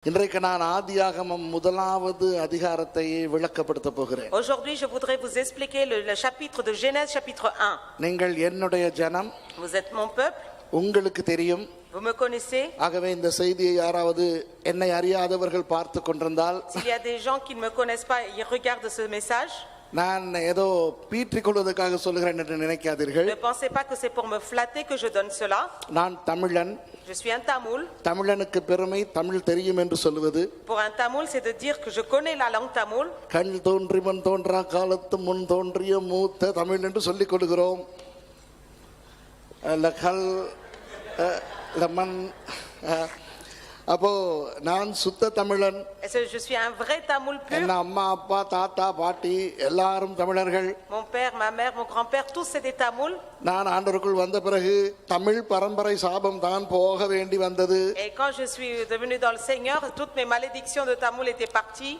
Aujourd'hui, je voudrais vous expliquer le chapitre de Genèse, chapitre 1. Vous êtes mon peuple. Vous me connaissez. S'il y a des gens qui ne me connaissent pas, ils regardent ce message. Ne pensez pas que c'est pour me flatter que je donne cela. Je suis un Tamoul. Pour un Tamoul, c'est de dire que je connais la langue Tamoul. Je suis un vrai Tamoul pur. Mon père, ma mère, mon grand-père, tous c'est des Tamouls. Et quand je suis devenu dans le Seigneur, toutes mes malédictions de Tamoul étaient parties.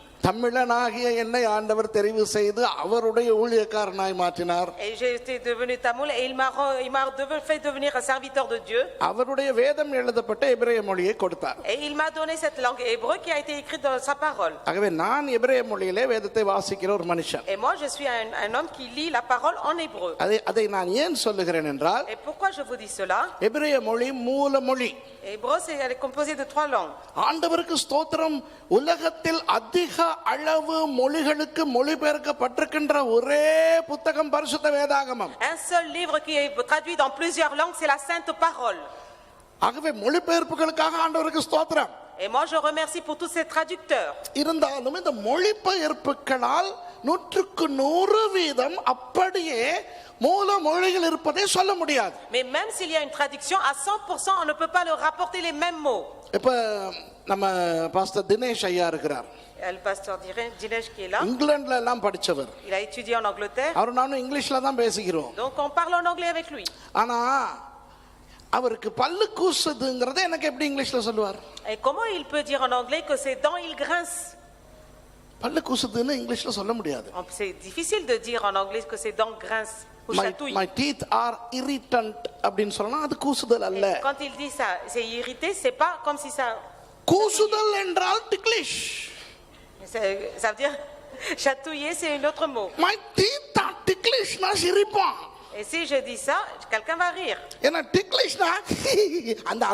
Et j'ai été devenu Tamoul et il m'a fait devenir un serviteur de Dieu. Et il m'a donné cette langue hébreu qui a été écrite dans sa parole. Et moi je suis un homme qui lit la parole en hébreu. Et pourquoi je vous dis cela? Hébreu c'est composé de 3 langues. Un seul livre qui est traduit dans plusieurs langues, c'est la Sainte Parole. Et moi je remercie pour tous ces traducteurs. Mais même s'il y a une traduction, à 100% on ne peut pas leur rapporter les mêmes mots. Le pasteur Dinesh qui est là, il a étudié en Angleterre. Donc on parle en anglais avec lui. Et comment il peut dire en anglais que ses dents ils grincent? C'est difficile de dire en anglais que ses dents grincent ou chatouillent. My teeth are irritant அப்படின்னு சொன்னா அது கூசுதல் அல்ல. Quand il dit ça, c'est irrité, c'est pas comme si ça. கூசுதல் என்றால் ticklish. Ça veut dire chatouiller, c'est un autre mot. My teeth are ticklish na சிரிப்பான். Et si je dis ça, quelqu'un va rire. ஏன்னா ticklish na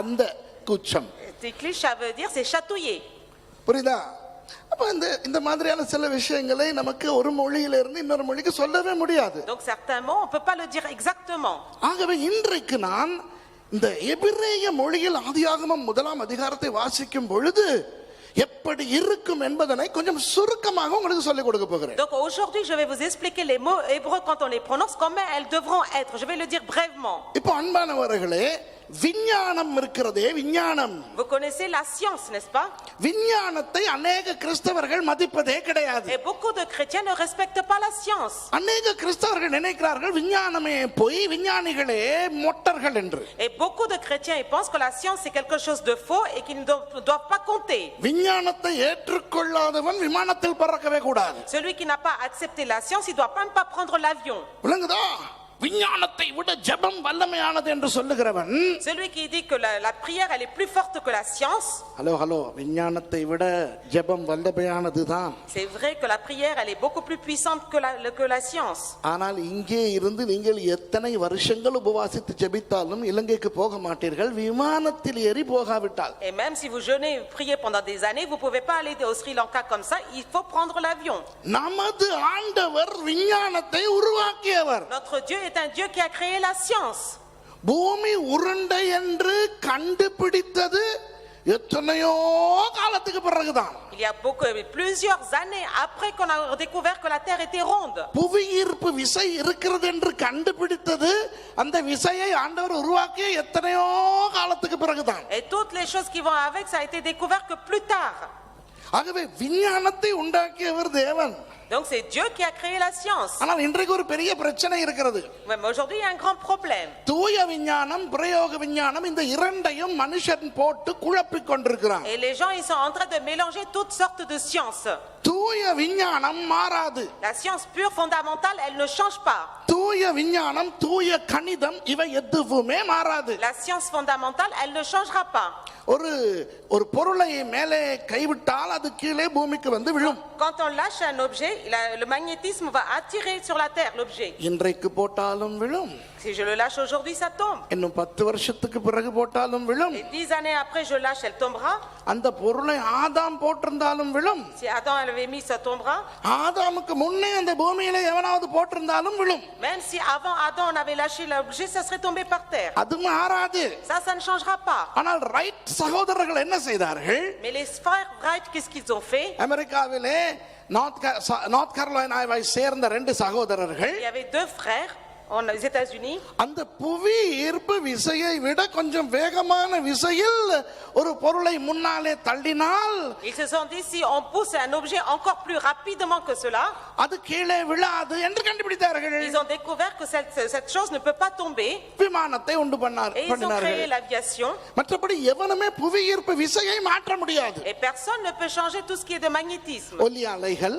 அந்த கூச்சம். Ticklish ça veut dire c'est chatouiller. புரியுதா? அப்ப இந்த மாதிரியான சில விஷயங்களை நமக்கு ஒரு மொழியில இருந்து இன்னொரு மொழிக்கு சொல்லவே முடியாது. Donc certains mots on peut pas le dire exactement. ஆகவே இன்றைக்கு நான் இந்த எபிரேய மொழியில் ஆதியாகமம் 1ஆம் அதிகாரத்தை வாசிக்கும் பொழுது எப்படி இருக்கும் என்பதனை கொஞ்சம் சுருக்கமாக உங்களுக்கு சொல்லிக் கொடுக்க போகிறேன். Donc aujourd'hui je vais vous expliquer les mots hébreux quand on les prononce comment elles devront être. Je vais le dire brièvement. இப்போ அன்பானவர்களே விஞ்ஞானம் இருக்கிறதே விஞ்ஞானம். Vous connaissez la science, n'est-ce pas? விஞ்ஞானத்தை अनेक கிறிஸ்தவர்கள் மதிப்பதே கிடையாது. Et beaucoup de chrétiens ne respectent pas la science. अनेक கிறிஸ்தவர்கள் நினைக்கிறார்கள் விஞ்ஞானமே போய் விஞ்ஞானிகளே மொட்டர்கள் என்று. Et beaucoup de chrétiens ils pensent que la science c'est quelque chose de faux et qu'ils ne doivent pas compter. விஞ்ஞானத்தை ஏற்றுக்கொள்ளாதவன் விமானத்தில் பறக்கவே கூடாது. Celui qui n'a pas accepté la science, il doit même pas prendre l'avion. விளங்குதா? விஞ்ஞானத்தை விட ஜெபம் வல்லமையானது என்று சொல்லுகிறவன் celui qui dit que la prière elle est plus forte que la science. Hello விஞ்ஞானத்தை விட ஜெபம் வல்லமையானதுதான். C'est vrai que la prière elle est beaucoup plus puissante que la science. ஆனால் இங்கே இருந்து நீங்கள் எத்தனை வருஷங்கள் உபவாசித்து ஜெபித்தாலும் இலங்கைக்கு போக மாட்டீர்கள் விமானத்தில் ஏறி போகாவிட்டால். Et même si vous jeûnez et priez pendant des années, vous pouvez pas aller au Sri Lanka comme ça, il faut prendre l'avion. நமது ஆண்டவர் விஞ்ஞானத்தை உருவாக்கியவர். Notre Dieu est un Dieu qui a créé la science. பூமி உருண்டை என்று கண்டுபிடித்தது எத்தனையோ காலத்துக்கு பிறகுதான். Il y a plusieurs années après qu'on a découvert que la terre était ronde. புவியீர்ப்பு விசை இருக்கிறது என்று கண்டுபிடித்தது அந்த விசையை ஆண்டவர் உருவாக்கிய எத்தனையோ காலத்துக்கு பிறகுதான். Et toutes les choses qui vont avec ça a été découvert que plus tard. ஆகவே விஞ்ஞானத்தை உண்டாக்கியவர் தேவன். Donc c'est Dieu qui a créé la science. ஆனால் இன்றைக்கு ஒரு பெரிய பிரச்சனை இருக்கிறது. Mais aujourd'hui il y a un grand problème. தூய விஞ்ஞானம் பிரயோக விஞ்ஞானம் இந்த இரண்டையும் மனுஷன் போட்டு குழப்பிக் கொண்டிருக்கிறான். Et les gens ils sont en train de mélanger toutes sortes de sciences. தூய விஞ்ஞானம் மாறாது. La science pure fondamentale elle ne change pas. தூய விஞ்ஞானம் தூய கணிதம் இவை எதுவுமே மாறாது. La science fondamentale elle ne changera pas. ஒரு பொருளை மேலே கைவிட்டால் அது கீழே பூமிக்கு வந்து விழும். Quand on lâche un objet, le magnétisme va attirer sur la terre l'objet. இன்றைக்கு போட்டாலும் விழும். Si je le lâche aujourd'hui, ça tombe. இன்னும் 10 வருஷத்துக்கு பிறகு போட்டாலும் விழும். Et 10 années après je lâche, elle tombera. அந்த பொருளை ஆதாம் போட்டிருந்தாலும் விழும். Si Adam l'avait mis, ça tombera. ஆதாமுக்கு முன்னே அந்த பூமியில எவனாவது போட்டிருந்தாலும் விழும். Même si avant Adam on avait lâché l'objet, ça serait tombé par terre. அது மாறாது. Ça ne changera pas. ஆனால் ரைட் சகோதரர்கள் என்ன செய்தார்கள்? Mais les frères Wright, qu'est-ce qu'ils ont fait? அமெரிக்காவிலே நார்த் கரோலினாவை சேர்ந்த 2 சகோதரர்கள். Il y avait 2 frères aux États-Unis. அந்த புவி ஈர்ப்பு விசையை விட கொஞ்சம் வேகமான விசையில் ஒரு பொருளை முன்னாலே தள்ளினால் Ils se sont dit si on pousse un objet encore plus rapidement que cela, அது கீழே விழாது என்று கண்டுபிடித்தார்கள். ils ont découvert que cette chose ne peut pas tomber. விமானத்தை உண்டு Et ils ont créé l'aviation. மற்றபடி எவனுமே புவி ஈர்ப்பு விசையை மாற்ற முடியாது. Et personne ne peut changer tout ce qui est de magnétisme. ஒலி அலைகள்,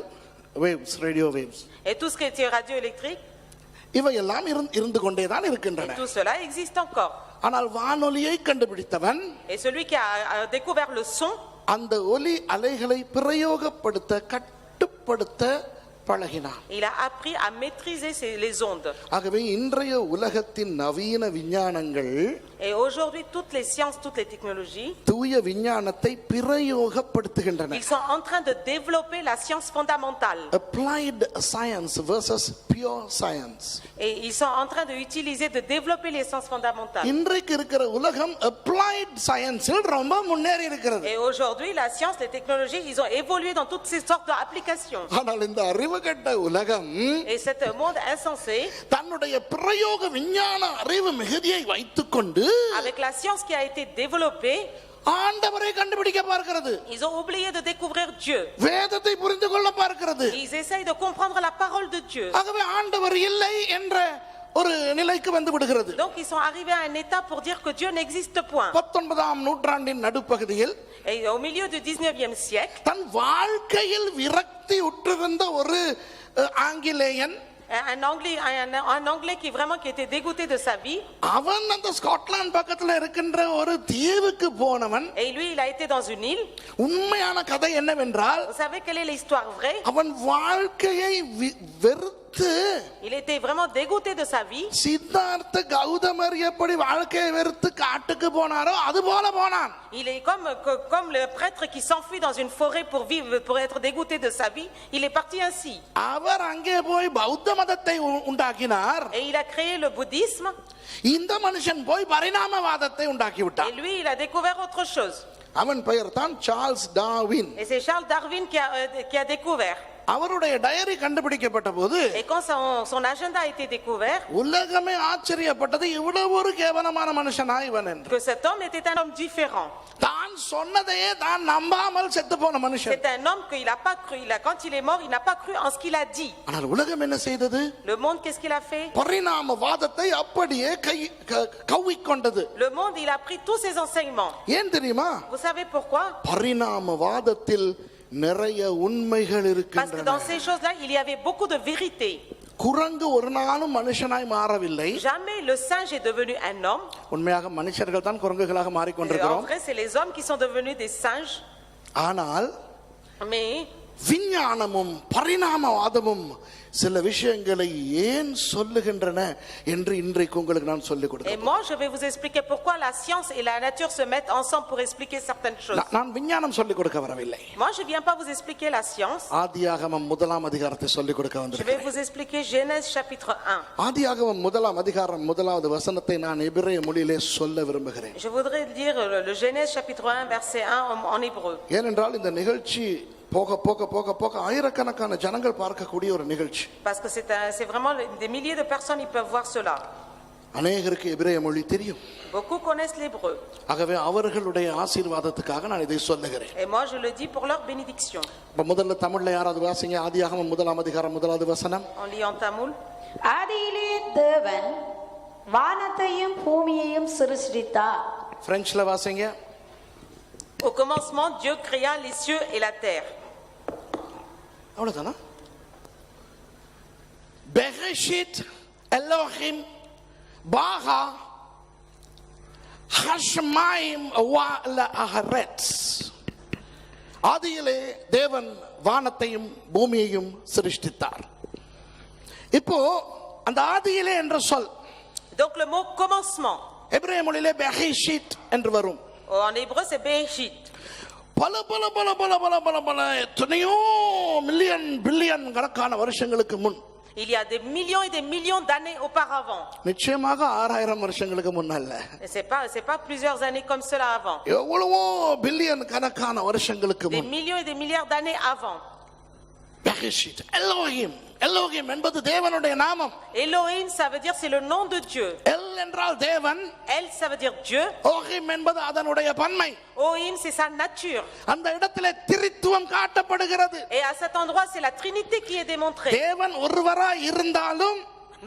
waves, radio waves. Et tout ce qui est radioélectrique. இவையெல்லாம் இருந்து கொண்டேதான் இருக்கின்றன. Tout cela existe encore. ஆனால் வானொலியை கண்டுபிடித்தவன், et celui qui a découvert le son, அந்த ஒலி அலைகளை பிரயோகப்படுத்த கட்டுப்படுத்த பழகினான். il a appris à maîtriser les ondes. ஆகவே இன்றைய உலகத்தின் நவீன விஞ்ஞானங்கள், et aujourd'hui toutes les sciences, toutes les technologies, தூய விஞ்ஞானத்தை பிரயோகப்படுத்துகின்றன. ils sont en train de développer la science fondamentale. Applied science versus pure science. Et ils sont en train de utiliser, de développer les sciences fondamentales. இன்றைக்கு இருக்கிற உலகம் applied science இல் ரொம்ப முன்னேறி இருக்கிறது. Et aujourd'hui la science, les technologies, ils ont évolué dans toutes ces sortes d'applications. ஆனால் இந்த அறிவுகெட்ட உலகம், et cet monde insensé, தன்னுடைய பிரயோக விஞ்ஞான அறிவு மிகுதியை வைத்துக்கொண்டு avec la science qui a été développée, ஆண்டவரை கண்டுபிடிக்க பார்க்கிறது. ils ont oublié de découvrir Dieu. வேதத்தை புரிந்து கொள்ள பார்க்கிறது. ils essayent de comprendre la parole de Dieu. ஆகவே ஆண்டவர் இல்லை என்ற ஒரு நிலைக்கு வந்து விடுகிறது. donc ils sont arrivés à un état pour dire que Dieu n'existe point. 19ஆம் நூற்றாண்டின் நடுப்பகுதியில், et au milieu du 19e siècle, தன் வாழ்க்கையில் விரக்தி உற்றிருந்த ஒரு ஆங்கிலேயன், un anglais qui était dégoûté de sa vie, அவன் அந்த ஸ்காட்லாந்து பக்கத்துல இருக்கின்ற ஒரு தீவுக்கு போனவன். et lui il a été dans une île. உண்மையான கதை என்னவென்றால், vous savez quelle est l'histoire vraie? அவன் வாழ்க்கையை வெறுத்து, il était vraiment dégoûté de sa vie. Siddhartha கௌதமர் எப்படி வாழ்க்கையை வெறுத்து காட்டுக்கு போனாரோ அது போல போனான். il est comme le prêtre qui s'enfuit dans une forêt pour être dégoûté de sa vie. il est parti ainsi. அவர் அங்கே போய் பௌத்த மதத்தை உண்டாக்கினார். et il a créé le bouddhisme. இந்த மனுஷன் போய் பரிணாமவாதத்தை உண்டாக்கி விட்டான். et lui il a découvert autre chose. அவன் பெயர் தான் Charles Darwin. et c'est Charles Darwin qui a découvert. அவருடைய டைரி கண்டுபிடிக்கப்பட்ட போது, et quand son agenda a été découvert, உலகமே ஆச்சரியப்பட்டது, இவ்வளவு ஒரு கேவலமான மனுஷனா இவன் என்று. que cet homme était un homme différent. தான் சொன்னதையே தான் நம்பாமல் செத்து போன மனுஷன். c'est un homme qu'il a pas cru. Quand il est mort, il n'a pas cru en ce qu'il a dit. ஆனால் உலகம் என்ன செய்தது? le monde qu'est-ce qu'il a fait? பரிணாமவாதத்தை அப்படியே கவ்விக்கொண்டது. le monde il a pris tous ses enseignements. ஏன் தெரியுமா? vous savez pourquoi? பரிணாமவாதத்தில் நிறைய உண்மைகள் இருக்கின்றன. parce que dans ces choses-là il y avait beaucoup de vérité. குரங்கு ஒரு நாளும் மனுஷனாய் மாறவில்லை. jamais le singe est devenu un homme. உண்மையாக மனுஷர்கள் தான் குரங்குகளாக மாறிக்கொண்டிருக்கிறோம். en vrai c'est les hommes qui sont devenus des singes. ஆனால் mais விஞ்ஞானமும் பரிணாமவாதமும் சில விஷயங்களை ஏன் சொல்லுகின்றன என்று இன்றைக்கு உங்களுக்கு நான் சொல்லிக் கொடுக்கிறேன். et moi je vais vous expliquer pourquoi la science et la nature se mettent ensemble pour expliquer certaines choses. நான் விஞ்ஞானம் சொல்லிக் கொடுக்க வரவில்லை. moi je viens pas vous expliquer la science. ஆதியாகமம் 1ஆம் அதிகாரத்தை சொல்லிக் கொடுக்க வந்திருக்கிறேன். je vais vous expliquer Genèse chapitre 1. ஆதியாகமம் 1ஆம் அதிகாரம் 1வது வசனத்தை நான் எபிரேய மொழியிலே சொல்ல விரும்புகிறேன். je voudrais lire le Genèse chapitre 1 verset 1 en hébreu. ஏனென்றால் இந்த நிகழ்ச்சி போக போக போக போக ஆயிரக்கணக்கான ஜனங்கள் பார்க்கக்கூடிய ஒரு நிகழ்ச்சி. parce que c'est vraiment des milliers de personnes ils peuvent voir cela. அநேகருக்கு எபிரேய மொழி தெரியும். Beaucoup connaissent l'hébreu. ஆகவே அவர்களுடைய ஆசீர்வாதத்துக்காக நான் இதை சொல்லுகிறேன். Et moi je le dis pour leur bénédiction. முதல்ல தமிழ்ல யாராவது வாசிங்க. ஆதியாகமம் 1ஆம் அதிகாரம் 1வது வசனம். On lit en tamoul. ஆதியிலே தேவன் வானத்தையும் பூமியையும் சிருஷ்டித்தார். பிரெஞ்சுல வாசிங்க. Au commencement Dieu créa les cieux et la terre. அவ்வளவுதானா? பெஹெஷித் எலோஹிம் பாஹா ஹஷ்மாயிம் வலஅஹரெட்ஸ். ஆதியிலே தேவன் வானத்தையும் பூமியையும் சிருஷ்டித்தார். இப்போ அந்த ஆதியிலே என்ற சொல், Donc le mot commencement, எபிரேய மொழியிலே பெஹெஷித் என்று வரும். en hébreu c'est Bereshit. பல பல பல பல பல பல பல எத்தனையோ மில்லியன் பில்லியன் கணக்கான வருஷங்களுக்கு முன், Il y a des millions et des millions d'années auparavant. நிச்சயமாக 6000 வருஷங்களுக்கு முன்னல்ல, C'est pas plusieurs années comme cela avant. எவ்வளவோ பில்லியன் கணக்கான வருஷங்களுக்கு Des முன் millions et des milliards d'années avant. பெஹெஷித் எலோஹிம். எலோஹிம் என்பது தேவனுடைய நாமம். Elohim ça veut dire c'est le nom de Dieu. L என்றால் தேவன், El ça veut dire Dieu. ஓஹிம் என்பது அதனுடைய பன்மை. Ohim c'est sa nature. அந்த இடத்திலே திரித்துவம் காட்டப்படுகிறது. Et à cet endroit c'est la Trinité qui est démontrée. தேவன் ஒருவராய் இருந்தாலும்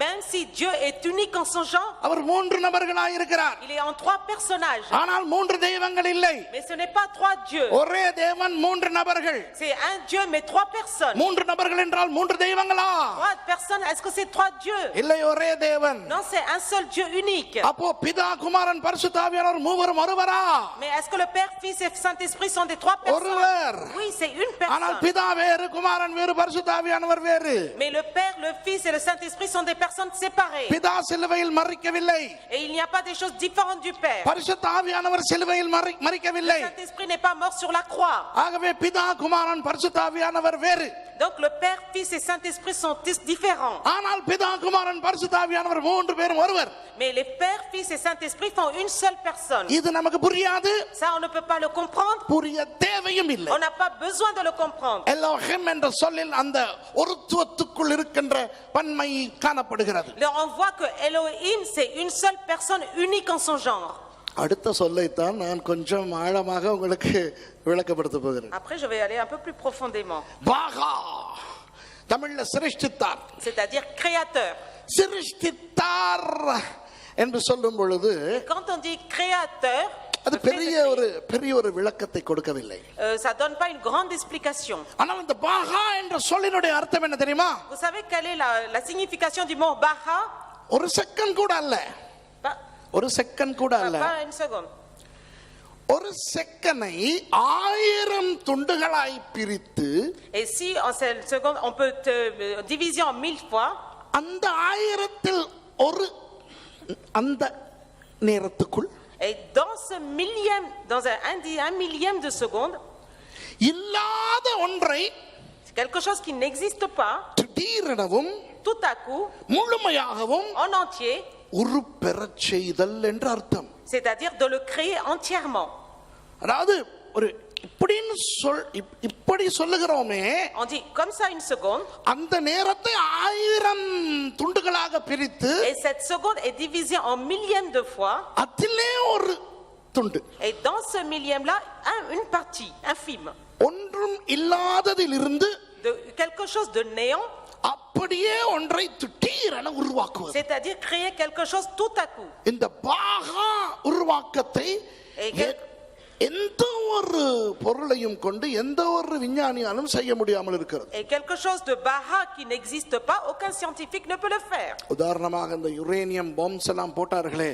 Même si Dieu est unique en son genre, அவர் 3 நபர்களாய் இருக்கிறார். il est en 3 personnages. ஆனால் 3 தெய்வங்கள் இல்லை. Mais ce n'est pas 3 dieux. ஒரே தேவன் 3 நபர்கள். C'est un Dieu mais 3 personnes. 3 நபர்கள் என்றால் 3 தெய்வங்களா? 3 personnes, est-ce que c'est 3 dieux? இல்லை, ஒரே தேவன். Non, c'est un seul Dieu unique. அப்போ பிதா குமாரன் பரிசுத்த ஆவியானவர் மூவரும் ஒருவரா? Mais est-ce que le Père, Fils et Saint-Esprit sont des 3 personnes? ஒருவர். Oui, c'est une ஆனால் personne. பிதா வேறு, குமாரன் வேறு, பரிசுத்த ஆவியானவர் வேறு. Mais le Père, le Fils et le Saint-Esprit sont des personnes séparées. பிதா சிலுவையில் மரிக்கவில்லை. Et il n'y a pas des choses différentes du Père. பரிசுத்த ஆவியானவர் சிலுவையில் மரிக்கவில்லை. Le Saint-Esprit n'est pas mort sur la croix. ஆகவே பிதா குமாரன் பரிசுத்த ஆவியானவர் வேறு. Donc le Père, Fils et Saint-Esprit sont différents. ஆனால் பிதா குமாரன் பரிசுத்த ஆவியானவர் 3 பேரும் ஒருவர். Mais les Pères, Fils et Saint-Esprit font une seule personne. இது நமக்கு புரியாது. Ça on ne peut pas le comprendre. புரிய தேவையும் இல்லை. On n'a pas besoin de le comprendre. Elohim என்ற சொல்லில் அந்த ஒருத்துவத்துக்குள் இருக்கின்ற பன்மை காணப்படுகிறது. On voit que Elohim c'est une seule personne unique en son genre. அடுத்த சொல்லைத்தான் நான் கொஞ்சம் ஆழமாக உங்களுக்கு விளக்கப்படுத்த போகிறேன். Après je vais aller un peu plus profondément. பாகா தமிழ்ல சிருஷ்டித்தார், C'est-à-dire créateur. சிருஷ்டித்தார் என்று சொல்லும் பொழுது Quand on dit créateur, அது பெரிய ஒரு விளக்கத்தை கொடுக்கவில்லை. ça donne pas une grande explication. ஆனால் இந்த பாகா என்ற சொல்லினுடைய அர்த்தம் என்ன தெரியுமா? Vous savez quelle est la signification du mot Baha? ஒரு செகண்ட் கூட அல்ல. ஒரு செகண்ட் கூட அல்ல. Pas une seconde. ஒரு செக்கனை 1000 துண்டுகளாய் பிரித்து, Et si en cette seconde on peut diviser en 1000 fois, அந்த 1000த்தில் ஒரு அந்த நேரத்துக்குள், et dans ce millième, dans un millième de seconde, இல்லாத ஒன்றை quelque chose qui n'existe pas, திடீரெனவும் tout à coup, முழுமையாகவும் en entier, உருப்பெறச் செய்தல் என்று அர்த்தம். c'est-à-dire de le créer entièrement. அதாவது ஒரு இப்படி சொல்லுகிறோமே, On dit comme ça une seconde, அந்த நேரத்தை 1000 துண்டுகளாக பிரித்து, et cette seconde est divisée en millièmes de fois, அதிலே ஒரு துண்டு, et dans ce millième-là, une partie infime, ஒன்றும் இல்லாததிலிருந்து de quelque chose de néant, அப்படியே ஒன்றை திடீரென உருவாக்குவது. c'est-à-dire créer quelque chose tout à coup. இந்த பாகா உருவாக்கத்தை எந்த ஒரு பொருளையும் கொண்டு எந்த ஒரு விஞ்ஞானியாலும் செய்ய முடியாமல் இருக்கிறது. Et quelque chose de Baha qui n'existe pas, aucun scientifique ne peut le faire. உதாரணமாக இந்த யுரேனியம் பாம்ஸ் எல்லாம் போட்டார்களே,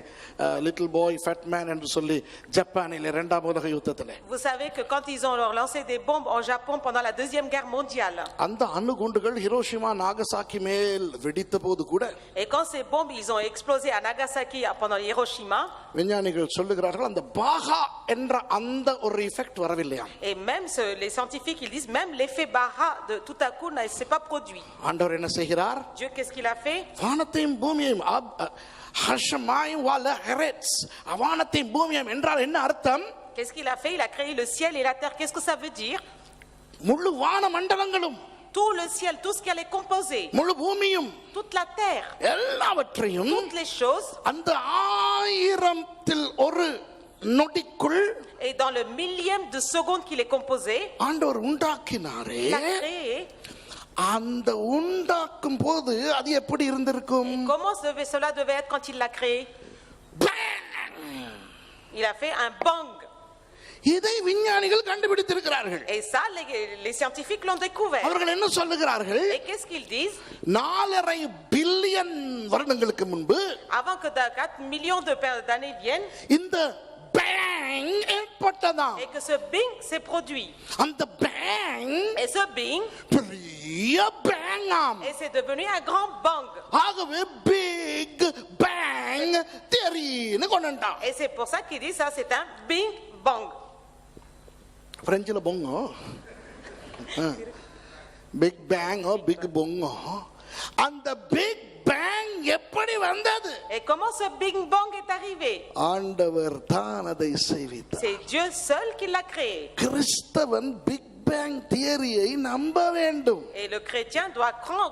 லிட்டில் பாய் ஃபேட் மேன் என்று சொல்லி ஜப்பானில் 2ஆம் உலக யுத்தத்திலே. Vous savez que quand ils ont lancé des bombes en Japon pendant la Deuxième Guerre mondiale, அந்த அணுகுண்டுகள் ஹிரோஷிமா நாகசாக்கி மேல் வெடித்த போது கூட, et quand ces bombes ils ont explosé à Nagasaki pendant Hiroshima, விஞ்ஞானிகள் சொல்லுகிறார்கள் அந்த பாகா என்ற அந்த ஒரு எஃபெக்ட் வரவில்லையா. et même les scientifiques ils disent même l'effet Baha de tout à coup ne s'est pas produit. ஆண்டவர் என்ன செய்கிறார்? Dieu qu'est-ce qu'il a fait? வானத்தையும் பூமியையும் ஹஷமாயும் வலஹரெட்ஸ், வானத்தையும் பூமியையும் என்றால் என்ன அர்த்தம்? Qu'est-ce qu'il a fait? Il a créé le ciel et la terre. Qu'est-ce que ça veut dire? முழு வான மண்டலங்களும், tout le ciel, tout ce qu'elle est composé, முழு பூமியும் toute la terre, எல்லாவற்றையும் toutes les choses, அந்த 1000ல் ஒரு நொடிக்குள் et dans le millième de seconde qu'il est composé, ஆண்டவர் உண்டாக்கினாரே. il a créé. அந்த உண்டாக்கும் போது அது எப்படி இருந்திருக்கும்? Comment cela devait être quand il l'a créé? Il a fait un bang. இதை விஞ்ஞானிகள் கண்டுபிடித்திருக்கிறார்கள். Et ça, les scientifiques l'ont découvert. அவர்கள் என்ன சொல்லுகிறார்கள்? Et qu'est-ce qu'ils disent? 4.5 billion வருடங்களுக்கு முன்பு, avant que 4 millions d'années viennent, இந்த bang ஏற்பட்டதாம். et que ce bing s'est produit. அந்த bang et ce bing, பெரிய bang ஆம். et c'est devenu un grand bang. ஆகவே big bang theory-னு கொண்டுட்டான். Et c'est pour ça qu'ils disent ça, c'est un bing bang. பிரெஞ்சில் பொங்கோ, big பேங்கோ, big பொங்கோ. அந்த big bang எப்படி வந்தது? Et comment ce big bang est arrivé? ஆண்டவர் தான் அதை செய்வித்தார். C'est Dieu seul qui l'a créé. கிறிஸ்தவன் பிக் பேங் தியரியை நம்ப வேண்டும். Et le chrétien doit croire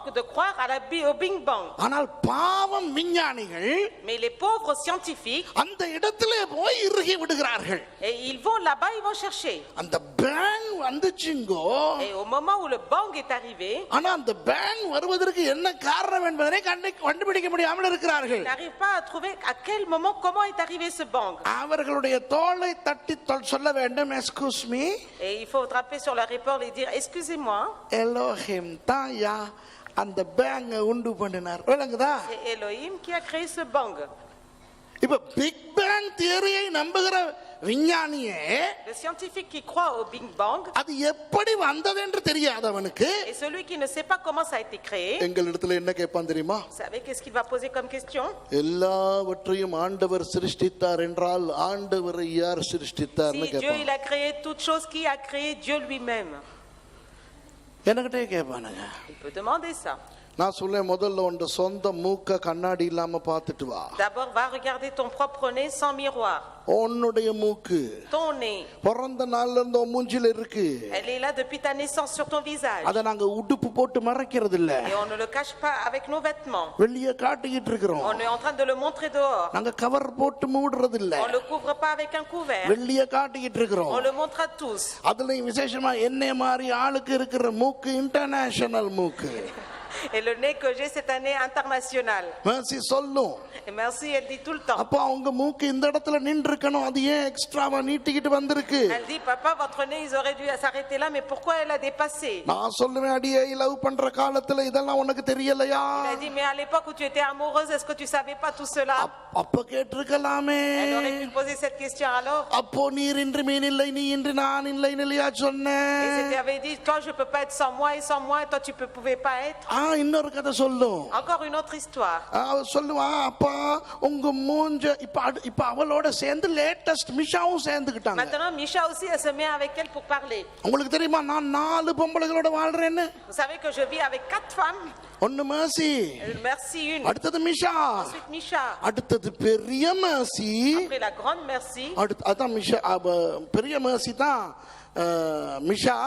au big bang. ஆனால் பாவம் விஞ்ஞானிகள், mais les pauvres scientifiques, அந்த இடத்திலே போய் இறுகி விடுகிறார்கள். et ils vont là-bas, ils vont chercher. அந்த bang வந்துச்சுங்கோ. et au moment où le bang est arrivé, ஆனா அந்த பேங் வருவதற்கு என்ன காரணம் என்பதை கண்டுபிடிக்க முடியாமல் இருக்கிறார்கள். ils n'arrivent pas à trouver à quel moment, comment est arrivé ce bang. அவர்களுடைய தோளை தட்டி சொல்ல வேண்டும், excuse me. et il faut frapper sur leur épaule et dire excusez-moi. Elohim தாயா அந்த பேங்கை உண்டு பண்ணினார். விளங்குதா? c'est Elohim qui a créé ce bang. இப்ப பிக் பேங் தியரியை நம்புகிற விஞ்ஞானியே, le scientifique qui croit au big bang, அது எப்படி வந்தது என்று தெரியாதவனுக்கு, et celui qui ne sait pas comment ça a été créé, எங்களிடத்துல என்ன கேட்பான் தெரியுமா? vous savez qu'est-ce qu'il va poser comme question? எல்லாவற்றையும் ஆண்டவர் சிருஷ்டித்தார் என்றால் ஆண்டவரை யார் சிருஷ்டித்தார்னு si Dieu கேட்பான். il a créé toute chose, qui a créé Dieu lui-même? எனக்கிட்டே கேட்பானுங்க. il peut demander ça. நான் சொல்ல முதல்ல உன் சொந்த மூக்க கண்ணாடி இல்லாம பார்த்துட்டு வா. d'abord va regarder ton propre nez sans miroir. உன்னுடைய மூக்கு ton nez, பிறந்த நாள்ல இருந்து உன் மூஞ்சில இருக்கு. elle est là depuis ta naissance sur ton visage. அத நாங்க உடுப்பு போட்டு மறைக்கிறது இல்ல. et on ne le cache pas avec nos vêtements. வெளிய காட்டிட்டு இருக்கோம். on est en train de le montrer dehors. நாங்க கவர் போட்டு மூடுறது இல்ல. on le couvre pas avec un couvert. வெளிய காட்டிட்டு இருக்கோம். on le montre à tous. அதுலயும் விசேஷமா என்னை மாதிரி ஆளுக்கு இருக்கிற மூக்கு இன்டர்நேஷனல் மூக்கு. et le nez que j'ai, c'est un nez international. Mercy சொல்லும். et merci, elle dit tout le temps. அப்ப அவங்க மூக்கு இந்த இடத்துல நின்று இருக்கணும், அது ஏன் எக்ஸ்ட்ராவா நீட்டிக்கிட்டு வந்திருக்கு? elle dit papa, votre nez ils auraient dû s'arrêter là, mais pourquoi elle a dépassé? நான் சொல்லுவேன், அடியே லவ் பண்ற காலத்துல இதெல்லாம் உனக்கு தெரியலையா? elle a dit mais à l'époque où tu étais amoureuse, est-ce que tu savais pas tout cela? அப்ப கேட்டிருக்கலாமே. elle aurait pu poser cette question alors. அப்போ நீர் இன்று மீன் இல்லை, நீ இன்று நான் இல்லை இல்லையா சொன்னேன். et c'était avait dit toi je peux pas être sans moi, et sans moi toi tu pouvais pas être. இன்னொரு கதை சொல்லும். encore une autre histoire. சொல்லுவா, அப்பா உங்க மூஞ்ச இப்ப அவளோட சேர்ந்து latest மிஷாவும் சேர்ந்துக்கிட்டாங்க. maintenant Misha aussi elle se met avec elle pour parler. உங்களுக்கு தெரியுமா நான் 4 பொம்பளைகளோட வாழ்றேன்னு? vous savez que je vis avec 4 femmes. ஒன்னு மேர்சி, merci une, அடுத்தது மிஷா, ensuite Misha, அடுத்தது பெரிய mercy, après la grande merci, அதான் மிஷா, பெரிய மேர்சி தான் மிஷா,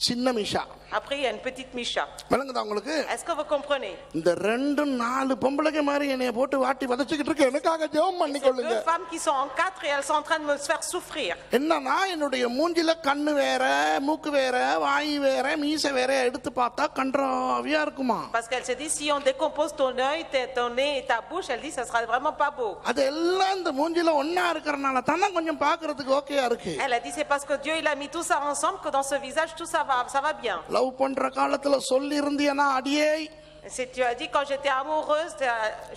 சின்ன மிஷா, après il y a une petite Misha. விளங்குதா உங்களுக்கு? est-ce que vous comprenez? இந்த 2-4 பொம்பளைங்க மாதிரி என்னைய போட்டு வாட்டி வதச்சிக்கிட்டு இருக்கு. எனக்காக ஜெபம் பண்ணிக்கொள்ளுங்க. deux femmes qui sont en 4 et elles sont en train de me faire souffrir. என்னன்னா என்னுடைய மூஞ்சில கண்ணு வேற, மூக்கு வேற, வாய் வேற, மீசை வேற எடுத்து பார்த்தா கன்றாவியா இருக்குமா? parce qu'elle se dit si on décompose ton œil, ton nez et ta bouche, elle dit ça sera vraiment pas beau. அதெல்லாம் இந்த மூஞ்சில ஒண்ணா இருக்கறனால தான கொஞ்சம் பார்க்கிறதுக்கு ஓகேயா இருக்கு. elle a dit c'est parce que Dieu il a mis tout ça ensemble que dans ce visage tout ça va bien. Love பண்ற காலத்துல சொல்லி இருந்தியனா அடியே. si tu as dit quand j'étais amoureuse,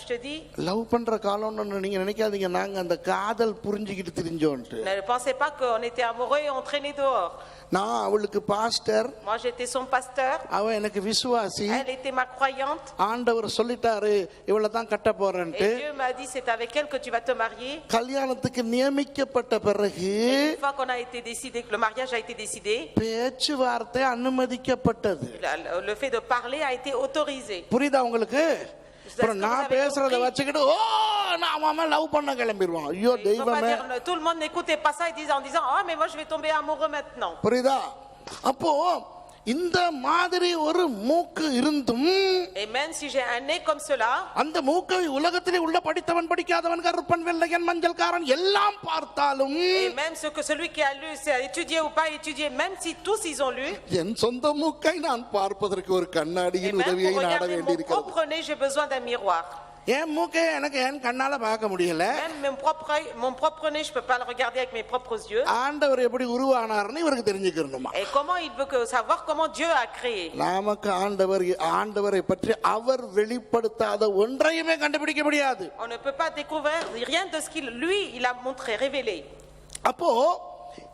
je te dis love பண்ற காலம்னு நீங்க நினைக்காதீங்க நாங்க அந்த காதல் புரிஞ்சிக்கிட்டு திரிஞ்சோம்னு. ne pensez pas qu'on était amoureux et on traînait dehors. நான் அவளுக்கு pastor, moi j'étais son pasteur, அவ எனக்கு விசுவாசி. elle était ma croyante. ஆண்டவர் சொல்லிட்டாரு இவளை தான் கட்ட போறேன்ட்டு. et Dieu m'a dit c'est avec elle que tu vas te marier. கல்யாணத்துக்கு நியமிக்கப்பட்ட பிறகு une fois qu'on a été décidé, que le mariage a été décidé, பேச்சுவார்த்தை அனுமதிக்கப்பட்டது. le fait de parler a été autorisé. புரியுதா உங்களுக்கு? அப்புறம் நான் பேசுறத வச்சுக்கிட்டு ஓ நாம லவ் பண்ண கிளம்பிடுவோம். ஐயோ தெய்வமே, tout le monde n'écoutait pas ça en disant ah mais moi je vais tomber amoureux maintenant. புரியுதா? அப்போ இந்த மாதிரி ஒரு மூக்கு இருந்தும் Et même si j'ai un nez comme cela, அந்த மூக்கை உலகத்திலே உள்ள படித்தவன் படிக்காதவன் கருப்பன் வெள்ளையன் மஞ்சள்காரன் எல்லாம் பார்த்தாலும் et même ce que celui qui a lu, c'est étudié ou pas étudié, même si tous ils ont lu, என் சொந்த மூக்கை நான் பார்ப்பதற்கு ஒரு et கண்ணாடியின் même உதவியை pour நாட regarder mon வேண்டியிருக்கிறது. propre nez, j'ai besoin d'un miroir. என் மூக்கை எனக்கு என் கண்ணால பார்க்க முடியல. Même mon propre nez, je peux pas le regarder avec mes propres yeux. ஆண்டவர் எப்படி உருவானார்னு இவருக்கு தெரிஞ்சுக்கணுமா? Et comment il veut savoir comment Dieu a créé? நமக்கு ஆண்டவரை பற்றி அவர் வெளிப்படுத்தாத ஒன்றையுமே கண்டுபிடிக்க முடியாது. On ne peut pas découvrir rien de ce qu'il lui il a montré, révélé. அப்போ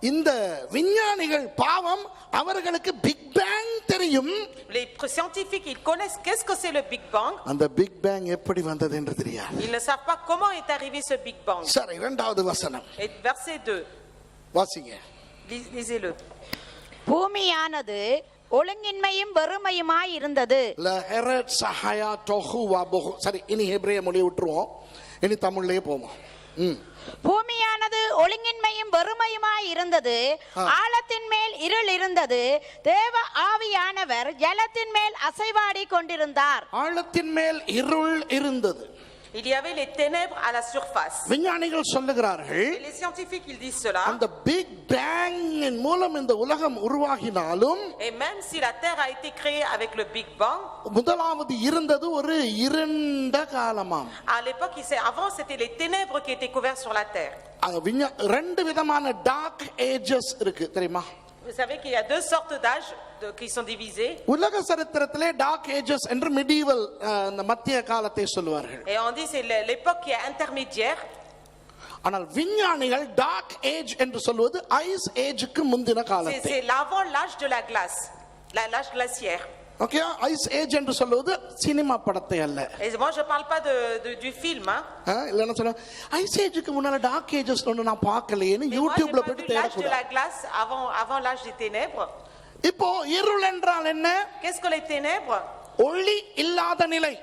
இந்த விஞ்ஞானிகள் பாவம் அவர்களுக்கு பிக் பேங் தெரியும். Les scientifiques ils connaissent qu'est-ce que c'est le Big Bang. அந்த பிக் பேங் எப்படி வந்தது என்று தெரியாது. Ils ne savent pas comment est arrivé ce Big Bang. சரி, இரண்டாவது வசனம். Et verset 2. வாசிங்க. Lisez-le. பூமியானது ஒழுங்கின்மையும் வெறுமையுமாய் இருந்தது. லஹரத் சஹயா தொஹு வபஹு. சரி, இனி ஹெப்ரேய மொழி விட்டுருவோம், இனி தமிழ்லயே போவோம். பூமியானது ஒழுங்கின்மையும் வெறுமையுமாய் இருந்தது. ஆழத்தின் மேல் இருள் இருந்தது. தேவ ஆவியானவர் ஜலத்தின் மேல் அசைவாடி கொண்டிருந்தார். ஆழத்தின் மேல் இருள் இருந்தது. Il y avait les ténèbres à la surface. விஞ்ஞானிகள் சொல்லுகிறார்கள், Et les scientifiques ils disent cela. அந்த பிக் பேங்கின் மூலம் இந்த உலகம் உருவாகினாலும், Et même si la terre a été créée avec le Big Bang, முதலாவது இருந்தது ஒரு இருண்ட காலமாம். à l'époque avant c'était les ténèbres qui étaient couvertes sur la terre. ரெண்டு விதமான டார்க் ஏஜஸ் இருக்கு தெரியுமா? Vous savez qu'il y a deux sortes d'âges qui sont divisés. உலக சரித்திரத்திலே dark ages என்று மிடிவல் மத்திய காலத்தை சொல்வார்கள். Et on dit c'est l'époque qui est intermédiaire. ஆனால் விஞ்ஞானிகள் டார்க் ஏஜ் என்று சொல்வது ஐஸ் ஏஜுக்கு முந்தின காலத்தை. C'est l'avant l'âge de la glace, l'âge glaciaire. Okay, ice age என்று சொல்வது சினிமா படத்தை அல்ல. Et moi je parle pas du film hein. இல்லன்னா சொல்ல ஐஸ் ஏஜுக்கு முன்னால டார்க் ஏஜஸ் ஒன்னு நான் பார்க்கலையேன்னு யூடியூப்ல போய் l'âge de தேடக்கூடாது. la glace avant l'âge des ténèbres. இப்போ இருள் என்றால் என்ன? Qu'est-ce que les ténèbres? ஒளி இல்லாத நிலை.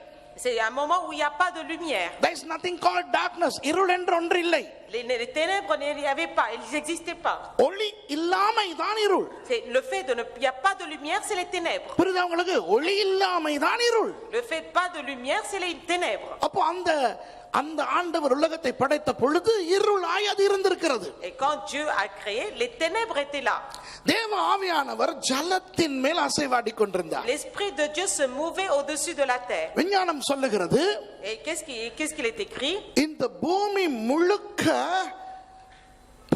C'est un moment où il y a pas de lumière. There is nothing called darkness. இருள் என்று ஒன்று இல்லை. Les ténèbres il y avait pas, ils n'existaient pas. ஒளி இல்லாமை தான் இருள். C'est le fait de il y a pas de lumière, c'est les ténèbres. புரியுதா உங்களுக்கு? ஒளி இல்லாமை தான் இருள். Le fait pas de lumière, c'est les ténèbres. அப்போ அந்த ஆண்டவர் உலகத்தை படைத்த பொழுது இருளாய் அது இருந்திருக்கிறது. Et quand Dieu a créé, les ténèbres étaient là. தேவ ஆவியானவர் ஜலத்தின் மேல் அசைவாடி கொண்டிருந்தார். L'esprit de Dieu se mouvait au-dessus de la terre. விஞ்ஞானம் சொல்லுகிறது, Et qu'est-ce qu'il est écrit? இந்த பூமி முழுக்க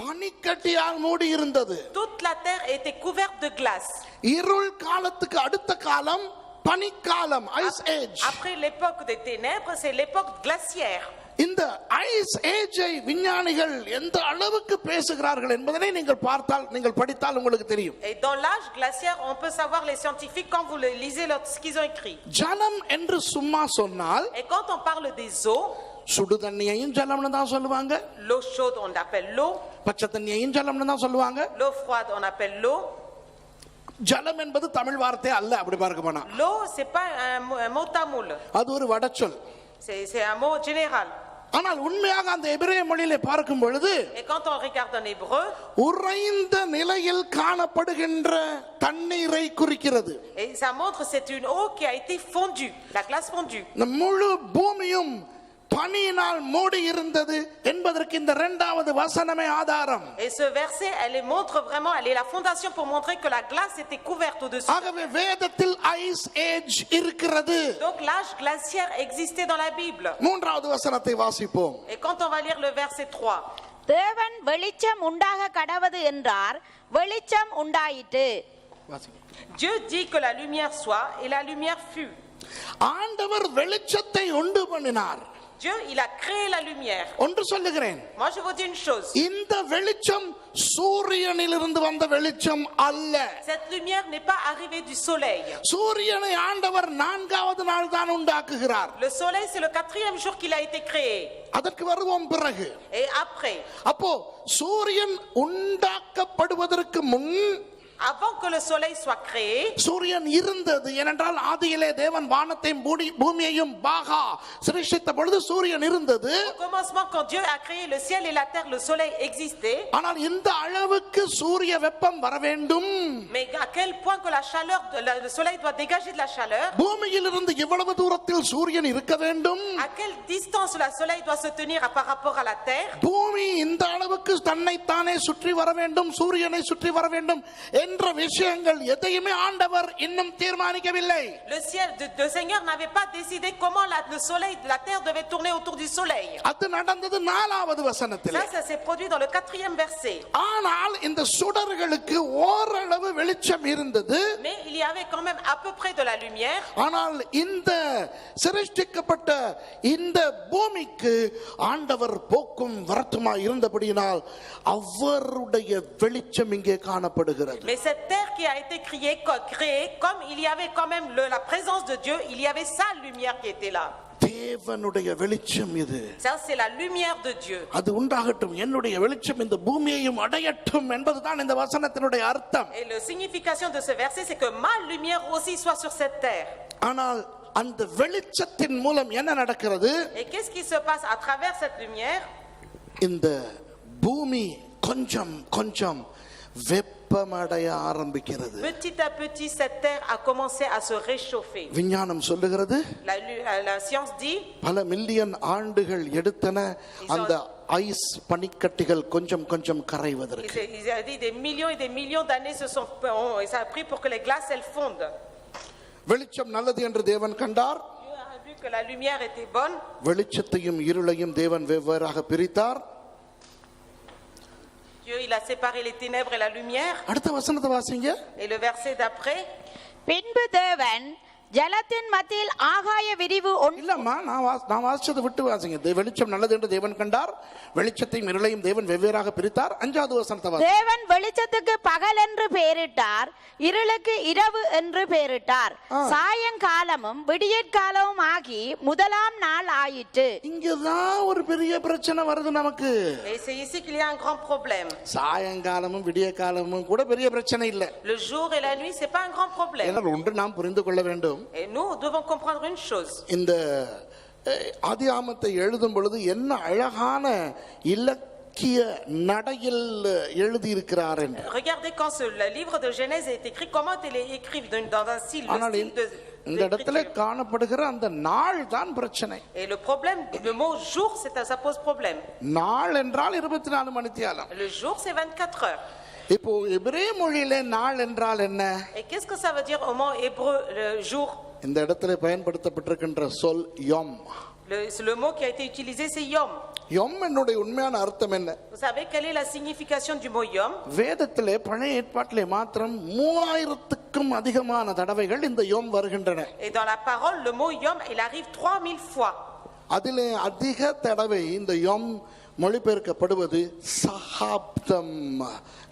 பனிக்கட்டியால் மூடி இருந்தது. Toute la terre était couverte de glace. இருள் காலத்துக்கு அடுத்த காலம் பனிக்காலம், ice age. Après l'époque des ténèbres, c'est l'époque glaciaire. இந்த ஐஸ் ஏஜை விஞ்ஞானிகள் எந்த அளவுக்கு பேசுகிறார்கள் என்பதை நீங்கள் படித்தால் உங்களுக்கு தெரியும். Et dans l'âge glaciaire, on peut savoir les scientifiques quand vous lisez ce qu'ils ont écrit. ஜலம் என்று சும்மா சொன்னால், Et quand on parle des eaux, சுடு தண்ணியையும் ஜலம்னு தான் சொல்லுவாங்க. l'eau chaude on appelle l'eau, பச்சை தண்ணியையும் ஜலம்னு தான் சொல்லுவாங்க. l'eau froide on appelle l'eau. ஜலம் என்பது தமிழ் வார்த்தை அல்ல, அப்படி பார்க்க போனா. L'eau c'est pas un mot tamoul. அது ஒரு வடச்சொல். C'est un mot général. ஆனால் உண்மையாக அந்த எபிரேய மொழியிலே பார்க்கும் பொழுது, Et quand on regarde en hébreu, உறைந்த நிலையில் காணப்படுகின்ற தண்ணீரை குறிக்கிறது. et ça montre c'est une eau qui a été fondue, la glace fondue. இந்த முழு பூமியும் பனியினால் மூடி இருந்தது என்பதற்கு இந்த இரண்டாவது வசனமே ஆதாரம். Et ce verset elle montre vraiment, elle est la fondation pour montrer que la glace était couverte au-dessus. ஆகவே வேதத்தில் ஐஸ் ஏஜ் இருக்கிறது. Donc l'âge glaciaire existait dans la Bible. மூன்றாவது வசனத்தை வாசிப்போம். Et quand on va lire le verset 3, தேவன் வெளிச்சம் உண்டாக கடவது என்றார், வெளிச்சம் உண்டாயிற்று. Dieu dit que la lumière soit et la lumière fut. ஆண்டவர் வெளிச்சத்தை உண்டு பண்ணினார். Dieu il a créé la lumière. ஒன்று சொல்லுகிறேன், Moi je vous dis une chose. இந்த வெளிச்சம் சூரியனிலிருந்து வந்த வெளிச்சம் அல்ல. Cette lumière n'est pas arrivée du soleil. சூரியனை ஆண்டவர் நான்காவது நாள் தான் உண்டாக்குகிறார். Le soleil c'est le 4e jour qu'il a été créé. அதற்கு வருவோம் பிறகு. Et après, அப்போ சூரியன் உண்டாக்கப்படுவதற்கு முன், avant que le soleil soit créé, சூரியன் இருந்தது. ஏனென்றால் ஆதியிலே தேவன் வானத்தையும் பூமியையும் பாகா சிருஷ்டித்த பொழுது சூரியன் இருந்தது. au commencement quand Dieu a créé le ciel et la terre, le soleil existait. ஆனால் இந்த அளவுக்கு சூரிய வெப்பம் வர வேண்டும், Mais à quel point que la chaleur, le soleil doit dégager de la chaleur. பூமியிலிருந்து எவ்வளவு தூரத்தில் சூரியன் இருக்க வேண்டும்? À quelle distance le soleil doit se tenir par rapport à la terre? பூமி இந்த அளவுக்கு தன்னைத்தானே சுற்றி வர வேண்டும், சூரியனை சுற்றி வர வேண்டும் என்ற விஷயங்கள் எதையுமே ஆண்டவர் இன்னும் தீர்மானிக்கவில்லை. Le ciel, le Seigneur n'avait pas décidé comment le soleil, la terre devait tourner autour du soleil. அது நடந்தது 4வது வசனத்தில். Ça s'est produit dans le 4e verset. ஆனால் இந்த சுடர்களுக்கு ஓரளவு வெளிச்சம் இருந்தது. Mais il y avait quand même à peu près de la lumière. ஆனால் இந்த சிருஷ்டிக்கப்பட்ட இந்த பூமிக்கு ஆண்டவர் போக்கும் வரத்துமா இருந்தபடியினால் அவருடைய வெளிச்சம் இங்கே காணப்படுகிறது. Mais cette terre qui a été créée comme il y avait quand même la présence de Dieu, il y avait sa lumière qui était là. தேவனுடைய வெளிச்சம் இது. Ça c'est la lumière de Dieu. அது உண்டாகட்டும், என்னுடைய வெளிச்சம் இந்த பூமியையும் அடையட்டும் என்பதுதான் இந்த வசனத்தினுடைய அர்த்தம். Et la signification de ce verset c'est que ma lumière aussi soit sur cette terre. ஆனால் அந்த வெளிச்சத்தின் மூலம் என்ன நடக்கிறது? Et qu'est-ce qui se passe à travers cette lumière? இந்த பூமி கொஞ்சம் கொஞ்சம் வெப்பமடைய ஆரம்பிக்கிறது. Petit à petit cette terre a commencé à se réchauffer. விஞ்ஞானம் சொல்லுகிறது, La science dit, பல மில்லியன் ஆண்டுகள் எடுத்தன அந்த ஐஸ் பனிக்கட்டிகள் கொஞ்சம் கொஞ்சம் கரைவதற்கு. il a dit des millions et des millions d'années ça a pris pour que les glaces elles fondent. வெளிச்சம் நல்லது என்று தேவன் கண்டார். Dieu a vu que la lumière était bonne. வெளிச்சத்தையும் இருளையும் தேவன் வெவ்வேறாக பிரித்தார். Dieu il a séparé les ténèbres et la lumière. அடுத்த வசனத்தை வாசிங்க. Et le verset d'après, பின்பு தேவன் ஜலத்தின் மத்தியில் ஆகாய விரிவு இல்லம்மா, நான் வாசிச்சதை விட்டு வாசிங்க. வெளிச்சம் நல்லது என்று தேவன் கண்டார், வெளிச்சத்தையும் இருளையும் தேவன் வெவ்வேறாக பிரித்தார். 5வது வசனத்தை வாசிங்க. தேவன் வெளிச்சத்துக்கு பகல் என்று பெயரிட்டார், இருளுக்கு இரவு என்று பெயரிட்டார். சாயங்காலமும் விடியற்காலமும் ஆகி முதலாம் நாள் ஆயிற்று. இங்கதான் ஒரு பெரிய பிரச்சனை வருது நமக்கு. et c'est ici qu'il y a un grand problème. சாயங்காலமும் விடிய காலமும் கூட பெரிய பிரச்சனை இல்ல. Le jour et la nuit c'est pas un grand problème. ஏன்னா ஒன்று நாம் புரிந்து கொள்ள வேண்டும். Et nous devons comprendre une chose. இந்த ஆதியாகமத்தை எழுதும் பொழுது என்ன அழகான இலக்கிய நடையில் எழுதி இருக்கிறார் என்று. Regardez quand le livre de Genèse est écrit, comment il est écrit dans un style de இந்த இடத்துல காணப்படுகிற அந்த நாள் தான் பிரச்சனை. Et le problème, le mot jour, ça pose problème. நாள் என்றால் 24 மணித்தியாலம். Le jour c'est 24 heures. இப்போ எபிரேய மொழியிலே நாள் என்றால் என்ன? Et qu'est-ce que ça veut dire au mot hébreu le jour? இந்த இடத்துல பயன்படுத்தப்பட்டிருக்கின்ற சொல் யோம். Le mot qui a été utilisé c'est yom. யோம் என்னுடைய உண்மையான அர்த்தம் என்ன? Vous savez quelle est la signification du mot yom? வேதத்திலே பழைய ஏற்பாட்டிலே மாத்திரம் 3000க்கும் அதிகமான தடவைகள் இந்த யோம் வருகின்றன. Et dans la parole le mot yom il arrive 3000 fois. அதிலே அதிக தடவை இந்த யோம் மொழிபெயர்க்கப்படுவது சகாப்தம்.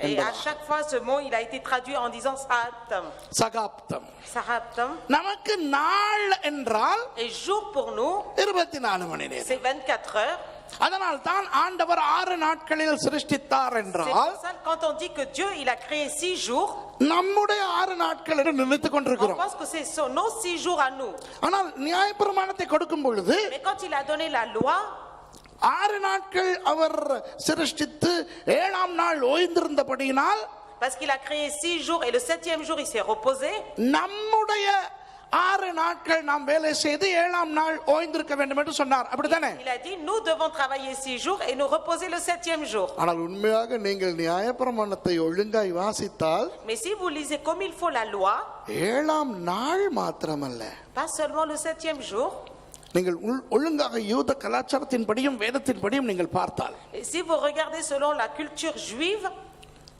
Et à chaque fois ce mot il a été traduit en disant sahaptam. சகாப்தம். Sahaptam. நமக்கு நாள் என்றால் Et jour pour nous 24 மணி நேரம். c'est 24 heures. அதனால் தான் ஆண்டவர் 6 நாட்களில் சிருஷ்டித்தார் C'est என்றால் pour ça quand on dit que Dieu il a créé 6 jours, நம்முடைய 6 நாட்கள் என்று நினைத்துக் on கொண்டிருக்கிறோம். pense que c'est nos 6 jours à nous. ஆனால் நியாயப்பிரமாணத்தை கொடுக்கும் பொழுது Mais quand il a donné la loi, 6 நாட்கள் அவர் சிருஷ்டித்து 7ஆம் நாள் ஓய்ந்திருந்தபடியினால் parce qu'il a créé 6 jours et le 7e jour il s'est reposé, நம்முடைய 6 நாட்கள் நாம் வேலை செய்து 7ஆம் நாள் ஓய்ந்திருக்க வேண்டும் என்று சொன்னார். அப்படிதானே? il a dit nous devons travailler 6 jours et nous reposer le 7e jour. ஆனால் உண்மையாக நீங்கள் நியாயப்பிரமாணத்தை ஒழுங்காய் வாசித்தால் Mais si vous lisez comme il faut la loi, 7ஆம் நாள் மாத்திரமல்ல, pas seulement le 7e jour, நீங்கள் ஒழுங்காக யூத கலாச்சாரத்தின் படியும் வேதத்தின் படியும் நீங்கள் பார்த்தால், et si vous regardez selon la culture juive,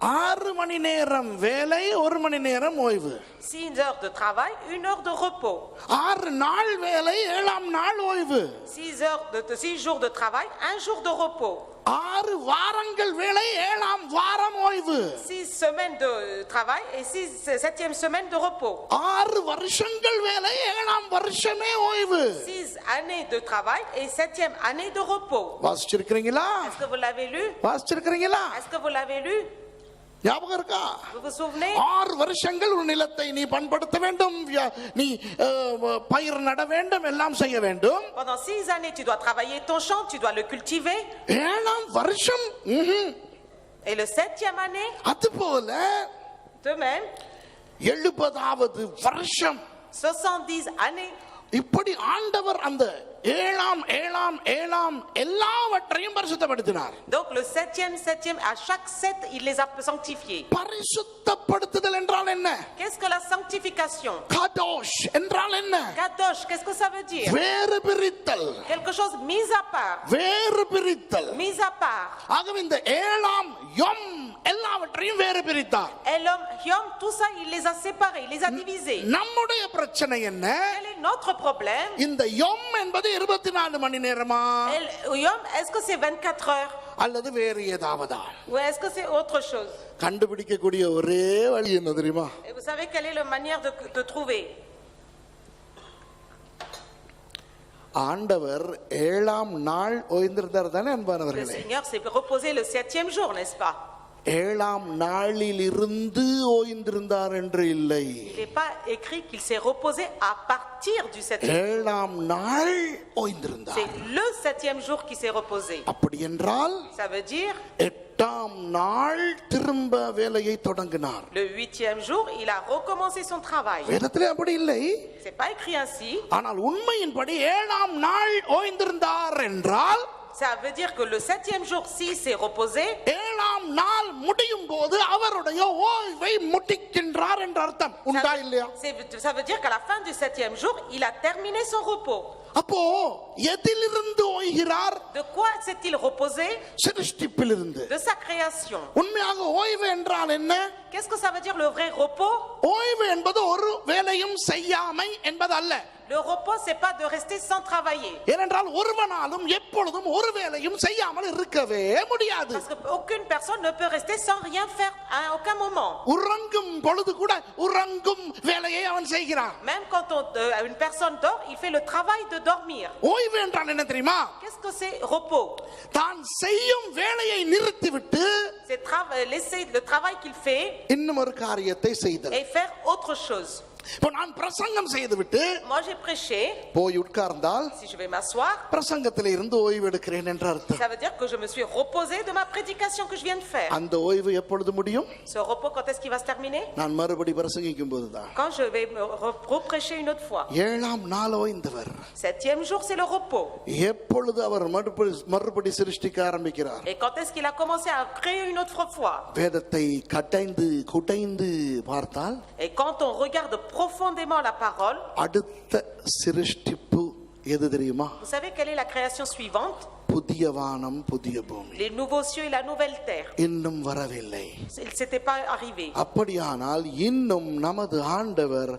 6 மணி நேரம் வேலை, 1 மணி நேரம் ஓய்வு. 6 heures de travail, 1 heure de repos. 6 நாள் வேலை, 7ஆம் நாள் ஓய்வு. 6 jours de travail, 1 jour de repos. 6 வாரங்கள் வேலை, 7ஆம் வாரம் ஓய்வு. 6 semaines de travail et 7e semaine de repos. 6 வருஷங்கள் வேலை, 7ஆம் வருஷமே ஓய்வு. 6 années de travail et 7e année de repos. வாசிச்சிருக்கீங்களா? Est-ce que vous l'avez lu? வாசிச்சிருக்கீங்களா? Est-ce que vous l'avez lu? ஞாபகம் இருக்கா? Vous vous souvenez? 6 வருஷங்கள் உன் நிலத்தை நீ பண்படுத்த வேண்டும், நீ பயிர் நட வேண்டும், எல்லாம் செய்ய வேண்டும். Pendant 6 années tu dois travailler ton champ, tu dois le cultiver. 7ஆம் வருஷம் Et le 7e année, அதுபோல de même, 70வது வருஷம் 70 années. இப்படி ஆண்டவர் அந்த ஏழாம் எல்லாவற்றையும் பரிசுத்தப்படுத்தினார். Donc le septième, à chaque 7 il les a sanctifiés. பரிசுத்தப்படுத்துதல் என்றால் என்ன? Qu'est-ce que la sanctification? காதோஷ் என்றால் என்ன? Kadosh, qu'est-ce que ça veut dire? வேறு பிரித்தல். Quelque chose mis à part. வேறு பிரித்தல். Mis à part. ஆகவே இந்த ஏழாம் யம் எல்லாவற்றையும் வேறு பிரித்தார். Elohim, Yom, tout ça il les a séparés, il les a divisés. நம்முடைய பிரச்சனை என்ன? Quel est notre problème? இந்த யம் என்பது 24 மணி நேரமா? Yom, est-ce que c'est 24 heures? அல்லது வேறு ஏதாவதா? Ou est-ce que c'est autre chose? கண்டுபிடிக்கக்கூடிய ஒரே வழி என்ன தெரியுமா? Et vous savez quelle est la manière de trouver? ஆண்டவர் ஏழாம் நாள் ஓய்ந்திருந்தார் தானே Le அன்பானவர்களே? Seigneur s'est reposé le 7e jour, n'est-ce pas? ஏழாம் நாளில் இருந்து ஓய்ந்திருந்தார் என்று இல்லை. Il n'est pas écrit qu'il s'est reposé à partir du 7e jour. ஏழாம் நாள் ஓய்ந்திருந்தார். C'est le 7e jour qui s'est reposé. அப்படி என்றால் Ça veut dire எட்டாம் நாள் திரும்ப வேலையை தொடங்கினார். le 8e jour, il a recommencé son travail. வேதத்திலே அப்படி இல்லை. C'est pas écrit ainsi. ஆனால் உண்மையின்படி ஏழாம் நாள் ஓய்ந்திருந்தார் என்றால் Ça veut dire que le 7e jour, s'il s'est reposé, ஏழாம் நாள் முடியும் போது அவருடைய ஓய்வை முடிக்கின்றார் என்ற அர்த்தம் உண்டா இல்லையா? ça veut dire qu'à la fin du 7e jour, il a terminé son repos. அப்போ எதிலிருந்து ஓய்கிறார்? De quoi s'est-il reposé? சிருஷ்டிப்பிலிருந்து. De sa création. உண்மையாக ஓய்வு என்றால் என்ன? Qu'est-ce que ça veut dire le vrai repos? ஓய்வு என்பது ஒரு வேலையும் செய்யாமை என்பது அல்ல. Le repos, c'est pas de rester sans travailler. ஏனென்றால் ஒருவனாலும் எப்பொழுதும் ஒரு வேலையும் செய்யாமல் இருக்கவே முடியாது. Parce que aucune personne ne peut rester sans rien faire à aucun moment. உறங்கும் பொழுது கூட உறங்கும் வேலையை அவன் செய்கிறான். Même quand une personne dort, il fait le travail de dormir. ஓய்வு என்றால் என்ன தெரியுமா? Qu'est-ce que c'est repos? தான் செய்யும் வேலையை நிறுத்திவிட்டு C'est laisser le travail qu'il fait இன்னும் ஒரு காரியத்தை செய்தல். et faire autre chose. இப்போ நான் பிரசங்கம் செய்துவிட்டு Moi j'ai prêché. போய் உட்கார்ந்தால் Si je vais m'asseoir, பிரசங்கத்திலே இருந்து ஓய்வு எடுக்கிறேன் என்ற அர்த்தம். ça veut dire que je me suis reposé de ma prédication que je viens de faire. அந்த ஓய்வு எப்பொழுது முடியும்? Ce repos, quand est-ce qu'il va se terminer? நான் மறுபடி பிரசங்கிக்கும் போதுதான். Quand je vais me reprêcher une autre fois. ஏழாம் நாள் ஓய்ந்தவர் 7e jour, c'est le repos. எப்பொழுது அவர் மறுபடி சிருஷ்டிக்க ஆரம்பிக்கிறார்? Et quand est-ce qu'il a commencé à créer une autre fois? வேதத்தை குடைந்து பார்த்தால் Et quand on regarde profondément la parole, அடுத்த சிருஷ்டிப்பு எது தெரியுமா? vous savez quelle est la création suivante? புதிய வானம் புதிய பூமி. Les nouveaux cieux et la nouvelle terre. இன்னும் வரவில்லை. Il s'était pas arrivé. அப்படியானால் இன்னும் நமது ஆண்டவர்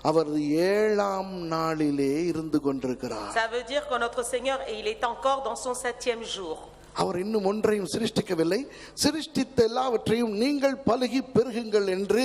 அவர் ஏழாம் நாளிலே இருந்து கொண்டிருக்கிறார். Ça veut dire que notre Seigneur, il est encore dans son 7e jour. அவர் இன்னும் ஒன்றையும் சிருஷ்டிக்கவில்லை. சிருஷ்டித்த எல்லாவற்றையும் நீங்கள் பலுகி பெருகுங்கள் என்று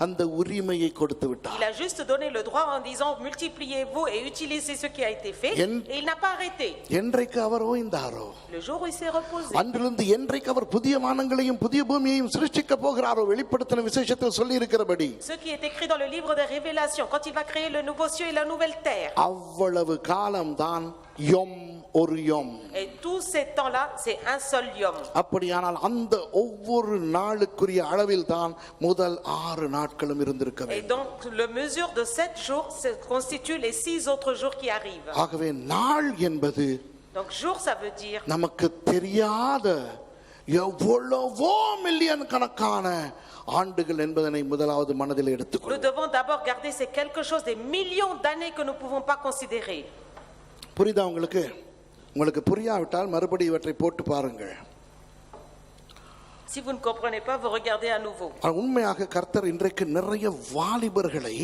அந்த உரிமையை கொடுத்து விட்டார். Il a juste donné le droit en disant multipliez-vous et utilisez ce qui a été fait. Et il n'a pas arrêté. என்றைக்கு அவர் ஓய்ந்தாரோ, Le jour où il s'est reposé. அன்றிலிருந்து என்றைக்கு அவர் புதிய வானங்களையும் புதிய பூமியையும் சிருஷ்டிக்க போகிறாரோ, வெளிப்படுத்தின விசேஷத்தில் சொல்லி இருக்கிறபடி, Ce qui est écrit dans le livre des Révélations, quand il va créer le nouveau cieux et la nouvelle terre. அவ்வளவு காலம்தான் யோம் ஒரு யோம். Et tout ces temps-là, c'est un seul yom. அப்படியானால் அந்த ஒவ்வொரு நாளுக்குரிய அளவில் தான் முதல் 6 நாட்களும் இருந்திருக்க Et வேண்டும். donc, le mesure de 7 jours constitue les 6 autres jours qui arrivent. ஆகவே நாள் என்பது Donc, jour, ça veut dire நமக்கு தெரியாத எவ்வளவோ மில்லியன் கணக்கான ஆண்டுகள் என்பதனை முதலாவது மனதில் nous எடுத்துக்கொள்ளுங்கள். devons d'abord garder c'est quelque chose des millions d'années que nous ne pouvons pas considérer. புரியுதா உங்களுக்கு? உங்களுக்கு புரியாவிட்டால் மறுபடியும் இவற்றை போட்டு பாருங்கள். Si vous ne comprenez pas, vous regardez à nouveau. உண்மையாக கர்த்தர் இன்றைக்கு நிறைய வாலிபர்களை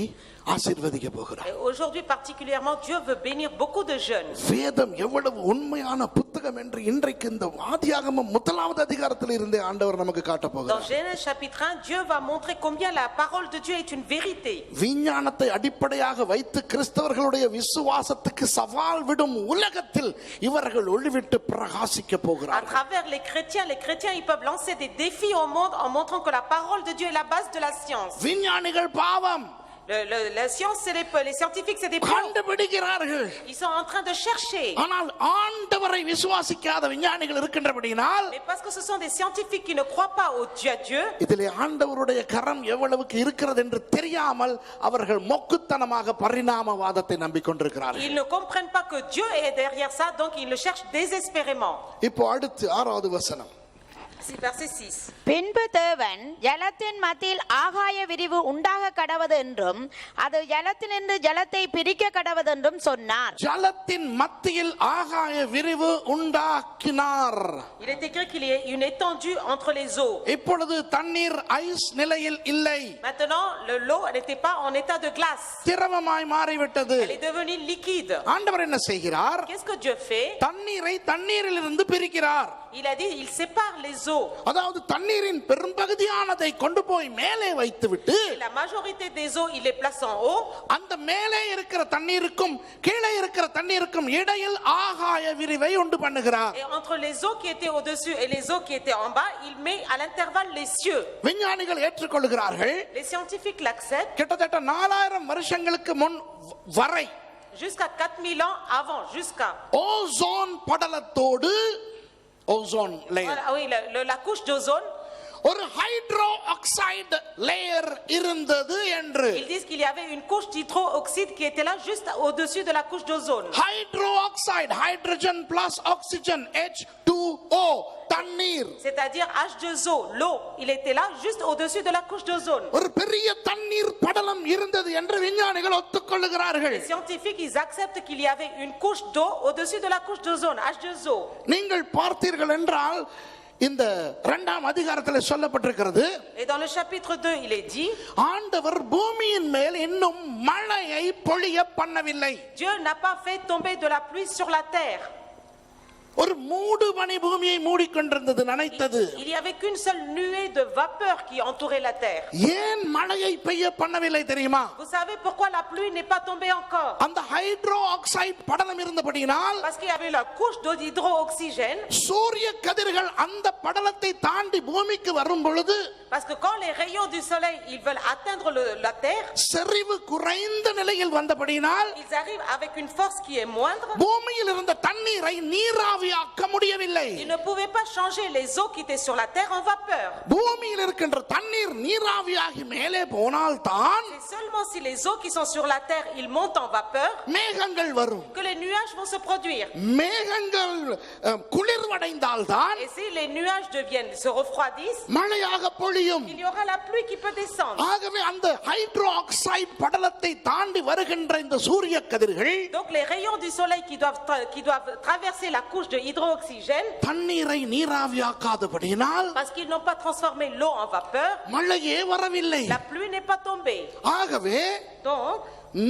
ஆசீர்வதிக்க போகிறார். Et aujourd'hui particulièrement, Dieu veut bénir beaucoup de jeunes. வேதம் எவ்வளவு உண்மையான புத்தகம் என்று இன்றைக்கு இந்த ஆதியாகமம் முதலாவது அதிகாரத்தில் இருந்தே ஆண்டவர் நமக்கு காட்ட Dans போகிறார். Genèse chapitre 1, Dieu va montrer combien la parole de Dieu est une vérité. விஞ்ஞானத்தை அடிப்படையாக வைத்து கிறிஸ்தவர்களுடைய விசுவாசத்துக்கு சவால் விடும் உலகத்தில் இவர்கள் ஒளிவிட்டு பிரகாசிக்க À போகிறார்கள். travers les chrétiens, ils peuvent lancer des défis au monde en montrant que la parole de Dieu est la base de la science. விஞ்ஞானிகள் பாவம். La science, c'est les scientifiques, c'est des pros. கண்டுபிடிக்கிறார்கள். Ils sont en train de chercher. ஆனால் ஆண்டவரை விசுவாசிக்காத விஞ்ஞானிகள் இருக்கின்றபடியினால், Mais parce que ce sont des scientifiques qui ne croient pas au Dieu, இதிலே ஆண்டவருடைய கரம் எவ்வளவுக்கு இருக்கிறது என்று தெரியாமல் அவர்கள் மொக்குத்தனமாக பரிணாமவாதத்தை நம்பிக்கொண்டிருக்கிறார்கள். ils ne comprennent pas que Dieu est derrière ça, donc ils le cherchent désespérément. இப்போ அடுத்து 6வது வசனம். Verset 6. பின்பு தேவன் ஜலத்தின் மத்தியில் ஆகாய விரிவு உண்டாக கடவது என்றும் அது ஜலத்தினின்று ஜலத்தை பிரிக்க கடவது என்றும் சொன்னார். ஜலத்தின் மத்தியில் ஆகாய விரிவு உண்டாக்கினார். Il est écrit qu'il y a une étendue entre les eaux. இப்பொழுது தண்ணீர் ஐஸ் நிலையில் இல்லை. Maintenant, l'eau n'était pas en état de glace. திரவமாய் மாறிவிட்டது. Elle est devenue liquide. ஆண்டவர் என்ன செய்கிறார்? Qu'est-ce que Dieu fait? தண்ணீரை தண்ணீரிலிருந்து பிரிக்கிறார். Il a dit, il sépare les eaux. அதாவது தண்ணீரின் பெரும்பகுதியானதை கொண்டு போய் மேலே வைத்துவிட்டு, La majorité des eaux, il les place en haut. அந்த மேலே இருக்கிற தண்ணீருக்கும் கீழே இருக்கிற தண்ணீருக்கும் இடையில் ஆகாய விரிவை உண்டு பண்ணுகிறார். Et entre les eaux qui étaient au-dessus et les eaux qui étaient en bas, il met à l'intervalle les cieux. விஞ்ஞானிகள் ஏற்றுக்கொள்கிறார்கள். Les scientifiques l'acceptent. கிட்டத்தட்ட 4000 வருஷங்களுக்கு முன் வரை Jusqu'à 4000 ans avant, jusqu'à. Ozone படலத்தோடு, ozone layer, Voilà, oui, la couche d'ozone. ஒரு hydro oxide layer இருந்தது என்று. Ils disent qu'il y avait une couche d'hydroxyde qui était là juste au-dessus de la couche d'ozone. Hydro oxide, hydrogen plus oxygen, H2O, தண்ணீர். C'est-à-dire H2O, l'eau, il était là juste au-dessus de la couche d'ozone. ஒரு பெரிய தண்ணீர் படலம் இருந்தது என்று விஞ்ஞானிகள் ஒத்துக்கொள்கிறார்கள். Les scientifiques, ils acceptent qu'il y avait une couche d'eau au-dessus de la couche d'ozone, H2O. நீங்கள் பார்த்தீர்கள் என்றால் இந்த 2ஆம் அதிகாரத்தில் சொல்லப்பட்டிருக்கிறது. Et dans le chapitre 2, il est dit, ஆண்டவர் பூமியின் மேல் இன்னும் மழையை பொழிய பண்ணவில்லை. Dieu n'a pas fait tomber de la pluie sur la terre. ஒரு மூடு பனி பூமியை மூடிக்கொண்டிருந்தது, நனைத்தது. Il y avait qu'une seule nuée de vapeur qui entourait la terre. ஏன் மழையை பெய்ய பண்ணவில்லை தெரியுமா? Vous savez pourquoi la pluie n'est pas tombée encore? அந்த hydro oxide படலம் இருந்தபடியினால், Parce qu'il y avait la couche d'hydroxygène. சூரிய கதிர்கள் அந்த படலத்தை தாண்டி பூமிக்கு வரும் பொழுது, Parce que quand les rayons du soleil, ils veulent atteindre la terre, செறிவு குறைந்த நிலையில் வந்தபடியினால், ils arrivent avec une force qui est moindre. பூமியில் இருந்த தண்ணீரை நீராவியாக்க முடியவில்லை. Ils ne pouvaient pas changer les eaux qui étaient sur la terre en vapeur. பூமியில் இருக்கின்ற தண்ணீர் நீராவியாகி மேலே போனால் தான் C'est seulement si les eaux qui sont sur la terre, ils montent en vapeur, மேகங்கள் வரும். que les nuages vont se produire. மேகங்கள் குளிர்வடைந்தால் தான், Et si les nuages se refroidissent, மழையாக பொழியும். il y aura la pluie qui peut descendre. ஆகவே அந்த hydro oxide படலத்தை தாண்டி வருகின்ற இந்த சூரிய கதிர்கள் Donc les rayons du soleil qui doivent traverser la couche de hydroxygène, தண்ணீரை நீராவியாக்காதபடியினால், parce qu'ils n'ont pas transformé l'eau en vapeur, மழையே வரவில்லை. la pluie n'est pas tombée. ஆகவே Donc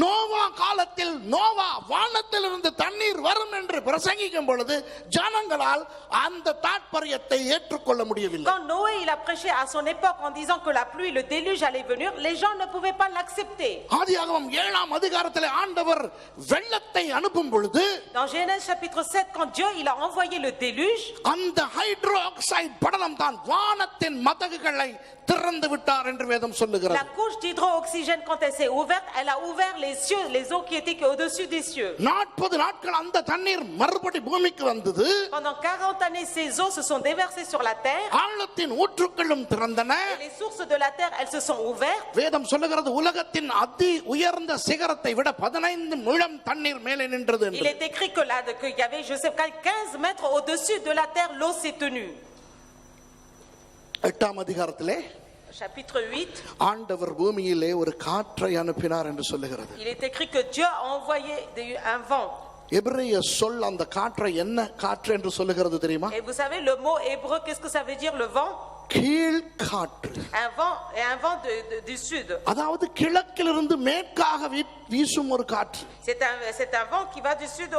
நோவா காலத்தில் நோவா வானத்திலிருந்து தண்ணீர் வரும் என்று பிரசங்கிக்கும் பொழுது ஜனங்களால் அந்த தாற்பயத்தை ஏற்றுக்கொள்ள முடியவில்லை. quand Noé il a prêché à son époque en disant que la pluie, le déluge allait venir, les gens ne pouvaient pas l'accepter. ஆதியாகமம் 7ஆம் அதிகாரத்தில் ஆண்டவர் வெள்ளத்தை அனுப்பும் பொழுது, Dans Genèse chapitre 7, quand Dieu il a envoyé le déluge, அந்த hydro oxide படலம் தான் வானத்தின் மதகுகளை திறந்து விட்டார் என்று வேதம் சொல்லுகிறது. la couche d'hydroxygène, quand elle s'est ouverte, elle a ouvert les cieux, les eaux qui étaient au-dessus des cieux. 40 நாட்கள் அந்த தண்ணீர் மறுபடி பூமிக்கு வந்தது. Pendant 40 années, ces eaux se sont déversées sur la terre. ஆழத்தின் ஊற்றுக்களும் திறந்தன. Et les sources de la terre, elles se sont ouvertes. வேதம் சொல்லுகிறது உலகத்தின் அதி உயர்ந்த சிகரத்தை விட 15 முழம் தண்ணீர் மேலே நின்றது என்று. Il est écrit qu'il y avait, je sais pas, 15 mètres au-dessus de la terre, l'eau s'est tenue. 8ஆம் அதிகாரத்திலே Chapitre 8. ஆண்டவர் பூமியிலே ஒரு காற்றை அனுப்பினார் என்று சொல்லுகிறது. Il est écrit que Dieu a envoyé un vent. எபிரேய சொல் அந்த காற்றை என்ன காற்று என்று சொல்லுகிறது தெரியுமா? Et vous savez le mot hébreu, qu'est-ce que ça veut dire, le vent? கீழ் காற்று. Un vent du sud. அதாவது கிழக்கிலிருந்து மேற்காக வீசும் ஒரு காற்று. C'est un vent qui va du sud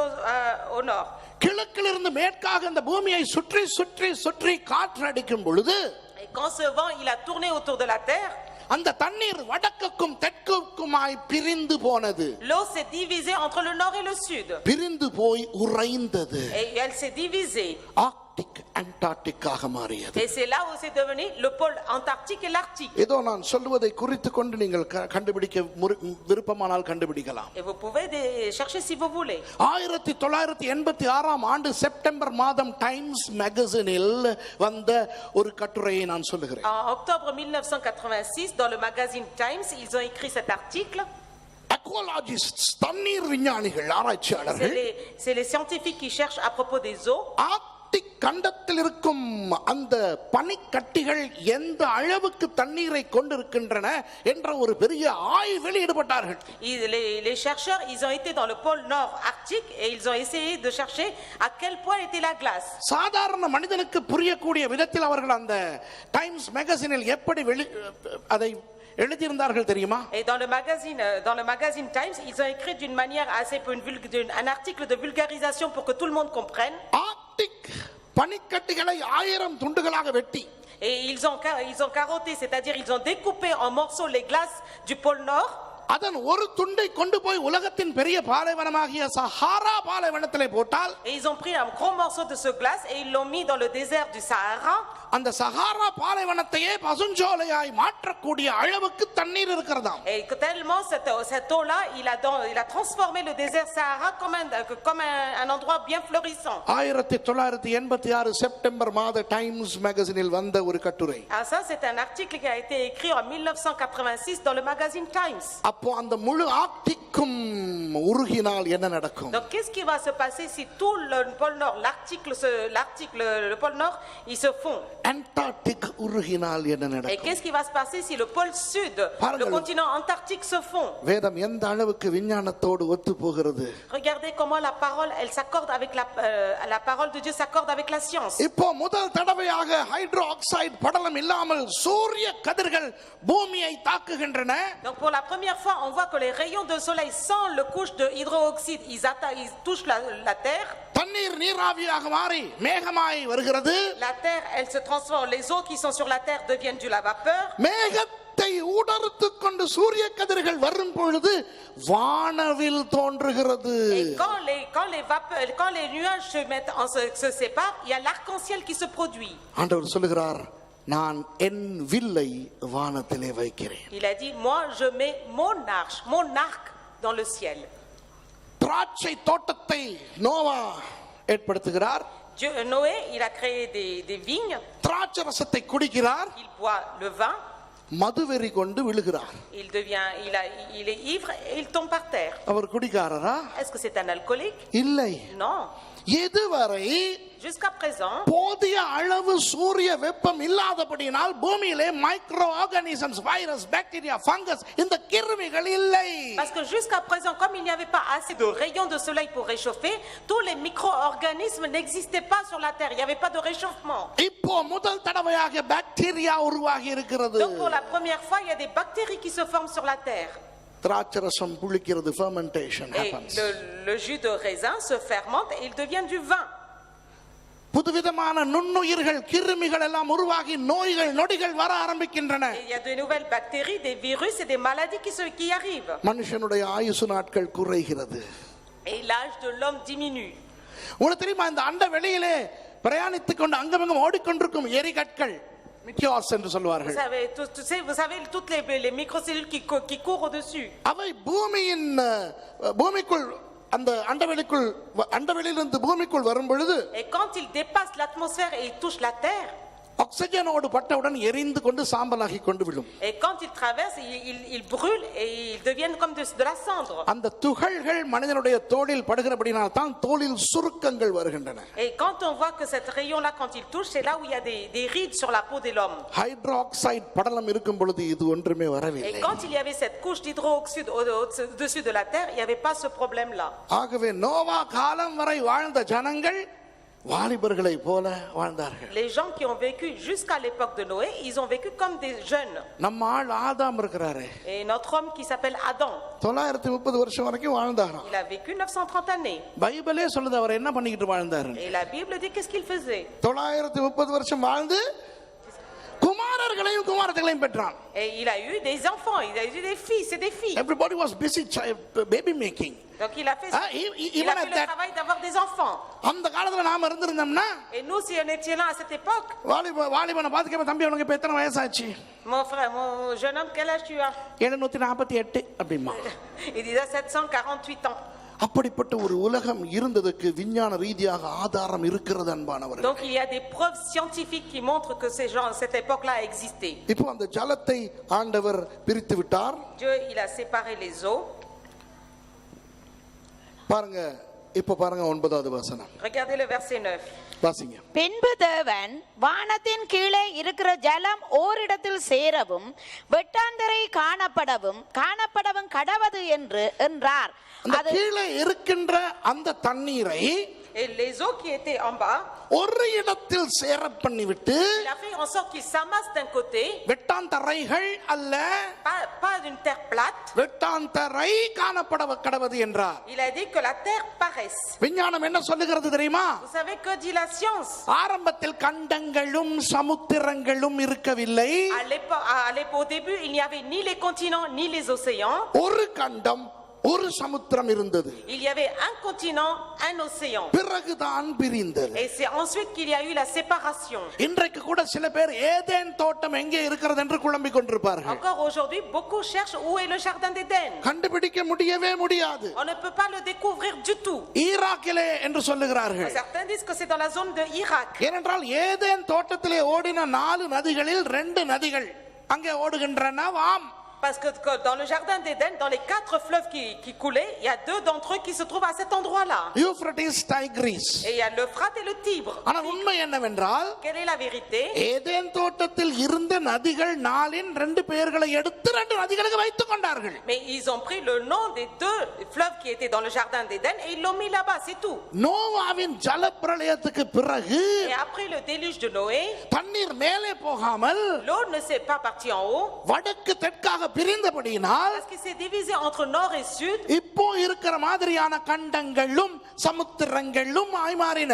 au nord. கிழக்கிலிருந்து மேற்காக இந்த பூமியை சுற்றி சுற்றி சுற்றி காற்று அடிக்கும் பொழுது, et quand ce vent il a tourné autour de la terre, அந்த தண்ணீர் வடக்குக்கும் தெற்குக்குமாய் பிரிந்து போனது. l'eau s'est divisée entre le nord et le sud. பிரிந்து போய் உறைந்தது. Et elle s'est divisée. Arctic அண்டார்டிக்காக மாறியது. Et c'est là où c'est devenu le pôle antarctique et l'arctique. ஏதோ நான் சொல்லுவதை குறித்து கொண்டு நீங்கள் கண்டுபிடிக்க விருப்பமானால் கண்டுபிடிக்கலாம். Et vous pouvez chercher si vous voulez. 1986 ஆண்டு செப்டம்பர் மாதம் டைம்ஸ் மேகசினில் வந்த ஒரு கட்டுரையை நான் சொல்லுகிறேன். En octobre 1986 dans le magazine Times, ils ont écrit cet article. Aquologists, தண்ணீர் விஞ்ஞானிகள், ஆராய்ச்சியாளர்கள், c'est les scientifiques qui cherchent à propos des eaux. Arctic கண்டத்தில் இருக்கும் அந்த பனிக்கட்டிகள் எந்த அளவுக்கு தண்ணீரை கொண்டிருக்கின்றன என்ற ஒரு பெரிய ஆய்வில் ஈடுபட்டார்கள். Les chercheurs, ils ont été dans le pôle nord arctique et ils ont essayé de chercher à quel point était la glace. சாதாரண மனிதனுக்கு புரியக்கூடிய விதத்தில் அவர்கள் அந்த டைம்ஸ் மேகசினில் எப்படி அதை எழுதியிருந்தார்கள் தெரியுமா? Et dans le magazine Times, ils ont écrit d'une manière assez un article de vulgarisation pour que tout le monde comprenne. Arctic பனிக்கட்டிகளை 1000 துண்டுகளாக வெட்டி, et ils ont carotté, c'est-à-dire ils ont découpé en morceaux les glaces du pôle nord. அதன் ஒரு துண்டை கொண்டு போய் உலகத்தின் பெரிய பாலைவனமாகிய சஹாரா பாலைவனத்திலே போட்டால், et ils ont pris un gros morceau de ce glace et ils l'ont mis dans le désert du Sahara. அந்த சஹாரா பாலைவனத்தையே பசுஞ்சோலையாய் மாற்றக்கூடிய அளவுக்கு தண்ணீர் இருக்கிறதாம். Et tellement cette eau là, il a transformé le désert Sahara comme un endroit bien florissant. 1986 September மாத times மேகசினில் வந்த ஒரு கட்டுரை. Ah, ça c'est un article qui a été écrit en 1986 dans le magazine Times. அப்போ அந்த முழு ஆர்க்டிக்கும் உருகினால் என்ன நடக்கும்? Donc qu'est-ce qui va se passer si tout le pôle nord, le pôle nord, il se fond? Antarctic உருகினால் என்ன Et நடக்கும்? qu'est-ce qui va se passer si le pôle sud, le continent antarctique se fond? வேதம் எந்த அளவுக்கு விஞ்ஞானத்தோடு ஒத்து போகிறது? Regardez comment la parole, elle s'accorde avec la parole de Dieu s'accorde avec la science. இப்போ முதல் தடவையாக ஹைட்ரோ ஆக்சைடு படலம் இல்லாமல் சூரிய கதிர்கள் பூமியை தாக்குகின்றன. Donc pour la première fois, on voit que les rayons de soleil sans le couche de hydroxyde, ils touchent la terre. தண்ணீர் நீராவியாக மாறி மேகமாய் வருகிறது. La terre, elle se transforme, les eaux qui sont sur la terre deviennent de la vapeur. மேகத்தை ஊடறுத்துக் கொண்டு சூரிய கதிர்கள் வரும் பொழுது வானவில் தோன்றுகிறது. Et quand les nuages se séparent, il y a l'arc-en-ciel qui se produit. ஆண்டவர் சொல்லுகிறார், நான் என் வில்லை வானத்திலே வைக்கிறேன். Il a dit, moi je mets mon arc dans le ciel. திராட்சை தோட்டத்தை Noah ஏற்படுத்துகிறார். Noé, il a créé des vignes. திராட்சை ரசத்தை குடிக்கிறார். Il boit le vin. மதுவெறி கொண்டு விழுகிறார். Il est ivre et il tombe par terre. அவர் குடிக்காரரா? Est-ce que c'est un alcoolique? இல்லை. Non. இதுவரை jusqu'à présent போதிய அளவு சூரிய வெப்பம் இல்லாதபடியால் பூமியிலே micro organisms, virus, bacteria, fungus, இந்த கிருமிகள் இல்லை. Parce que jusqu'à présent, comme il n'y avait pas assez de rayons de soleil pour réchauffer, tous les micro-organismes n'existaient pas sur la terre. Il n'y avait pas de réchauffement. இப்போ முதல் தடவையாக bacteria உருவாகி இருக்கிறது. Donc pour la première fois, il y a des bactéries qui se forment sur la terre. திராட்சரசம் புளிக்கிறது, fermentation happens. Le jus de raisin se fermente et il devient du vin. புதுவிதமான நுண்ணுயிர்கள், கிருமிகள் எல்லாம் உருவாகி நோய்கள் நொடிகள் வர ஆரம்பிக்கின்றன. Il y a de nouvelles bactéries, des virus et des maladies qui arrivent. மனுஷனுடைய ஆயுசு நாட்கள் குறைகிறது. Et l'âge de l'homme diminue. உங்களுக்கு தெரியுமா, இந்த அண்ட வெளியிலே பிரயாணித்துக் கொண்டு அங்கமங்கம் ஓடிக்கொண்டிருக்கும் எரிகற்கள், மிக்கியாஸ் என்று சொல்வார்கள். Vous savez toutes les microcellules qui courent au-dessus. அவை பூமிக்குள் அந்த அண்டவெளியிலிருந்து பூமிக்குள் வரும் பொழுது, et quand il dépasse l'atmosphère et il touche la terre, ஆக்ஸிஜனோடு பட்டவுடன் எரிந்து கொண்டு சாம்பலாகி கொண்டு விடும். et quand il traverse, il brûle et ils deviennent comme de la cendre. அந்த துகள்கள் மனிதனுடைய தோலில் படுகிறபடியால் தான் தோலில் சுருக்கங்கள் வருகின்றன. Et quand on voit que cette rayon là, quand il touche, c'est là où il y a des rides sur la peau de l'homme. ஹைட்ரோஆக்சைடு படலம் இருக்கும் பொழுது இது ஒன்றுமே வரவில்லை. Et quand il y avait cette couche d'hydroxyde au-dessus de la terre, il n'y avait pas ce problème là. ஆகவே நோவா காலம் வரை வாழ்ந்த ஜனங்கள் வாலிபர்களை போல வாழ்ந்தார்கள். Les gens qui ont vécu jusqu'à l'époque de Noé, ils ont vécu comme des jeunes. நம்ம ஆள் ஆதாம் இருக்கிறாரே, et notre homme qui s'appelle Adam, 930 வருஷம் வரைக்கும் வாழ்ந்தாராம். il a vécu 930 années. பைபிளே சொல்லுது அவர் என்ன பண்ணிக்கிட்டு வாழ்ந்தாரு. et la Bible dit qu'est-ce qu'il faisait. 930 வருஷம் வாழ்ந்து குமாரரை குமாரர்களையும் குமாரத்தையும் பெற்றான். Et il a eu des enfants, il a eu des fils et des filles. Everybody was busy baby making. Donc il a fait le travail d'avoir des enfants. அந்த காலத்துல நாம இருந்திருந்தோம்னா, et nous si on était là à cette époque, வாலிபனை பார்த்து கேப்ப, தம்பி உனக்கு இப்ப எத்தனை வயசாச்சு? Mon frère, mon jeune homme, quel âge tu as? 748 அப்படிமா. Il disait 748 ans. அப்படிப்பட்ட ஒரு உலகம் இருந்ததுக்கு விஞ்ஞான ரீதியாக ஆதாரம் இருக்கிறது அன்பானவர்களே. Donc il y a des preuves scientifiques qui montrent que ces gens cette époque-là a existé. இப்போ அந்த ஜலத்தை ஆண்டவர் பிரித்து விட்டார். Dieu il a séparé les eaux. பாருங்க, இப்போ பாருங்க 9வது வசனம். Regardez le verset 9. வாசிங்க. பின்பு தேவன் வானத்தின் கீழே இருக்கிற ஜலம் ஓரிடத்தில் சேரவும் வெட்டாந்தரை காணப்படவும் கடவது என்றார். அது கீழே இருக்கின்ற அந்த தண்ணீரை et les eaux qui étaient en bas ஒரு இடத்தில் சேர பண்ணிவிட்டு, il a fait en sorte qu'ils s'amassent d'un côté, வெட்டாந்தரைகள் அல்ல, pas d'une terre plate, வெட்டாந்தரை காணப்படவது என்றார். il a dit que la terre paraisse. விஞ்ஞானம் என்ன சொல்லுகிறது தெரியுமா? Vous savez que dit la science? ஆரம்பத்தில் கண்டங்களும் சமுத்திரங்களும் இருக்கவில்லை. Au début il n'y avait ni les continents ni les océans. ஒரு கண்டம் ஒரு சமுத்திரம் இருந்தது. Il y avait un continent, un océan. பிறகுதான் பிரிந்தது. Et c'est ensuite qu'il y a eu la séparation. இன்றைக்கு கூட சில பேர் ஏதேன் தோட்டம் எங்கே இருக்கிறது என்று குழம்பிக் கொண்டிருப்பார்கள். Encore aujourd'hui beaucoup cherchent où est le jardin d'Éden. கண்டுபிடிக்க முடியவே முடியாது. On ne peut pas le découvrir du tout. ஈராக்கிலே என்று சொல்லுகிறார்கள். Certains disent que c'est dans la zone de Irak. ஏனென்றால் ஏதேன் தோட்டத்திலே ஓடின 4 நதிகளில் 2 நதிகள் அங்கே ஓடுகின்றனவாம். Parce que dans le jardin d'Éden, dans les 4 fleuves qui coulaient, il y a 2 d'entre eux qui se trouvent à cet endroit-là. Euphrates, Tigris. Et il y a l'Euphrate et le Tibre. ஆனா உண்மை என்னவென்றால், quelle est la vérité? Eden தோட்டத்தில் இருந்த நதிகள் 4இன் 2 பெயர்களை எடுத்து 2 நதிகளுக்கு வைத்துக் கொண்டார்கள். Mais ils ont pris le nom des 2 fleuves qui étaient dans le jardin d'Éden et ils l'ont mis là-bas, c'est tout. நோவாவின் ஜலப்பிரளயத்துக்கு பிறகு, et après le déluge de Noé, தண்ணீர் மேலே போகாமல் l'eau ne s'est pas partie en haut. வடக்கு தெற்காக பிரிந்தபடியினால், parce qu'il s'est divisé entre nord et sud. இப்போ இருக்கிற மாதிரியான கண்டங்களும் சமுத்திரங்களும் ஆய்மாறின.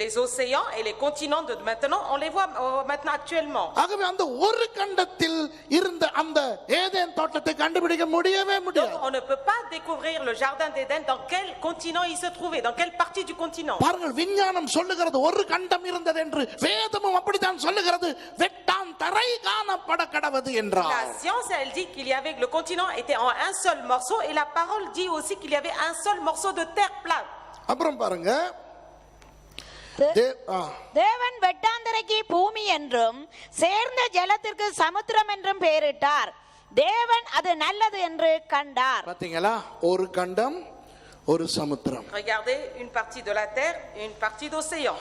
les océans et les continents de maintenant on les voit maintenant actuellement. ஆகவே அந்த ஒரு கண்டத்தில் இருந்த அந்த ஏதேன் தோட்டத்தை கண்டுபிடிக்க முடியவே முடியாது. donc on ne peut pas découvrir le jardin d'Éden dans quel continent il se trouvait, dans quelle partie du continent. பாருங்கள், விஞ்ஞானம் சொல்லுகிறது ஒரு கண்டம் இருந்தது என்று, வேதமும் அப்படித்தான் சொல்லுகிறது. வெட்டாந்தரை காணப்பட கடவது என்றார். la science elle dit qu'il y avait le continent était en un seul morceau et la parole dit aussi qu'il y avait un seul morceau de terre plate. அப்புறம் பாருங்க, தேவன் வெட்டாந்தரைக்கு பூமி என்றும் சேர்ந்த ஜலத்திற்கு சமுத்திரம் என்றும் பெயரிட்டார். தேவன் அது நல்லது என்று கண்டார். பாத்தீங்களா, ஒரு கண்டம் ஒரு சமுத்திரம். regardez, une partie de la terre et une partie d'océan.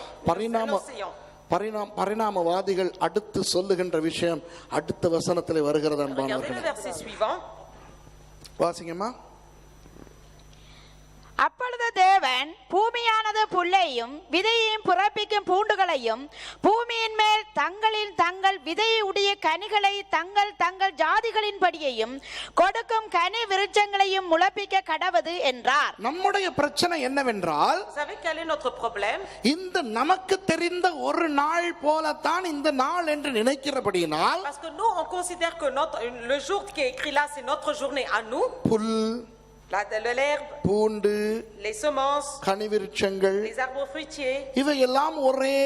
பரிணாமவாதிகள் அடுத்து சொல்லுகின்ற விஷயம் அடுத்த வசனத்திலே வருகிறது அன்பானவர்களே. வாசிங்கம்மா. அப்பொழுது தேவன் பூமியானது புல்லையும் விதையையும் பிறப்பிக்கும் பூண்டுகளையும் பூமியின் மேல் தங்கள் விதையுடைய கனிகளை தங்கள் ஜாதிகளின்படியையும் கொடுக்கும் கனி விருட்சங்களையும் முளைப்பிக்க கடவது என்றார். நம்முடைய பிரச்சனை என்னவென்றால், இந்த நமக்கு தெரிந்த ஒரு நாள் போலத்தான் இந்த நாள் என்று நினைக்கிறபடியினால், parce que nous on considère que le jour qui est écrit là c'est notre journée à nous. Pull, l'herbe, பூண்டு, les semences, கனிவிருட்சங்கள், les arbres fruitiers, இவையெல்லாம் ஒரே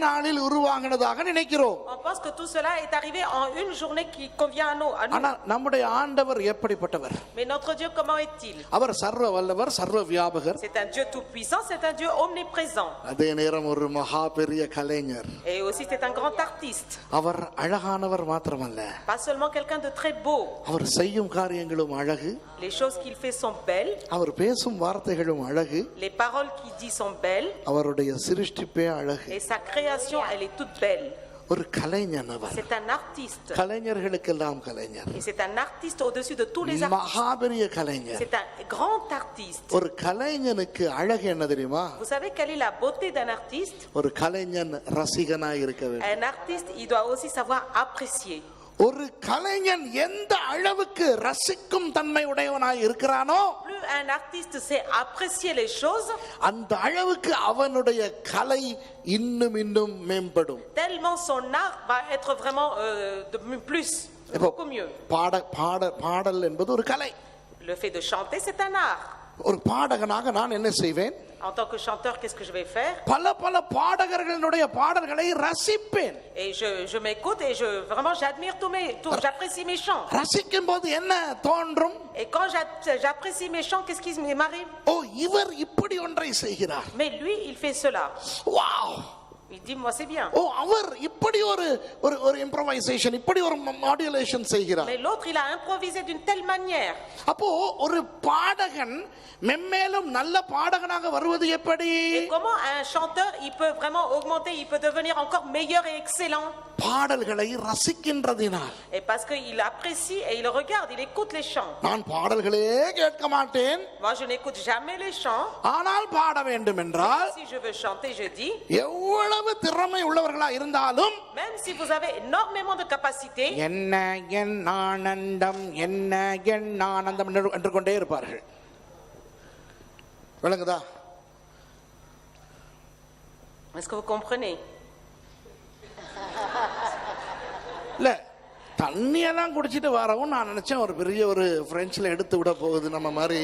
நாளில் உருவாகினதாக நினைக்கிறோம். on pense que tout cela est arrivé en une journée qui convient à nous. ஆனா நம்முடைய ஆண்டவர் எப்படிப்பட்டவர்? mais notre Dieu comment est-il? அவர் சர்வ வல்லவர், சர்வ வியாபகர். c'est un Dieu tout puissant, c'est un Dieu omniprésent. அதே நேரம் ஒரு மகா பெரிய கலைஞர். et aussi c'est un grand artiste. அவர் அழகானவர் மாத்திரமல்ல, pas seulement quelqu'un de très beau. அவர் செய்யும் காரியங்களும் அழகு. les choses qu'il fait sont belles. அவர் பேசும் வார்த்தைகளும் அழகு. les paroles qu'il dit sont belles. அவருடைய சிருஷ்டிப்பே அழகு. et sa création elle est toute belle. ஒரு கலைஞன் அவர். c'est un artiste. கலைஞர்களுக்கெல்லாம் கலைஞர். et c'est un artiste au-dessus de tous les artistes. மகாபெரிய கலைஞர். c'est un grand artiste. ஒரு கலைஞனுக்கு அழகு என்ன தெரியுமா? vous savez quelle est la beauté d'un artiste? ஒரு கலைஞன் ரசிகனாய் இருக்க வேண்டும். un artiste il doit aussi savoir apprécier. ஒரு கலைஞன் எந்த அளவுக்கு ரசிக்கும் தன்மை உடையவனாய் இருக்கிறானோ, plus un artiste sait apprécier les choses, அந்த அளவுக்கு அவனுடைய கலை இன்னும் இன்னும் மேம்படும். tellement son art va être vraiment de plus, beaucoup mieux. பாடல் என்பது ஒரு கலை. Le fait de chanter, c'est un art. ஒரு பாடகனாக நான் என்ன செய்வேன்? En tant que chanteur, qu'est-ce que je vais faire? பல பாடகர்களுடைய பாடல்களை ரசிப்பேன். Et je m'écoute et vraiment j'admire j'apprécie mes chants. ரசிக்கும் போது என்ன தோன்றும்? Et quand j'apprécie mes chants, qu'est-ce qui m'arrive? ஓ, இவர் இப்படி ஒன்றை செய்கிறார். Mais lui, il fait cela. Wow! Il dit moi c'est bien. ஓ, அவர் இப்படி ஒரு இம்ப்ரோவைசேஷன், இப்படி ஒரு மாடுலேஷன் செய்கிறார். Mais l'autre il a improvisé d'une telle manière. அப்போ ஒரு பாடகன் மென்மேலும் நல்ல பாடகனாக வருவது எப்படி? Et comment un chanteur il peut vraiment augmenter, il peut devenir encore meilleur et excellent? பாடல்களை ரசிக்கின்றதினால். Et parce que il apprécie et il regarde, il écoute les chants. நான் பாடல்களே கேட்க மாட்டேன். Moi je n'écoute jamais les chants. ஆனால் பாட வேண்டும் என்றால், si je veux chanter, je dis, எவ்வளவு திறமை உள்ளவர்களா இருந்தாலும், même si vous avez énormément de capacité, என்ன என் ஆனந்தம் என்ன என் ஆனந்தம் என்று கொண்டே இருப்பார்கள். விளங்குதா? est-ce que vous comprenez? இல்ல, தண்ணியெல்லாம் குடிச்சிட்டு வரவும் நான் நினைச்சேன் ஒரு பெரிய ஒரு பிரெஞ்சில் எடுத்து விட போகுது நம்ம மாதிரி.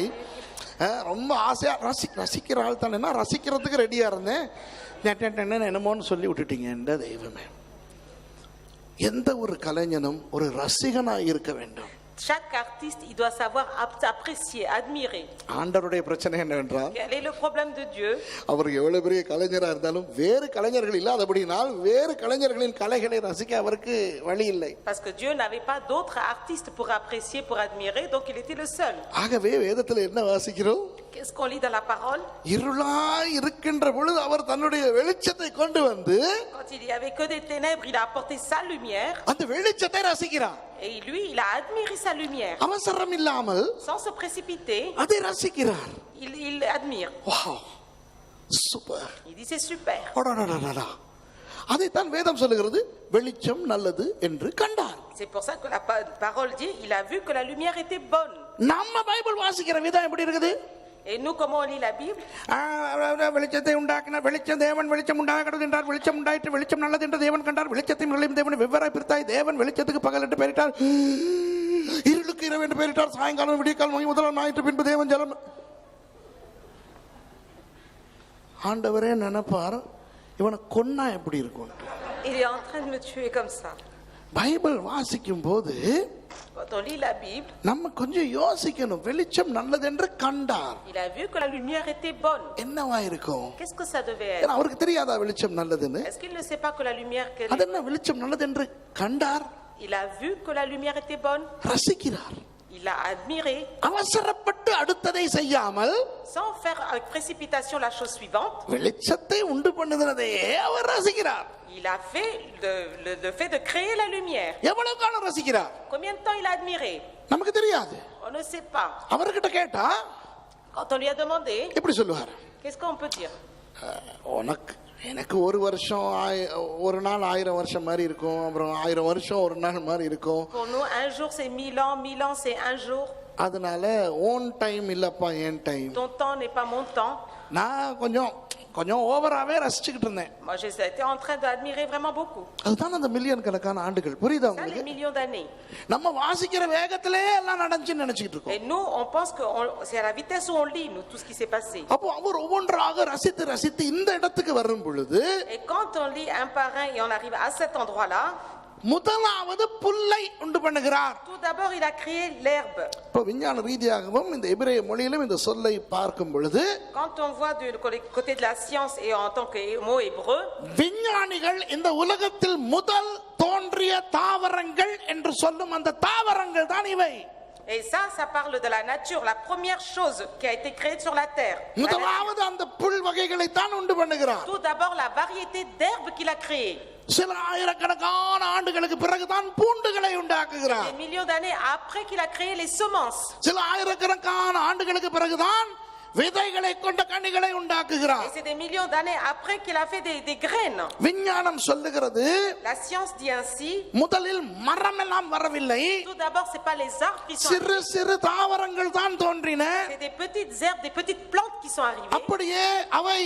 ரொம்ப ஆசையா ரசிக்கிற ஆள் தானே, ரசிக்கிறதுக்கு ரெடியா இருந்தேன். என்னமோன்னு சொல்லி விட்டுட்டீங்க. என்ற தெய்வமே, எந்த ஒரு கலைஞனும் ஒரு ரசிகனாய் இருக்க வேண்டும். Chaque artiste, il doit savoir apprécier, admirer. ஆண்டவருடைய பிரச்சனை என்னவென்றால், quel est le problème de Dieu? அவர் எவ்வளவு பெரிய கலைஞரா இருந்தாலும் வேறு கலைஞர்கள் இல்லாதபடினால் வேறு கலைஞர்களின் கலைகளை ரசிக்க அவருக்கு வழி இல்லை. Parce que Dieu n'avait pas d'autres artistes pour apprécier, pour admirer, donc il était le seul. ஆகவே வேதத்தில் என்ன வாசிக்கிறோம்? Qu'est-ce qu'on lit dans la parole? இருளாய் இருக்கின்ற பொழுது அவர் தன்னுடைய வெளிச்சத்தை கொண்டு வந்து, quand il y avait que des ténèbres, il a apporté sa lumière. அந்த வெளிச்சத்தை ரசிக்கிறார். Et lui, il a admiré sa lumière. அவசரம் இல்லாமல், sans se précipiter, அதை ரசிக்கிறார். il admire. Wow, super. Il dit c'est super. அடடடடடா, அதைத்தான் வேதம் சொல்லுகிறது, வெளிச்சம் நல்லது என்று கண்டார். C'est pour ça que la parole dit, il a vu que la lumière était bonne. நம்ம பைபிள் வாசிக்கிற விதம் எப்படி இருக்குது? Et nous, comment on lit la Bible? வெளிச்சத்தை உண்டாக்கினார், வெளிச்சம் தேவன் வெளிச்சம் உண்டாகிறது என்றார், வெளிச்சம் உண்டாயிற்று, வெளிச்சம் நல்லது என்று தேவன் கண்டார், வெளிச்சத்தையும் நிலையும் தேவன் வெவ்வேறாய் பிரித்தாய், தேவன் வெளிச்சத்துக்கு பகல் என்று பெயரிட்டார், இருளுக்கு இரவு என்று பெயரிட்டார், சாயங்காலம் விடியற்காலம் முதலாம் ஞாயிற்று பின்பு தேவன் ஜலம். ஆண்டவரே நினைப்பார், இவனை கொன்னா எப்படி இருக்கும்? Il est en train de me tuer comme ça. Bible வாசிக்கும் போது quand on lit la Bible, நம்ம கொஞ்சம் யோசிக்கணும். வெளிச்சம் நல்லது என்று கண்டார். il a vu que la lumière était bonne. என்னவா இருக்கும்? Qu'est-ce que ça devait être? அவருக்கு தெரியாதா வெளிச்சம் நல்லதுன்னு? Est-ce qu'il ne sait pas que la lumière அது என்ன வெளிச்சம் நல்லது என்று கண்டார்? il a vu que la lumière était bonne. ரசிக்கிறார். il a admiré. அவசரப்பட்டு அடுத்ததை செய்யாமல், sans faire avec précipitation la chose suivante, வெளிச்சத்தை உண்டு பண்ணுவதையே அவர் ரசிக்கிறார். il a fait le fait de créer la lumière. எவ்வளவு காலம் ரசிக்கிறார்? combien de temps il a admiré? நமக்கு தெரியாது. on ne sait pas. அவர்கிட்ட கேட்டா quand on lui a demandé, எப்படி சொல்லுவார்? qu'est-ce qu'on peut dire? எனக்கு ஒரு வருஷம் ஒரு நாள் 1000 வருஷம் மாதிரி இருக்கும், அப்புறம் 1000 வருஷம் ஒரு நாள் மாதிரி இருக்கும். pour nous un jour c'est 1000 ans, 1000 ans c'est un jour. அதனால ஓன் டைம் இல்லப்பா, என் time. ton temps n'est pas mon temps. நான் கொஞ்சம் ஓவராவே ரசிச்சுக்கிட்டு இருந்தேன். moi j'étais en train d'admirer vraiment beaucoup. அதுதான் அந்த மில்லியன் கணக்கான ஆண்டுகள். புரியுதா உங்களுக்கு? les millions d'années. நம்ம வாசிக்கிற வேகத்திலே எல்லாம் நடந்துச்சுன்னு நினைச்சிட்டு இருக்கோம். et nous on pense que c'est à la vitesse où on lit nous tout ce qui s'est passé. அப்போ அவர் ஒவ்வொன்றாக ரசித்து இந்த இடத்துக்கு வரும் பொழுது, et quand on lit un par un et on arrive à cet endroit là, முதலாவது புல்லை உண்டு பண்ணுகிறார். tout d'abord il a créé l'herbe. இப்போ விஞ்ஞான ரீதியாகவும் இந்த எபிரேய மொழியிலும் இந்த சொல்லை பார்க்கும் பொழுது, quand on voit du côté de la science et en tant que mot hébreu, விஞ்ஞானிகள் இந்த உலகத்தில் முதல் தோன்றிய தாவரங்கள் என்று சொல்லும் அந்த தாவரங்கள் தான் இவை. et ça parle de la nature, la première chose qui a été créée sur la terre. முதலாவது அந்த புல் வகைகளை தான் உண்டு பண்ணுகிறார். tout d'abord la variété d'herbes qu'il a créée. சில ஆயிரக்கணக்கான ஆண்டுகளுக்கு பிறகுதான் பூண்டுகளை உண்டாக்குகிறார். des millions d'années après qu'il a créé les semences. சில ஆயிரக்கணக்கான ஆண்டுகளுக்கு பிறகுதான் விதைகளை கொண்ட கனிகளை உண்டாக்குகிறார். Et c'est des millions d'années après qu'il a fait des graines. விஞ்ஞானம் சொல்லுகிறது La science dit ainsi. முதலில் மரம் எல்லாம் வரவில்லை. Tout d'abord, c'est pas les arbres qui sont சிறு arrivés. சிறு தாவரங்கள் தான் தோன்றின. C'est des petites herbes, des petites plantes qui sont arrivées. அப்படியே அவை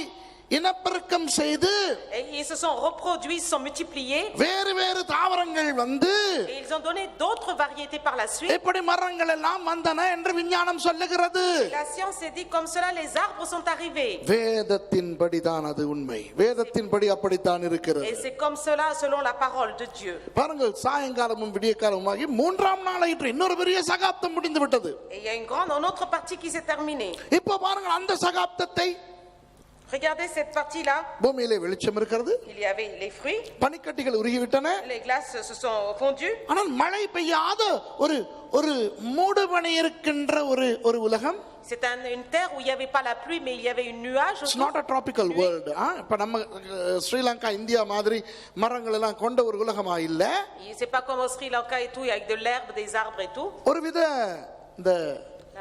இனப்பெருக்கம் செய்து Et ils se sont reproduits, se sont multipliés. வேறு வேறு தாவரங்கள் வந்து Et ils ont donné d'autres variétés par la suite. இப்படி மரங்கள் எல்லாம் வந்தன என்று விஞ்ஞானம் சொல்லுகிறது. La science s'est dit comme cela, les arbres sont arrivés. வேதத்தின்படி தான் அது உண்மை. வேதத்தின்படி அப்படித்தான் இருக்கிறது. Et c'est comme cela selon la parole de Dieu. பாருங்கள், சாயங்காலமும் விடியற்காலமுமாகி மூன்றாம் நாளாயிற்று இன்னொரு பெரிய சகாப்தம் முடிந்து விட்டது. Et il y a une autre partie qui s'est terminée. இப்போ பாருங்கள், அந்த சகாப்தத்தை Regardez cette partie-là. பூமியிலே வெளிச்சம் இருக்கிறது. Il y avait les fruits. பனிக்கட்டிகள் உருகிவிட்டன. Les glaces se sont fondues. ஆனால் மழை பெய்யாத ஒரு ஒரு மூடுபனி இருக்கின்ற ஒரு உலகம். C'est une terre où il n'y avait pas la pluie, mais il y avait une nuage. It's not a tropical world. இப்ப நம்ம Sri Lanka India மாதிரி மரங்கள் எல்லாம் கொண்ட ஒரு உலகமா இல்ல. C'est pas comme au Sri Lanka et tout, avec de l'herbe, des arbres et tout. ஒருவித இந்த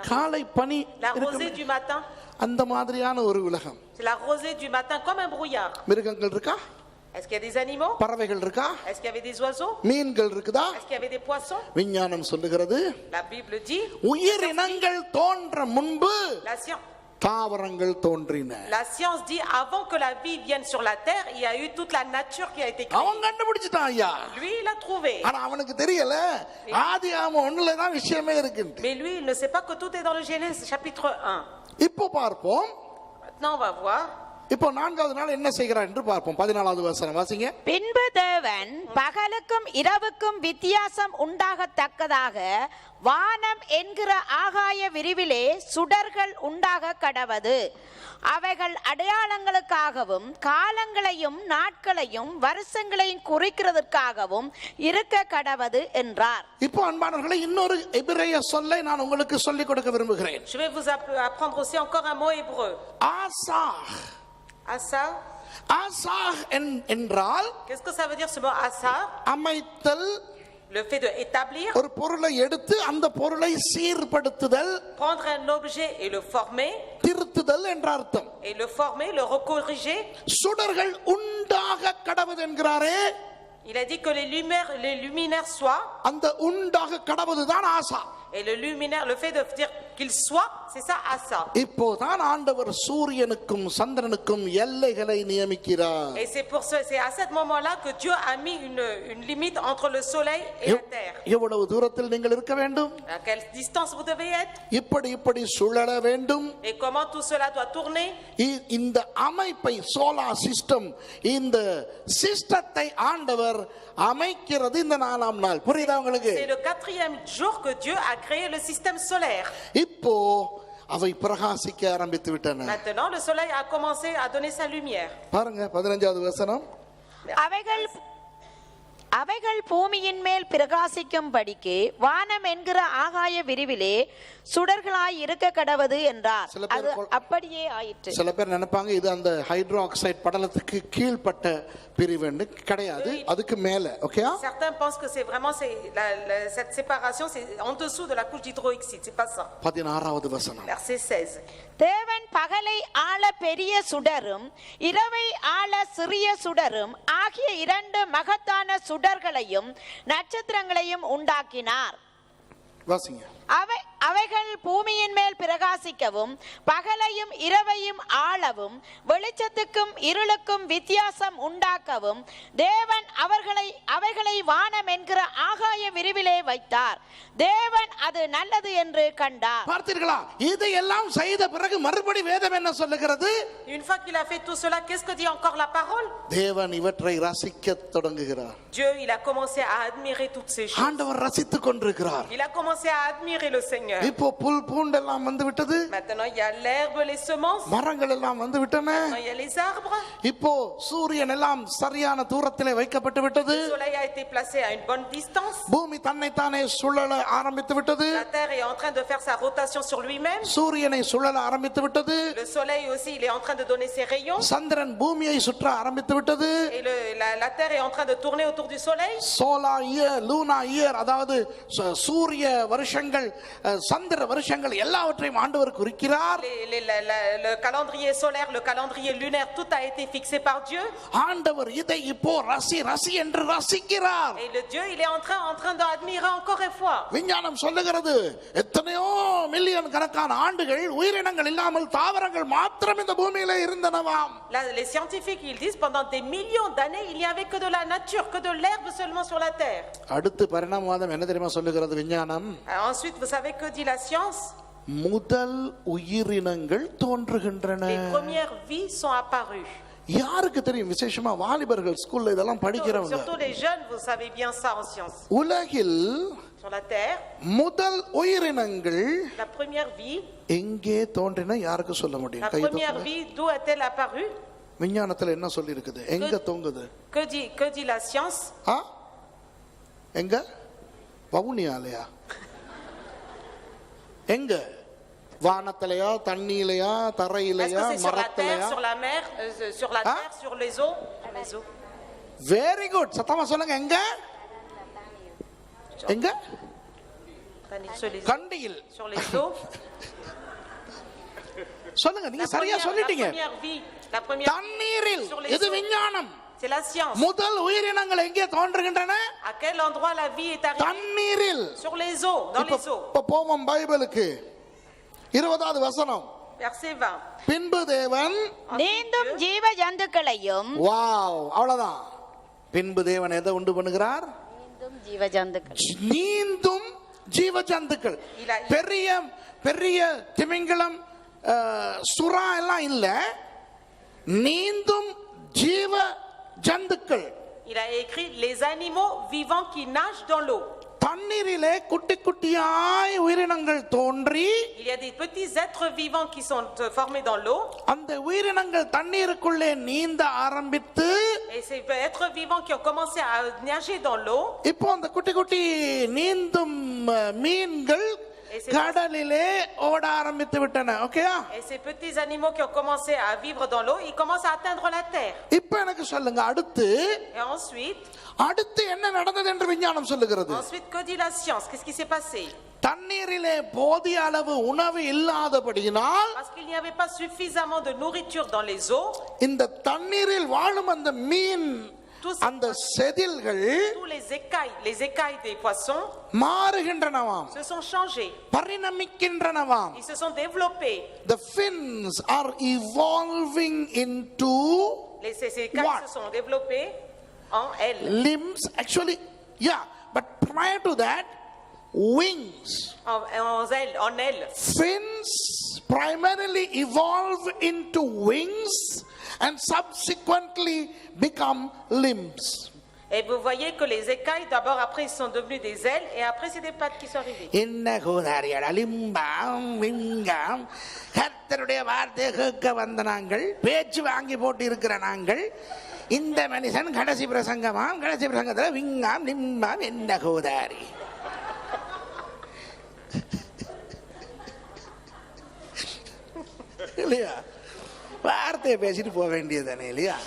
காலை பனி La rosée du matin. அந்த மாதிரியான ஒரு உலகம். C'est la rosée du matin comme un brouillard. மிருகங்கள் இருக்கா? Est-ce qu'il y a des animaux? பறவைகள் இருக்கா? Est-ce qu'il y avait des oiseaux? மீன்கள் இருக்குதா? Est-ce qu'il y avait des poissons? விஞ்ஞானம் சொல்லுகிறது La Bible dit. உயிரினங்கள் தோன்ற முன்பு La science. தாவரங்கள் தோன்றின. La science dit avant que la vie vienne sur la terre, il y a eu toute la nature qui a été créée. அவன் கண்டுபிடிச்சிட்டான் ஐயா. Lui il a trouvé. ஆனா அவனுக்கு தெரியல ஆதியாகமம் 1ல தான் விஷயமே இருக்கு. Mais lui il ne sait pas que tout est dans le Genèse chapitre 1. இப்போ பார்ப்போம். Maintenant on va voir. இப்போ 4வது நாள் என்ன செய்கிறார் என்று பார்ப்போம். 14வது வசனம் வாசிங்க. பின்பு தேவன் பகலுக்கும் இரவுக்கும் வித்தியாசம் உண்டாகத்தக்கதாக வானம் என்கிற ஆகாய விரிவிலே சுடர்கள் உண்டாக கடவது. அவைகள் அடையாளங்களுக்காகவும் காலங்களையும் நாட்களையும் வருஷங்களையும் குறிக்கிறதற்காகவும் இருக்க கடவது என்றார். இப்போ அன்பானவர்களே, இன்னொரு எபிரேய சொல்லை நான் உங்களுக்கு சொல்லிக் கொடுக்க விரும்புகிறேன். Je vais vous apprendre aussi encore un mot hébreu. ஆசாஹ். Asa. ஆசாஹ் என்றால் Qu'est-ce que ça veut dire ce mot asa? அமைத்தல். Le fait de établir. ஒரு பொருளை எடுத்து அந்த பொருளை சீர்படுத்துதல். Prendre un objet et le former. திருத்துதல் என்ற அர்த்தம். Et le former, le recorriger. சுடர்கள் உண்டாக கடவது என்கிறாரே. Il a dit que les luminaires soient. அந்த உண்டாக கடவுதுதான் ஆசா. Et le luminaire, le fait de dire qu'il soit, c'est ça asa. இப்போதான் ஆண்டவர் சூரியனுக்கும் சந்திரனுக்கும் எல்லைகளை நியமிக்கிறார். Et c'est à ce moment-là que Dieu a mis une limite entre le soleil et la terre. எவ்வளவு தூரத்தில் நீங்கள் இருக்க வேண்டும்? À quelle distance vous devez être? இப்படி சுழல வேண்டும். Et comment tout cela doit tourner? இந்த அமைப்பை சோலார் சிஸ்டம், இந்த சிஸ்டத்தை ஆண்டவர் அமைக்கிறது இந்த 4ஆம் நாள். புரியுதா உங்களுக்கு? C'est le 4e jour que Dieu a créé le système solaire. இப்போ அவை பிரகாசிக்க ஆரம்பித்து விட்டன. Maintenant le soleil a commencé à donner sa lumière. பாருங்க 15வது வசனம். அவைகள் பூமியின் மேல் பிரகாசிக்கும்படிக்கு வானம் என்கிற ஆகாய விரிவிலே சுடர்களாய் இருக்க கடவது என்றார். அது அப்படியே ஆயிற்று. சில பேர் நினைப்பாங்க இது அந்த ஹைட்ரோ ஆக்சைடு படலத்துக்கு கீழ்ப்பட்ட பிரிவு என்று. கிடையாது, அதுக்கு மேல. Okay. Certains pensent que c'est vraiment cette séparation c'est en dessous de la couche d'hydroxyde, c'est pas ça. 16வது வசனம். Verset 16. தேவன் பகலை ஆள பெரிய சுடரும் இரவை ஆள சிறிய சுடரும் ஆகிய 2 மகத்தான சுடர்களையும் நட்சத்திரங்களையும் உண்டாக்கினார். வாசிங்க. அவைகள் பூமியின் மேல் பிரகாசிக்கவும் பகலையும் இரவையும் ஆளவும் வெளிச்சத்துக்கும் இருளுக்கும் வித்தியாசம் உண்டாக்கவும் தேவன் அவைகளை வானம் என்கிற ஆகாய விரிவிலே வைத்தார். தேவன் அது நல்லது என்று கண்டார். பார்த்தீர்களா? இதையெல்லாம் செய்த பிறகு மறுபடி வேதம் என்ன சொல்லுகிறது? Une fois qu'il a fait tout cela, qu'est-ce que dit encore la parole? தேவன் இவற்றை ரசிக்க தொடங்குகிறார். Dieu il a commencé à admirer toutes ces choses. ஆண்டவர் ரசித்துக் கொண்டிருக்கிறார். Il a commencé à admirer le Seigneur. இப்போ புல் பூண்டெல்லாம் வந்து விட்டது. Maintenant il y a l'herbe, les semences. மரங்கள் எல்லாம் வந்து விட்டன. Maintenant il y a les arbres. இப்போ சூரியன் எல்லாம் சரியான தூரத்திலே வைக்கப்பட்டு விட்டது. Le soleil a été placé à une bonne distance. பூமி தன்னைத்தானே சுழல ஆரம்பித்து விட்டது. La terre est en train de faire sa rotation sur lui-même. சூரியனை சுழல ஆரம்பித்து விட்டது. Le soleil aussi il est en train de donner ses rayons. சந்திரன் பூமியை சுற்ற ஆரம்பித்து விட்டது. Et la terre est en train de tourner autour du soleil. Solar year, Luna year, அதாவது சூரிய வருஷங்கள் சந்திர வருஷங்கள் எல்லாவற்றையும் ஆண்டவர் குறிக்கிறார். Le calendrier solaire, le calendrier lunaire, tout a été fixé par Dieu. ஆண்டவர் இதை இப்போ ரசி ரசி என்று ரசிக்கிறார். Et le Dieu, il est en train d'admirer encore une fois. விஞ்ஞானம் சொல்லுகிறது எத்தனையோ மில்லியன் கணக்கான ஆண்டுகள் உயிரினங்கள் இல்லாமல் தாவரங்கள் மாத்திரம் இந்த பூமியில இருந்தனவாம். Les scientifiques, ils disent pendant des millions d'années, il n'y avait que de la nature, que de l'herbe seulement sur la terre. அடுத்து பரிணாமவாதம் என்ன தெரியுமா சொல்லுகிறது விஞ்ஞானம்? Ensuite, vous savez que dit la science? முதல் உயிரினங்கள் தோன்றுகின்றன. Les premières vies sont apparues. யாருக்கு தெரியும்? விசேஷமா வாலிபர்கள் ஸ்கூல்ல இதெல்லாம் படிக்கிறவங்க. Surtout les jeunes, vous savez bien ça en science. உலகில் sur la terre முதல் உயிரினங்கள் la première vie எங்கே தோன்றின யாருக்கு சொல்ல முடியும்? la première vie d'où est-elle apparue? விஞ்ஞானத்துல என்ன சொல்லி இருக்குது? எங்க தொங்குது? que dit la science? எங்க? வவுனியாலயா? எங்க? வானத்திலயா, தண்ணியிலயா, தரையிலயா, மரத்திலயா? sur la mer, sur la terre, sur les eaux? Very good. சத்தமா சொல்லுங்க. எங்க? எங்க? கண்டியில். sur les eaux. சொல்லுங்க. நீங்க சரியா சொல்லிட்டீங்க. la première தண்ணீரில். இது விஞ்ஞானம். c'est la science. முதல் உயிரினங்கள் எங்கே தோன்றுகின்றன? à quel endroit la vie est arrivée? தண்ணீரில். sur les eaux, dans les eaux. இப்ப போவோம் பைபிளுக்கு. 20வது வசனம். verset 20. பின்பு தேவன் நீந்தும் ஜீவ ஜந்துக்களையும். வாவ், அவ்வளவுதான். பின்பு தேவன் எதை உண்டு பண்ணுகிறார்? நீந்தும் ஜீவ ஜந்துக்கள். நீந்தும் ஜீவ ஜந்துக்கள். பெரிய பெரிய திமிங்கலம், சுறா எல்லாம் இல்ல, நீந்தும் ஜீவ ஜந்துக்கள். il a écrit les animaux vivants qui nagent dans l'eau. தண்ணீரிலே குட்டி குட்டியாய் உயிரினங்கள் தோன்றி, il y a des petits êtres vivants qui sont formés dans l'eau. அந்த உயிரினங்கள் தண்ணீருக்குள்ளே நீந்த ஆரம்பித்து, et ces êtres vivants qui ont commencé à nager dans l'eau. இப்போ அந்த குட்டி குட்டி நீந்தும் மீன்கள் கடலிலே ஓட ஆரம்பித்து விட்டன. ஓகேயா? et ces petits animaux qui ont commencé à vivre dans l'eau, ils commencent à atteindre la terre. இப்போ எனக்கு சொல்லுங்க, அடுத்து et ensuite அடுத்து என்ன நடந்தது என்று விஞ்ஞானம் சொல்லுகிறது? ensuite que dit la science? Qu'est-ce qui s'est passé? தண்ணீரிலே போதிய அளவு உணவு இல்லாதபடியினால், parce qu'il n'y avait pas suffisamment de nourriture dans les eaux, இந்த தண்ணீரில் வாழும் அந்த மீன், அந்த செதில்கள், tous les écailles des poissons மாறுகின்றனவாம், se sont changés, பரிணமிக்கின்றனவாம். ils se sont développés. The fins are evolving into ces écailles se sont développées en ailes. Limbs, actually, yeah, but prior to that, wings. en ailes. Fins primarily evolve into wings and subsequently become limbs. Et vous voyez que les écailles, d'abord, après, ils sont devenus des ailes, et après, c'est des pattes qui sont arrivées. என்ன கூதாரியடா, லிம்பாம் விங்காம். கர்த்தருடைய வார்த்தை கேட்க வந்த நாங்கள், பேச்சு வாங்கி போட்டு இருக்கிற நாங்கள், இந்த மனுஷன் கடைசி பிரசங்கமாம், கடைசி பிரசங்கத்தில் விங்காம் லிம்பாம் என்ன கூதாரி. இல்லையா? வார்த்தையை பேசிட்டு போக வேண்டியதானே இல்லையா?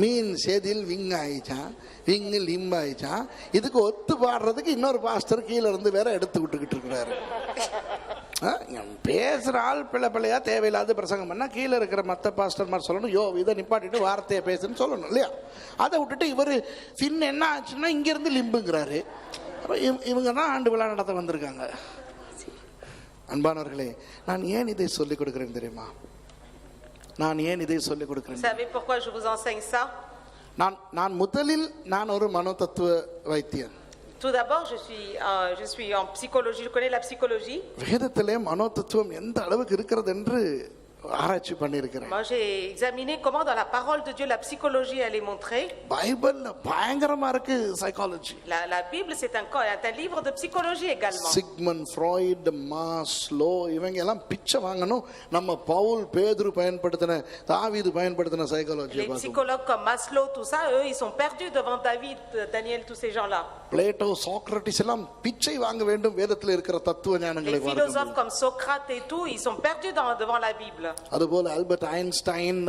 மீன் செதில் விங் ஆயிச்சான், விங்கு லிம்பு ஆயிச்சான். இதுக்கு ஒத்து பாடுறதுக்கு இன்னொரு பாஸ்டர் கீழே இருந்து வேற எடுத்து விட்டுக்கிட்டு இருக்கிறாரு. பேசுற ஆள் பிள்ளையா தேவையில்லாத பிரசங்கம் பண்ணா கீழே இருக்கிற மற்ற பாஸ்டர் மாதிரி சொல்லணும், யோ இதை நிப்பாட்டிட்டு வார்த்தையை பேசுன்னு சொல்லணும் இல்லையா? அதை விட்டுட்டு இவர் பின் என்ன ஆச்சுன்னா இங்க இருந்து லிம்புங்கிறாரு. இவங்க தான் ஆண்டு விழா நடத்த வந்திருக்காங்க. அன்பானவர்களே, நான் ஏன் இதை சொல்லிக் கொடுக்கிறேன் தெரியுமா? நான் ஏன் இதை சொல்லிக் கொடுக்கிறேன்? Vous savez pourquoi je vous enseigne ça? நான் முதலில் நான் ஒரு மனோதத்துவ வைத்தியன். Tout d'abord, je suis en psychologie, je connais la psychologie. வேதத்திலே மனோதத்துவம் எந்த அளவுக்கு இருக்கிறது என்று ஆராய்ச்சி பண்ணியிருக்கிறேன். Moi j'ai examiné comment dans la parole de Dieu la psychologie elle est montrée. பைபிள்ல பயங்கரமா இருக்கு psychology. La Bible c'est un livre de psychologie également. Sigmund Freud, Maslow, இவங்க எல்லாம் பிச்சை வாங்கணும். நம்ம பவுல், பேதுரு பயன்படுத்தின, தாவீது பயன்படுத்தின psychology. Les psychologues comme Maslow, tout ça, eux ils sont perdus devant David, Daniel, tous ces gens-là. Plato, Socrates எல்லாம் பிச்சை வாங்க வேண்டும் வேதத்தில் இருக்கிற தத்துவ ஞானங்களை. Les philosophes comme Socrate et tout, ils sont perdus devant la Bible. அதுபோல Albert Einstein,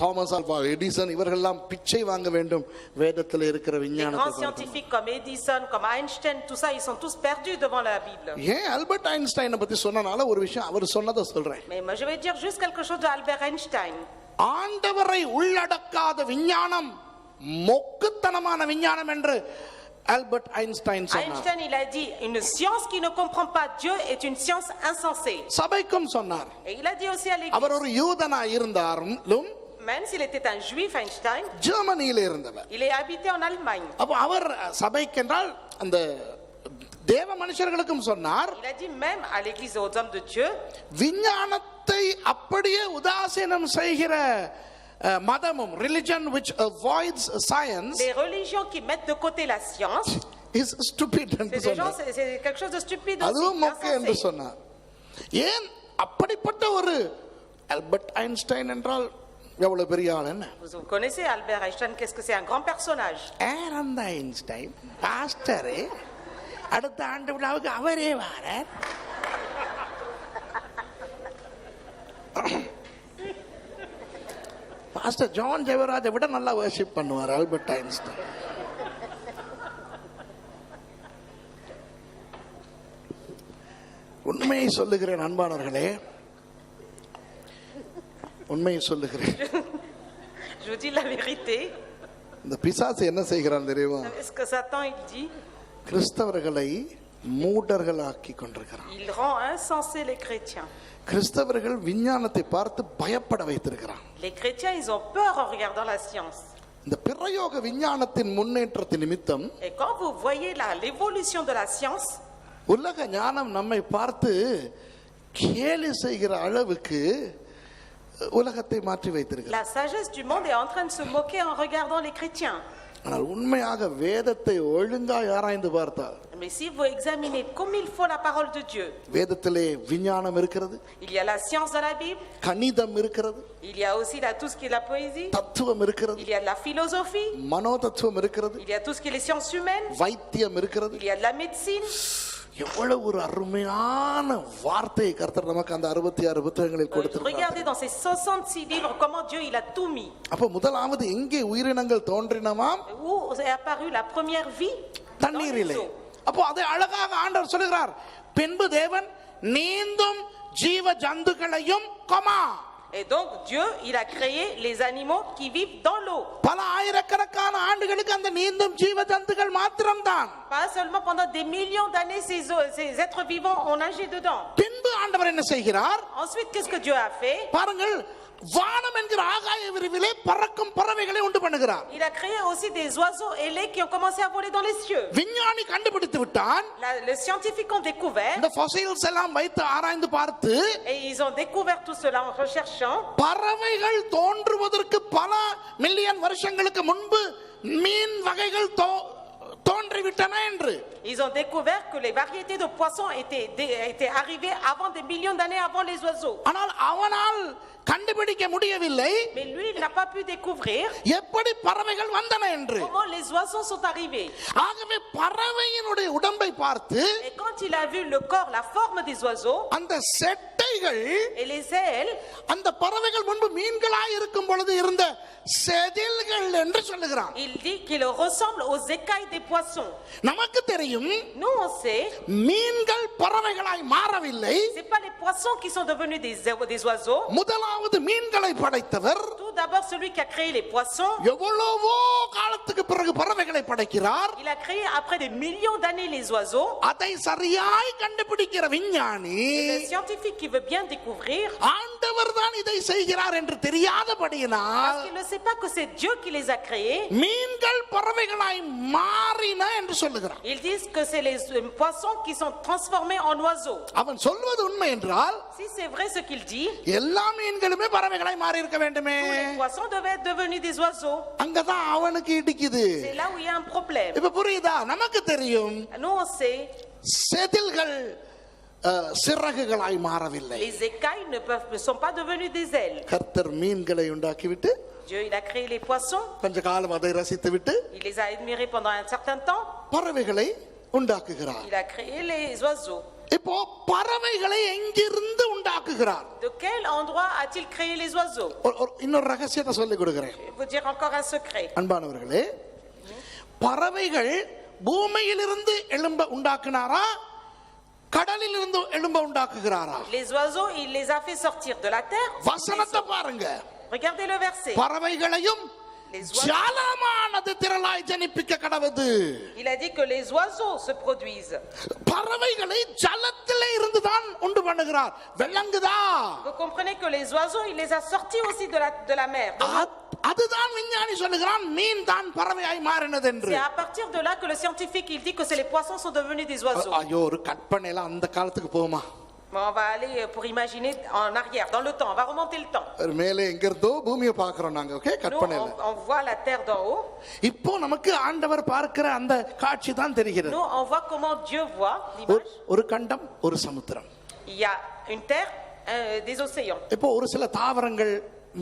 Thomas Alva Edison இவர்களெல்லாம் பிச்சை வாங்க வேண்டும் வேதத்தில் இருக்கிற Les grands விஞ்ஞானத்தை. scientifiques comme Edison, comme Einstein, tout ça, ils sont tous perdus devant la Bible. ஏன் Albert ஐன்ஸ்டைனை பத்தி சொன்னனால ஒரு விஷயம் அவர் சொன்னதை சொல்றேன். Mais moi, je vais dire juste quelque chose de Albert Einstein. ஆண்டவரை உள்ளடக்காத விஞ்ஞானம் மொக்குத்தனமான விஞ்ஞானம் என்று ஆல்பர்ட் ஐன்ஸ்டைன் சொன்னார். Einstein, il a dit, une science qui ne comprend pas Dieu est une science insensée. சபைக்கும் சொன்னார். Et il a dit aussi à l'église, அவர் ஒரு யூதனா இருந்தாலும் même s'il était un juif, Einstein, ஜெர்மனியில இருந்தவர். il est habité en Allemagne. அப்ப அவர் சபைக்கென்றால் அந்த தேவ மனுஷர்களுக்கும் சொன்னார். Il a dit même à l'église aux hommes de Dieu, விஞ்ஞானத்தை அப்படியே உதாசீனம் செய்கிற மதமும் religion which avoids science les religions qui mettent de côté la science, is stupid என்று c'est des gens, சொன்னார். c'est quelque chose de stupide அதுவும் aussi, மொக்க என்று insensé. சொன்னார். ஏன் அப்படிப்பட்ட ஒரு ஆல்பர்ட் ஐன்ஸ்டைன் என்றால் எவ்வளவு பெரிய ஆள் என்ன? Vous connaissez Albert Einstein, qu'est-ce que c'est? Un grand personnage. அந்த ஐன்ஸ்டைன் பாஸ்டர் அடுத்த ஆண்டு விழாவுக்கு அவரே வாரார். பாஸ்டர் ஜான் ஜெயராஜை விட நல்லா வர்ஷிப் பண்ணுவார் ஆல்பர்ட் ஐன்ஸ்டைன். உண்மையை சொல்லுகிறேன் அன்பானவர்களே, உண்மையை சொல்லுகிறேன். Je vous dis la vérité. இந்த பிசாசு என்ன செய்கிறான் தெரியுமா? Est-ce que Satan, il dit, கிறிஸ்தவர்களை மூடர்களாக்கி கொண்டிருக்கிறான். il rend insensés les chrétiens. கிறிஸ்தவர்கள் விஞ்ஞானத்தை பார்த்து பயப்பட வைத்திருக்கிறான். Les chrétiens, ils ont peur en regardant la science. இந்த பிரயோக விஞ்ஞானத்தின் முன்னேற்றத்தின் நிமித்தம் Et quand vous voyez l'évolution de la science, உலக ஞானம் நம்மை பார்த்து கேலி செய்கிற அளவுக்கு உலகத்தை மாற்றி வைத்திருக்கிறார். la sagesse du monde est en train de se moquer en regardant les chrétiens. ஆனால் உண்மையாக வேதத்தை ஒழுங்காய் ஆராய்ந்து பார்த்தால் Mais si vous examinez comme il faut la parole de Dieu, வேதத்திலே விஞ்ஞானம் இருக்கிறது, il y a la science dans la Bible, கணிதம் இருக்கிறது, il y a aussi tout ce qui est la poésie, தத்துவம் இருக்கிறது, il y a de la philosophie, மனோதத்துவம் இருக்கிறது, il y a tout ce qui est les sciences humaines, வைத்தியம் இருக்கிறது. il y a de la médecine. எவ்வளவு ஒரு அருமையான வார்த்தையை கர்த்தர் நமக்கு அந்த 66 புத்தகங்களில் கொடுத்திருக்கிறார். Regardez dans ces 66 livres comment Dieu il a tout mis. அப்ப முதலாவது எங்கே உயிரினங்கள் தோன்றினவாம்? Où est apparue la première vie? தண்ணீரிலே. அப்போ அதை அழகாக ஆண்டவர் சொல்லுகிறார், பின்பு தேவன் நீந்தும் ஜீவ ஜந்துக்களையும் comma. Et donc Dieu il a créé les animaux qui vivent dans l'eau. பல ஆயிரக்கணக்கான ஆண்டுகளுக்கு அந்த நீந்தும் ஜீவ ஜந்துக்கள் மாத்திரம்தான். Pas seulement pendant des millions d'années ces êtres vivants ont nagé dedans. பின்பு ஆண்டவர் என்ன செய்கிறார்? Ensuite qu'est-ce que Dieu a fait? பாருங்கள், வானம் என்கிற ஆகாய விரிவிலே பறக்கும் பறவைகளை உண்டு பண்ணுகிறார். Il a créé aussi des oiseaux ailés qui ont commencé à voler dans les cieux. விஞ்ஞானி கண்டுபிடித்து விட்டான். Les scientifiques ont découvert, இந்த fossils எல்லாம் வைத்து ஆராய்ந்து பார்த்து et ils ont découvert tout cela en recherchant, பறவைகள் தோன்றுவதற்கு பல மில்லியன் வருஷங்களுக்கு முன்பு மீன் வகைகள் தோன்றிவிட்டன என்று. ils ont découvert que les variétés de poissons étaient arrivées avant des millions d'années avant les oiseaux. ஆனால் அவனால் கண்டுபிடிக்க முடியவில்லை Mais lui il n'a pas pu découvrir எப்படி பறவைகள் வந்தன என்று. comment les oiseaux sont arrivés. ஆகவே பறவையினுடைய உடம்பை பார்த்து Et quand il a vu le corps, la forme des oiseaux அந்த செட்டைகள் et les ailes, அந்த பறவைகள் முன்பு மீன்களாய் இருக்கும் பொழுது இருந்த செதில்கள் என்று சொல்லுகிறான். il dit qu'il ressemble aux écailles des poissons. நமக்கு தெரியும் Nous on sait, மீன்கள் பறவைகளாய் மாறவில்லை. c'est pas les poissons qui sont devenus des oiseaux. முதலாவது மீன்களை படைத்தவர் Tout d'abord celui qui a créé les poissons, எவ்வளவோ காலத்துக்கு பிறகு பறவைகளை படைக்கிறார். il a créé après des millions d'années les oiseaux. அதை சரியாய் கண்டுபிடிக்கிற விஞ்ஞானி Et le scientifique qui veut bien découvrir, ஆண்டவர் தான் இதை செய்கிறார் என்று தெரியாதபடியினால் parce qu'il ne sait pas que c'est Dieu qui les a créés, மீன்கள் பறவைகளாய் மாறின என்று சொல்லுகிறார். ils disent que c'est les poissons qui sont transformés en oiseaux. அவன் சொல்வது உண்மை என்றால் Si c'est vrai ce qu'il dit, எல்லா மீன்களுமே பறவைகளாய் மாறி இருக்க வேண்டுமே. tous les poissons devaient être devenus des oiseaux. அங்கதான் அவனுக்கு இடிக்குது. C'est là où il y a un problème. இப்ப புரியுதா? நமக்கு தெரியும் Nous on sait, செதில்கள் சிறகுகளாய் மாறவில்லை. les écailles ne sont pas devenues des ailes. கர்த்தர் மீன்களை உண்டாக்கிவிட்டு Dieu il a créé les poissons, கொஞ்ச காலம் அதை ரசித்து விட்டு il les a admirés pendant un certain temps, பறவைகளை உண்டாக்குகிறார். il a créé les oiseaux. இப்போ பறவைகளை எங்கிருந்து உண்டாக்குகிறார்? De quel endroit a-t-il créé les oiseaux? இன்னொரு ரகசியத்தை சொல்லி கொடுக்கிறேன். Je vais vous dire encore un secret. அன்பானவர்களே, பறவைகள் பூமியிலிருந்து எழும்ப உண்டாக்குனாரா, கடலில் இருந்து எழும்ப உண்டாக்குகிறாரா? Les oiseaux, il les a fait sortir de la terre. வசனத்தை பாருங்க. Regardez le verset. பறவைகளையும் ஜலமானது திரளாய் ஜனிப்பிக்க கடவுது. Il a dit que les oiseaux se produisent. பறவைகளை ஜலத்திலே இருந்து தான் உண்டு பண்ணுகிறார். வெள்ளங்குதா? Vous comprenez que les oiseaux, il les a sortis aussi de la mer. அதுதான் விஞ்ஞானி சொல்லுகிறான் மீன் தான் பறவையாய் மாறினது என்று. C'est à partir de là que le scientifique il dit que c'est les poissons sont devenus des oiseaux. ஐயோ, ஒரு கற்பனையில அந்த காலத்துக்கு போமா? On va aller pour imaginer en arrière dans le temps, on va remonter le temps. மேலே எங்க இருந்தோ பூமியை பார்க்கறோம் நாங்க. ஓகே, கற்பனையில on voit la terre d'en haut. இப்போ நமக்கு ஆண்டவர் பார்க்கிற அந்த காட்சி தான் தெரிகிறது. Nous on voit comment Dieu voit l'image. ஒரு கண்டம், ஒரு சமுத்திரம். Il y a une terre, des océans. இப்போ ஒரு சில தாவரங்கள்,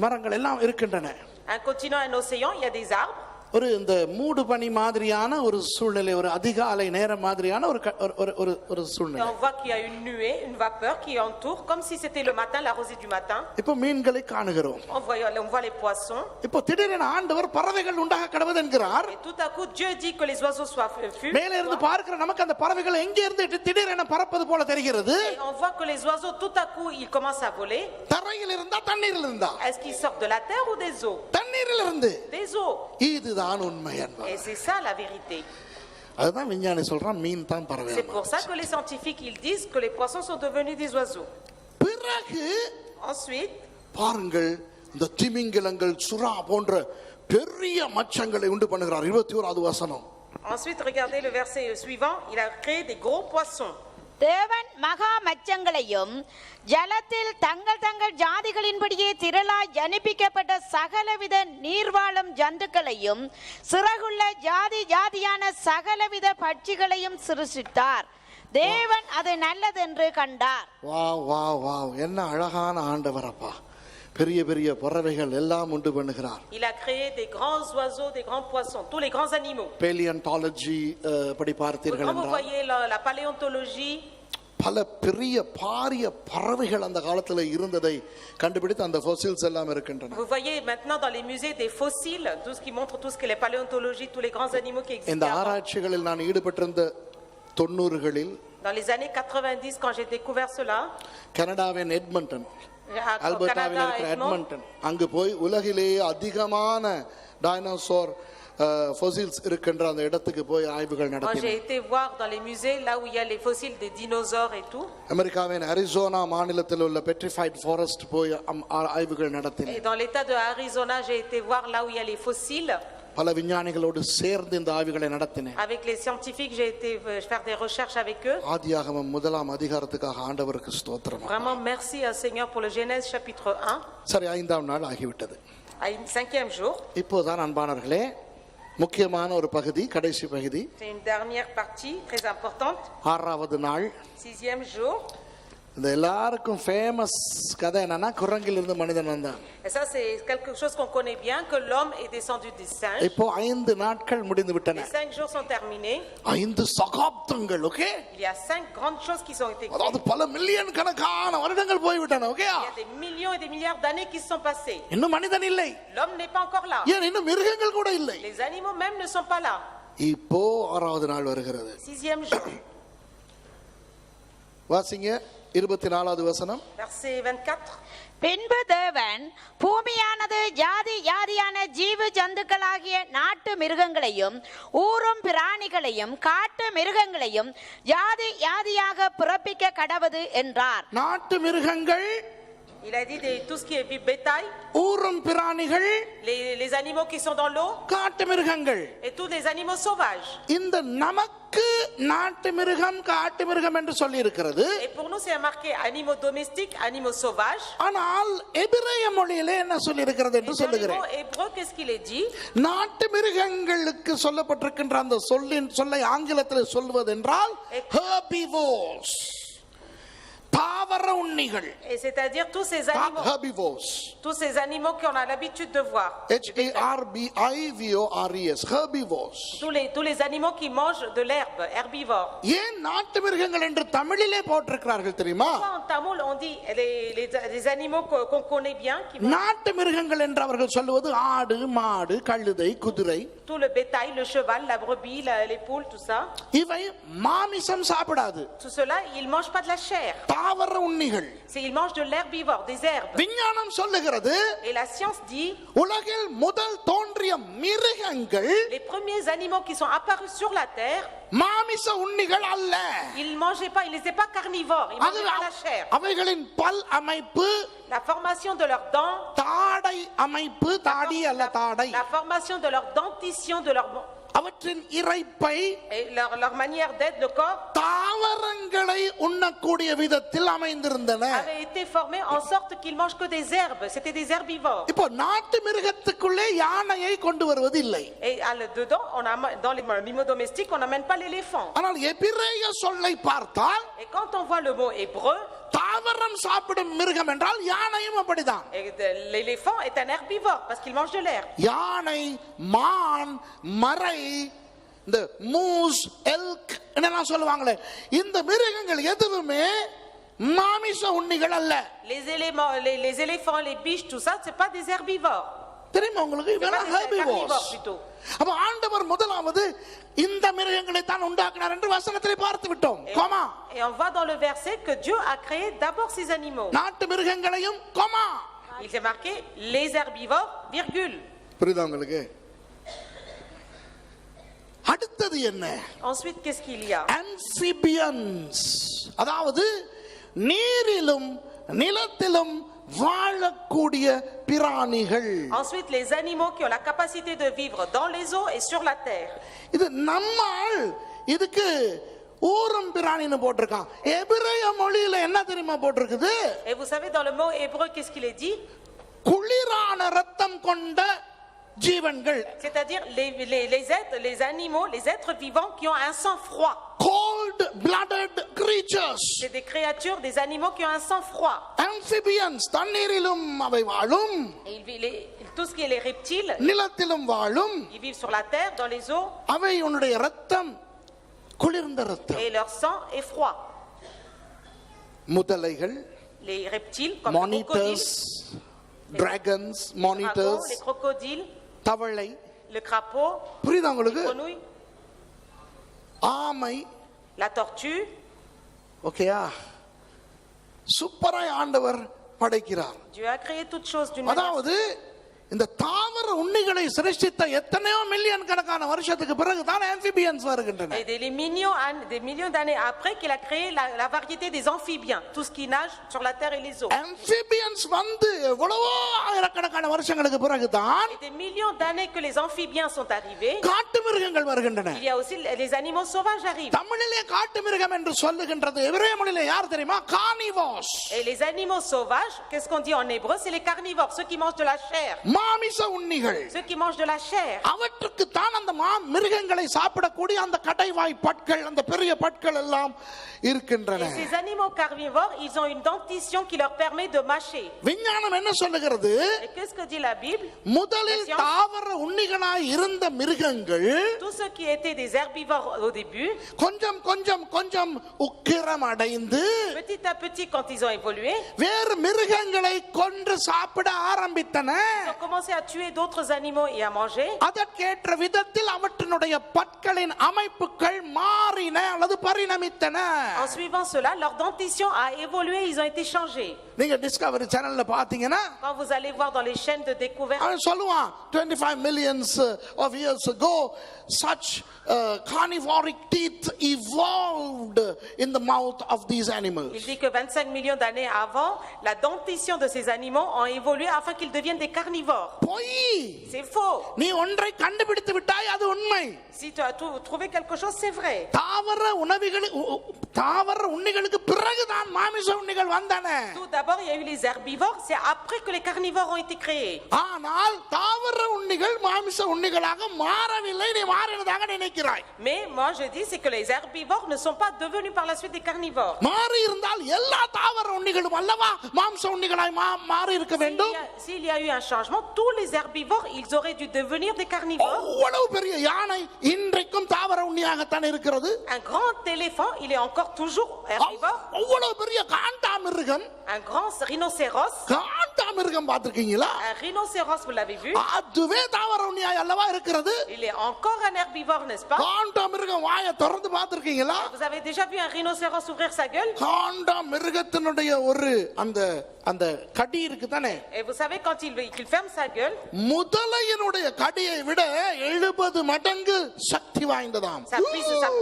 மரங்கள் எல்லாம் இருக்கின்றன. Un continent, un océan, il y a des arbres. ஒரு இந்த மூடு பனி மாதிரியான ஒரு சூழ்நிலை, ஒரு அதிகாலை நேரம் மாதிரியான ஒரு சூழ்நிலை. On voit qu'il y a une nuée, une vapeur qui entoure comme si c'était le matin, la rosée du matin. இப்போ மீன்களை காணுகிறோம். On voit les poissons. இப்போ திடீரென ஆண்டவர் பறவைகள் உண்டாக கடவுது என்கிறார். Et tout à coup Dieu dit que les oiseaux soient fus. மேலே இருந்து பார்க்கிற நமக்கு அந்த பறவைகள் எங்க இருந்து திடீரென பறப்பது போல தெரிகிறது. Et on voit que les oiseaux tout à coup ils commencent à voler. தரையில் இருந்தா தண்ணீரில் இருந்தா? Est-ce qu'ils sortent de la terre ou des eaux? தண்ணீரில் இருந்து. Des eaux. இதுதான் உண்மை என்பது. Et c'est ça la vérité. அதுதான் விஞ்ஞானி சொல்றான் மீன் தான் பறவை. C'est pour ça que les scientifiques ils disent que les poissons sont devenus des oiseaux. பிறகு Ensuite பாருங்கள், இந்த திமிங்கலங்கள், சுறா போன்ற பெரிய மச்சங்களை உண்டு பண்ணுகிறார். 21வது வசனம். Ensuite regardez le verset suivant, il a créé des gros poissons. தேவன் மகா மச்சங்களையும் ஜலத்தில் தங்கள் தங்கள் ஜாதிகளின்படியே திரளாய் ஜனிப்பிக்கப்பட்ட சகலவித நீர்வாழும் ஜந்துக்களையும் சிறகுள்ள ஜாதி ஜாதியான சகலவித பட்சிகளையும் சிருஷ்டித்தார். தேவன் அது நல்லதென்று கண்டார். வா வா வா, என்ன அழகான ஆண்டவர் அப்பா. பெரிய பெரிய பறவைகள் எல்லாம் உண்டு பண்ணுகிறார். Il a créé des grands oiseaux, des grands poissons, tous les grands animaux. Palaeontology படி பார்த்தீர்கள் Quand vous என்றால் voyez la paléontologie, பல பெரிய பாரிய பறவைகள் அந்த காலத்துல இருந்ததை கண்டுபிடித்து அந்த fossils எல்லாம் இருக்கின்றன. vous voyez maintenant dans les musées des fossiles, tout ce qui montre tout ce que les paléontologies, tous les grands animaux qui இந்த existent. ஆராய்ச்சிகளில் நான் ஈடுபட்டிருந்த 90களில் Dans les années 90 quand j'ai découvert cela, கனடாவின் Edmonton, au ஆல்பர்டாவில் Canada, இருக்கிற Edmond, Edmonton, அங்கு போய் உலகிலேயே அதிகமான டைனோசர் fossils இருக்கின்ற அந்த இடத்துக்கு போய் ஆய்வுகள் quand j'ai நடத்தினேன். été voir dans les musées là où il y a les fossiles des dinosaures et tout, அமெரிக்காவின் அரிசோனா மாநிலத்தில் உள்ள பெட்ரிஃபைட் ஃபாரஸ்ட் போய் ஆய்வுகள் நடத்தினேன். et dans l'état de Arizona j'ai été voir là où il y a les fossiles. பல விஞ்ஞானிகளோடு சேர்ந்து இந்த ஆய்வுகளை நடத்தினேன். Avec les scientifiques j'ai été faire des recherches avec eux. ஆதியாகமம் 1ஆம் அதிகாரத்துக்காக ஆண்டவருக்கு ஸ்தோத்திரம். Vraiment merci à Seigneur pour le Genèse chapitre 1. சரி, 5ஆம் நாள் ஆகிவிட்டது. À 5e jour. இப்போதான் அன்பானவர்களே முக்கியமான ஒரு பகுதி, கடைசி பகுதி. C'est une dernière partie très importante. 6வது நாள். 6e jour. இந்த எல்லாருக்கும் ஃபேமஸ் கதை என்னன்னா குரங்கில் இருந்து மனிதன் வந்தான். Et ça c'est quelque chose qu'on connaît bien, que l'homme est descendu du singe. இப்போ 5 நாட்கள் முடிந்து விட்டன. Les 5 jours sont terminés. 5 சகாப்தங்கள். Okay, Il y a 5 grandes choses qui sont été créées. அதாவது பல மில்லியன் கணக்கான வருடங்கள் போய் விட்டன. Okay, Il y a des millions et des milliards d'années qui se sont passées. இன்னும் மனிதன் இல்லை. L'homme n'est pas encore là. ஏன் இன்னும் மிருகங்கள் கூட இல்லை. Les animaux même ne sont pas là. இப்போ 6வது நாள் வருகிறது. 6e jour. வாசிங்க 24வது வசனம். Verset 24. பின்பு தேவன் பூமியானது ஜாதி ஜாதியான ஜீவ ஜந்துக்களாகிய நாட்டு மிருகங்களையும் ஊரும் பிராணிகளையும் காட்டு மிருகங்களையும் ஜாதி ஜாதியாக பிறப்பிக்க கடவது என்றார். நாட்டு மிருகங்கள், Il a dit tout ce qui est bétail, ஊரும் பிராணிகள், les animaux qui sont dans l'eau காட்டு மிருகங்கள். et tous les animaux sauvages. இந்த நமக்கு நாட்டு மிருகம் காட்டு மிருகம் என்று சொல்லி இருக்கிறது. Et pour nous c'est marqué animaux domestiques, animaux sauvages. ஆனால் எபிரேய மொழியிலே என்ன சொல்லி இருக்கிறது என்று சொல்லுகிறேன். Dans le mot hébreu qu'est-ce qu'il est dit? நாட்டு மிருகங்களுக்கு சொல்லப்பட்டிருக்கின்ற அந்த சொல்லை ஆங்கிலத்தில் சொல்வது என்றால் herbivores. தாவர உண்ணிகள். Et c'est-à-dire tous ces animaux. Herbivores. Tous ces animaux qu'on a l'habitude de voir. Herbivores. Herbivores. Tous les animaux qui mangent de l'herbe, herbivores. ஏன் நாட்டு மிருகங்கள் என்று தமிழிலே போட்டிருக்கிறார்கள் தெரியுமா? En tamoul on dit les animaux qu'on connaît bien qui நாட்டு மிருகங்கள் என்று அவர்கள் சொல்லுவது ஆடு, மாடு, கழுதை, குதிரை. Tout le bétail, le cheval, la brebis, les poules, tout ça. இவை மாமிசம் சாப்பிடாது. Tout cela, ils mangent pas de la chair. தாவர உண்ணிகள். Ils mangent de l'herbivore, des herbes. விஞ்ஞானம் சொல்லுகிறது, et la science dit, உலகில் முதல் தோன்றிய மிருகங்கள், les premiers animaux qui sont apparus sur la terre, மாமிச உண்ணிகள் அல்ல. ils mangeaient pas, ils n'étaient pas carnivores, ils mangeaient pas la chair. அவைகளின் பல் அமைப்பு, la formation de leurs dents, தாடை அமைப்பு, தாடி அல்ல தாடை, la formation de leur dentition, de leur அவற்றின் இரைப்பை, et leur manière d'être, le corps, தாவரங்களை உண்ணக்கூடிய விதத்தில் அமைந்திருந்தன. avait été formé en sorte qu'ils mangent que des herbes, c'était des herbivores. இப்போ நாட்டு மிருகத்துக்குள்ளே யானையை கொண்டு வருவது இல்லை. Et dedans on a dans les animaux domestiques on n'amène pas l'éléphant. ஆனால் எபிரேய சொல்லை பார்த்தால், et quand on voit le mot hébreu, தாவரம் சாப்பிடும் மிருகம் என்றால் யானையும் அப்படிதான். l'éléphant est un herbivore parce qu'il mange de l'herbe. யானை, மான், மரை, இந்த மூஸ், எல்க் என்னெல்லாம் சொல்லுவாங்களே, இந்த மிருகங்கள் எதுவுமே மாமிச உண்ணிகள் அல்ல. les éléphants, les biches, tout ça, c'est pas des herbivores. தெரியுமா உங்களுக்கு? இதெல்லாம் herbivores. அப்ப ஆண்டவர் முதலாவது இந்த மிருகங்களை தான் உண்டாக்கினார் என்று வசனத்திலே பார்த்து விட்டோம். Coma. Et on voit dans le verset que Dieu a créé d'abord ces animaux. நாட்டு மிருகங்களையும் coma. Il s'est marqué les herbivores, virgule. புரியுதா உங்களுக்கு? அடுத்தது என்ன? Ensuite, qu'est-ce qu'il y a? Amphibians. அதாவது நீரிலும் நிலத்திலும் வாழக்கூடிய பிராணிகள். Ensuite, les animaux qui ont la capacité de vivre dans les eaux et sur la terre. இது நம்மால் இதுக்கு ஊரும் பிராணின்னு போட்டிருக்கான். எபிரேய மொழியில என்ன தெரியுமா போட்டிருக்குது? Et vous savez dans le mot hébreu qu'est-ce qu'il est dit? குளிரான இரத்தம் கொண்ட ஜீவன்கள். C'est-à-dire les animaux, les êtres vivants qui ont un sang froid. Cold blooded creatures. C'est des créatures, des animaux qui ont un sang froid. Amphibians தண்ணீரிலும் அவை வாழும். Tout ce qui est les reptiles, நிலத்திலும் வாழும். ils vivent sur la terre, dans les eaux. அவை உன்னுடைய இரத்தம் குளிர்ந்த இரத்தம். Et leur sang est froid. முதலைகள், les reptiles comme monitors, dragons, monitors, les crocodiles, தவளை, le crapaud, புரியுதா உங்களுக்கு? grenouille, ஆமை, la tortue. ஓகேயா? சூப்பராய் ஆண்டவர் படைக்கிறார். Dieu a créé toutes choses d'une manière. அதாவது இந்த தாவர உண்ணிகளை சிருஷ்டித்த எத்தனையோ மில்லியன் கணக்கான வருஷத்துக்கு பிறகு தான் amphibians வருகின்றன. Et des millions d'années après qu'il a créé la variété des amphibiens, tout ce qui nage sur la terre et les eaux. amphibians வந்து எவ்வளவோ ஆயிரக்கணக்கான வருஷங்களுக்கு பிறகு தான் Et des millions d'années que les amphibiens sont arrivés. காட்டு மிருகங்கள் வருகின்றன. Il y a aussi les animaux sauvages arrivent. தமிழிலே காட்டு மிருகம் என்று சொல்லுகின்றது எபிரேய மொழியிலே யார் தெரியுமா? carnivores. Et les animaux sauvages, qu'est-ce qu'on dit en hébreu? C'est les carnivores, ceux qui mangent de la chair. மாமிச உண்ணிகள். Ceux qui mangent de la chair. அவற்றுக்கு தான் அந்த மிருகங்களை சாப்பிடக்கூடிய அந்த கடைவாய் பற்கள், அந்த பெரிய பற்கள் எல்லாம் இருக்கின்றன. Et ces animaux carnivores, ils ont une dentition qui leur permet de mâcher. விஞ்ஞானம் என்ன சொல்லுகிறது? Et qu'est-ce que dit la Bible? முதலில் தாவர உண்ணிகளாய் இருந்த மிருகங்கள், tous ceux qui étaient des herbivores au début, கொஞ்சம் கொஞ்சம் கொஞ்சம் உக்கிரம் அடைந்து petit à petit quand ils ont évolué, வேறு மிருகங்களை கொன்று சாப்பிட ஆரம்பித்தன. ils ont commencé à tuer d'autres animaux et à manger. அதற்கேற்ற விதத்தில் அவற்றினுடைய பற்களின் அமைப்புகள் மாறின அல்லது பரிணமித்தன. En suivant cela, leur dentition a évolué, ils ont été changés. நீங்க டிஸ்கவரி சேனல்ல பாத்தீங்கன்னா, quand vous allez voir dans les chaînes de découverte, அவன் சொல்லுவான் 25 millions of years ago such carnivoric teeth evolved in the mouth of these animals. Il dit que 25 millions d'années avant, la dentition de ces animaux ont évolué afin qu'ils deviennent des carnivores. பொய். C'est faux. நீ ஒன்றை கண்டுபிடித்து விட்டாய், அது உண்மை. Si tu as trouvé quelque chose, c'est vrai. தாவர தாவர உண்ணிகளுக்கு பிறகுதான் மாமிச உண்ணிகள் வந்தன. Tout d'abord il y a eu les herbivores, c'est après que les carnivores ont été créés. ஆனால் தாவர உண்ணிகள் மாமிச உண்ணிகளாக மாறவில்லை, நீ மாறினதாக நினைக்கிறாய். Mais moi je dis c'est que les herbivores ne sont pas devenus par la suite des carnivores. மாறி இருந்தால் எல்லா தாவர உண்ணிகளும் அல்லவா மாம்ச உண்ணிகளாய் மாறி இருக்க வேண்டும். S'il y a eu un changement, tous les herbivores ils auraient dû devenir des carnivores. அவ்வளவு பெரிய யானை இன்றைக்கும் தாவர உண்ணியாகத்தான் இருக்கிறது. Un grand éléphant il est encore toujours herbivore. அவ்வளவு பெரிய காண்டாமிருகம், Un grand rhinocéros. காண்டாமிருகம் பார்த்திருக்கீங்களா? Un rhinocéros, vous l'avez vu? அதுவே தாவர உண்ணியாய் அல்லவா இருக்கிறது. Il est encore un herbivore, n'est-ce pas? காண்டாமிருகம் வாயை திறந்து பார்த்திருக்கீங்களா? Vous avez déjà vu un rhinocéros ouvrir sa gueule? காண்டாமிருகத்தினுடைய ஒரு அந்த அந்த கடி இருக்கு தானே. Et vous savez quand il ferme sa gueule, முதலையினுடைய கடியை விட 70 மடங்கு சக்தி வாய்ந்ததாம். sa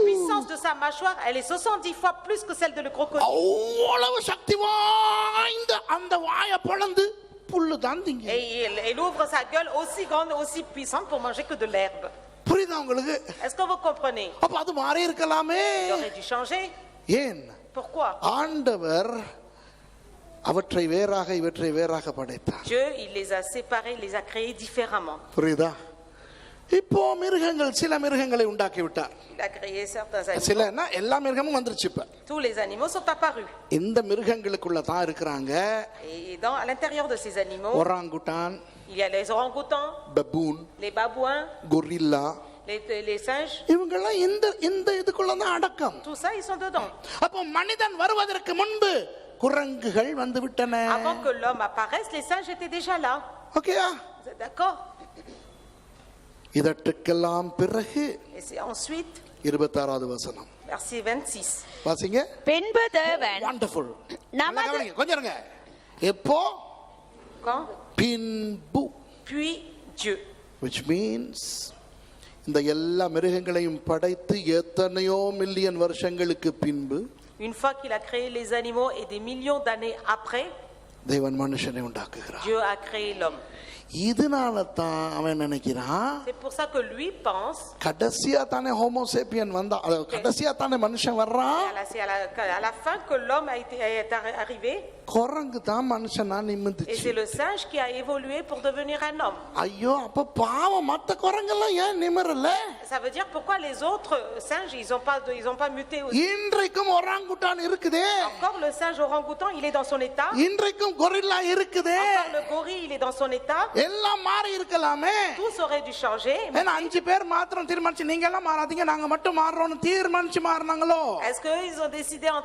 puissance de sa mâchoire, elle est 70 fois plus que celle de le crocodile. அவ்வளவு சக்தி வாய்ந்த அந்த வாயை பொளந்து புல்லு தான் திங்க. Et il ouvre sa gueule aussi grande, aussi puissante pour manger que de l'herbe. புரியுதா உங்களுக்கு? Est-ce que vous comprenez? அப்ப அது மாறி இருக்கலாமே. Il aurait dû changer. ஏன்? Pourquoi? ஆண்டவர் அவற்றை வேறாக இவற்றை வேறாக படைத்தார். Dieu, il les a séparés, il les a créés différemment. புரியுதா? இப்போ மிருகங்கள் சில மிருகங்களை உண்டாக்கி விட்டார். Il a créé certains animaux. சிலனா எல்லா மிருகமும் வந்துருச்சு இப்ப. Tous les animaux sont apparus. இந்த மிருகங்களுக்குள்ள தான் இருக்கிறாங்க. Et à l'intérieur de ces animaux, orangutan, il y a les orang-outans, baboon, les babouins, gorilla, les singes. இவங்கெல்லாம் இந்த இதுக்குள்ள தான் அடக்கம். Tout ça, ils sont dedans. அப்போ மனிதன் வருவதற்கு முன்பு குரங்குகள் வந்து விட்டன. Avant que l'homme apparaisse, les singes étaient déjà là. ஓகேயா? Vous êtes d'accord? இதற்கெல்லாம் பிறகு Et c'est ensuite 26வது வசனம். verset 26. வாசிங்க. பின்பு தேவன் வண்டர்ஃபுல். நமது கொஞ்சம் இருங்க. எப்போ? Quand? பின்பு. Puis Dieu. which means இந்த எல்லா மிருகங்களையும் படைத்து எத்தனையோ மில்லியன் வருஷங்களுக்கு பின்பு Une fois qu'il a créé les animaux et des millions d'années après, தேவன் மனுஷனை உண்டாக்குகிறார். Dieu a créé l'homme. இதனால தான் அவன் நினைக்கிறான், C'est pour ça que lui pense, கடைசியா தானே ஹோமோசேப்பியன் வந்தா, கடைசியா தானே மனுஷன் வர்றான், c'est à la fin que l'homme est arrivé. குரங்கு தான் மனுஷனா Et நிமிந்துச்சு. c'est le singe qui a évolué pour devenir un homme. ஐயோ, அப்ப பாவம் மத்த குரங்கெல்லாம் ஏன் நிமிரல? Ça veut dire pourquoi les autres singes ils ont pas muté aussi. இன்றைக்கும் ஒராங்குட்டான் இருக்குதே. Encore le singe orang-outan, il est dans son état. இன்றைக்கும் gorilla இருக்குதே. Encore le gorille, il est dans son état. எல்லாம் மாறி இருக்கலாமே. Tous auraient dû changer. ஏன்னா 5 பேர் மாத்திரம் தீர்மானிச்சு நீங்க எல்லாம் மாறாதீங்க நாங்க மட்டும் மாறறோம்னு தீர்மானிச்சு மாறனாங்களோ? Est-ce que ils ont décidé en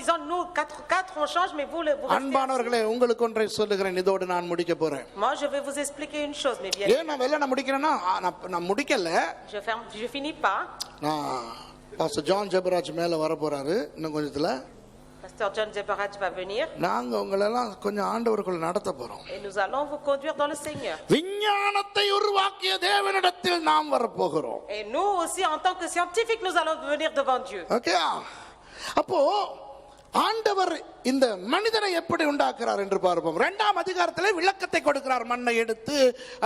disant nous quatre on change mais vous restez. அன்பானவர்களே, உங்களுக்கு ஒன்றை சொல்லுகிறேன், இதோடு நான் முடிக்க போறேன். Moi je vais vous expliquer une chose, mais bien. ஏன் நான் வெள்ளன முடிக்கிறேன்னா நான் முடிக்கல. Je finis pas. Pastor John Jebaraj மேல வர போறாரு இன்னும் கொஞ்சத்துல. Pasteur John Zebaraj va venir. நாங்க உங்களெல்லாம் கொஞ்சம் ஆண்டவருக்குள்ள நடத்த போறோம். Et nous allons vous conduire dans le Seigneur. விஞ்ஞானத்தை உருவாக்கிய தேவனிடத்தில் நாம் வர போகிறோம். Et nous aussi en tant que scientifiques nous allons venir devant Dieu. Okay? அப்போ ஆண்டவர் இந்த மனிதனை எப்படி உண்டாக்குறார் என்று பார்ப்போம். 2ஆம் அதிகாரத்திலே விளக்கத்தை கொடுக்கிறார். மண்ணை எடுத்து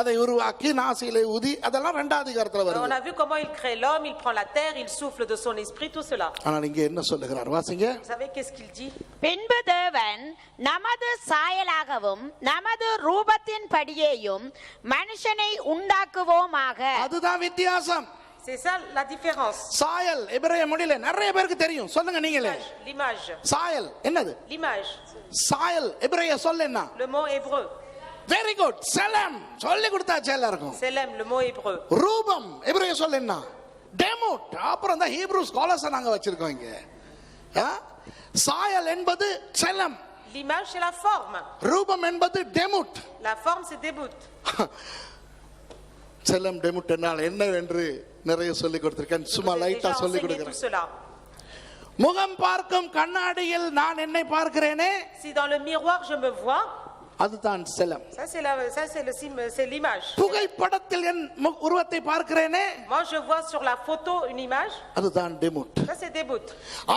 அதை உருவாக்கி நாசியிலே ஊதி, அதெல்லாம் 2ஆம் அதிகாரத்துல வருது. On a vu comment il crée l'homme, il prend la terre, il souffle de son esprit, tout cela. ஆனால் இங்கே என்ன சொல்லுகிறார் வாசிங்க. Vous savez qu'est-ce qu'il dit? பின்பு தேவன் நமது சாயலாகவும் நமது ரூபத்தின் படியேயும் மனுஷனை உண்டாக்குவோமாக. அதுதான் வித்தியாசம். C'est ça la différence. சாயல் எபிரேய மொழியில நிறைய பேருக்கு தெரியும். சொல்லுங்க நீங்களே. L'image. சாயல் என்னது? L'image. சாயல் எபிரேய சொல் என்ன? Le mot hébreu. Very good. செலம் சொல்லி கொடுத்தாச்சு எல்லாருக்கும். Selem, le mot hébreu. ரூபம் எபிரேய சொல் என்ன? டெமுட். அப்புறம் தான் ஹீப்ரூ ஸ்காலர்ஸ் நாங்க வச்சிருக்கோம் இங்க. சாயல் என்பது செலம். L'image c'est la forme. ரூபம் என்பது டெமுட். La forme c'est début. செலம் டெமுட் என்றால் என்ன என்று நிறைய சொல்லி கொடுத்திருக்கேன். சும்மா லைட்டா சொல்லி கொடுக்கிறேன். முகம் பார்க்கும் கண்ணாடியில் நான் என்னை பார்க்கிறேனே, si dans le miroir je me vois, அதுதான் செலம். ça c'est l'image. புகைப்படத்தில் என் உருவத்தை பார்க்கிறேனே, moi je vois sur la photo une image, அதுதான் டெமுட். ça c'est début.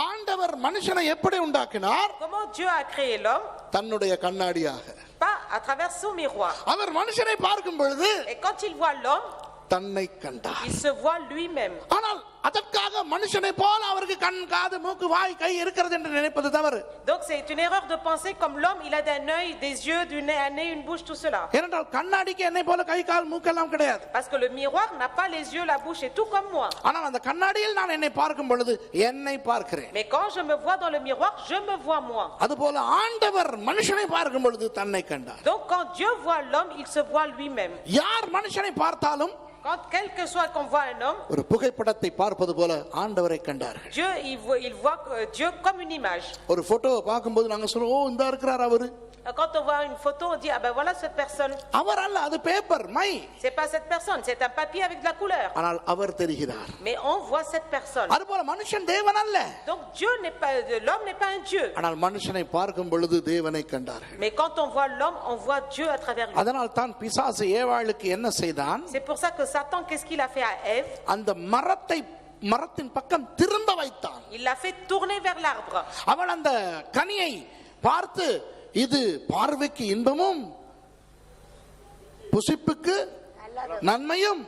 ஆண்டவர் மனுஷனை எப்படி உண்டாக்கினார்? Comment Dieu a créé l'homme? தன்னுடைய கண்ணாடியாக. Pas à travers son miroir. அவர் மனுஷனை பார்க்கும் பொழுது Et quand il voit l'homme, தன்னை கண்டார். il se voit lui-même. ஆனால் அதற்காக மனுஷனை போல அவருக்கு கண் காது மூக்கு வாய் கை இருக்கிறது என்று நினைப்பது தவறு. Donc c'est une erreur de penser comme l'homme il a un œil, des yeux, un nez, une bouche, tout cela. ஏனென்றால் கண்ணாடிக்கு என்னை போல கை கால் மூக்கு எல்லாம் கிடையாது. Parce que le miroir n'a pas les yeux, la bouche et tout comme moi. ஆனால் அந்த கண்ணாடியில் நான் என்னை பார்க்கும் பொழுது என்னை பார்க்கிறேன். Mais quand je me vois dans le miroir, je me vois moi. அதுபோல ஆண்டவர் மனுஷனை பார்க்கும் பொழுது தன்னை கண்டார். Donc quand Dieu voit l'homme, il se voit lui-même. யார் மனுஷனை பார்த்தாலும் Quand quel que soit qu'on voit un homme, ஒரு புகைப்படத்தை பார்ப்பது போல ஆண்டவரை கண்டார்கள். Dieu il voit Dieu comme une image. ஒரு போட்டோவை பார்க்கும்போது நாங்க சொல்றோம் ஓ இந்த இருக்கிறார் அவரு. Quand on voit une photo, on dit ah ben voilà cette personne. அவர் அல்ல அது paper my. C'est pas cette personne, c'est un papier avec de la couleur. ஆனால் அவர் தெரிகிறார். Mais on voit cette personne. அதுபோல மனுஷன் தேவன் அல்ல. Donc Dieu n'est pas l'homme n'est pas un Dieu. ஆனால் மனுஷனை பார்க்கும் பொழுது தேவனை கண்டார்கள். Mais quand on voit l'homme, on voit Dieu à travers lui. அதனால் தான் பிசாசு ஏவாளுக்கு என்ன செய்தான்? C'est pour ça que Satan qu'est-ce qu'il a fait à Ève? அந்த மரத்தின் பக்கம் திரும்ப வைத்தான். Il l'a fait tourner vers l'arbre. அவள் அந்த கனியை பார்த்து இது பார்வைக்கு இன்பமும் புசிப்புக்கு நன்மையும்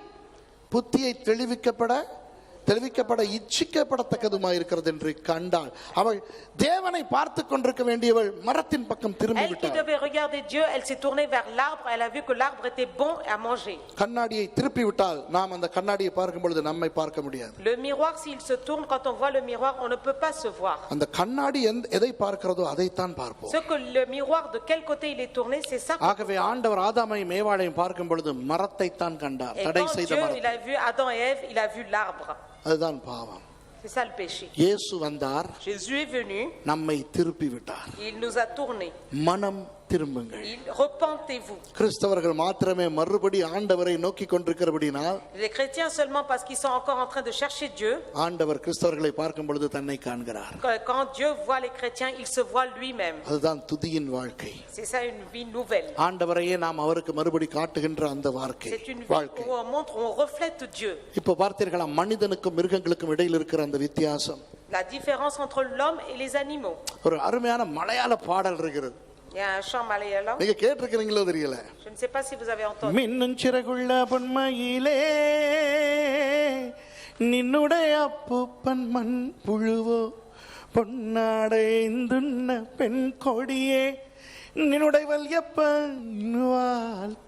புத்தியை தெளிவிக்கப்பட இச்சிக்கப்படத்தக்கதுமாய் இருக்கிறது என்று கண்டாள். அவள் தேவனை பார்த்து கொண்டிருக்க வேண்டியவள் மரத்தின் பக்கம் திரும்பி Elle qui விட்டாள். devait regarder Dieu, elle s'est tournée vers l'arbre, elle a vu que l'arbre était bon à manger. கண்ணாடியை திருப்பி விட்டால் நாம் அந்த கண்ணாடியை பார்க்கும் பொழுது நம்மை பார்க்க முடியாது. Le miroir s'il se tourne, quand on voit le miroir, on ne peut pas se voir. அந்த கண்ணாடி எதை பார்க்கிறதோ அதைத்தான் பார்ப்போம். Ce que le miroir de quel côté il est tourné, c'est ça. ஆகவே ஆண்டவர் ஆதாமையும் ஏவாளையும் பார்க்கும் பொழுது மரத்தை தான் கண்டார். Et தடை quand செய்த Dieu மரம். il a vu Adam et Ève, il a vu l'arbre. அதுதான் பாவம். C'est ça le péché. இயேசு வந்தார். Jésus est venu. நம்மை திருப்பி விட்டார். Il nous a tourné. மனம் திரும்புங்கள். Repentez-vous. கிறிஸ்தவர்கள் மாத்திரமே மறுபடி ஆண்டவரை நோக்கி கொண்டிருக்கிறபடினால் Les chrétiens seulement parce qu'ils sont encore en train de chercher Dieu. ஆண்டவர் கிறிஸ்தவர்களை பார்க்கும் பொழுது தன்னை காண்கிறார். Quand Dieu voit les chrétiens, il se voit lui-même. அதுதான் துதியின் வாழ்க்கை. C'est ça une vie nouvelle. ஆண்டவரையே நாம் அவருக்கு மறுபடி காட்டுகின்ற அந்த வாழ்க்கை. C'est une vie où on montre, on reflète Dieu. இப்போ பார்த்தீர்களா மனிதனுக்கும் மிருகங்களுக்கும் இடையில் இருக்கிற அந்த வித்தியாசம். La différence entre l'homme et les animaux. ஒரு அருமையான மலையாள பாடல் இருக்கிறது. Il y a un chant malayalam. நீங்க கேட்டிருக்கீங்களோ தெரியல. Je ne sais pas si vous avez entendu. மின்னும் சிறகுள்ள பொன்மையிலே நின்னுடைய அப்பூப்பன் மண் புழுவோ பொன்னாடைந்துண்ண பெண் கொடியே நின்னுடைய வல்யப்பன்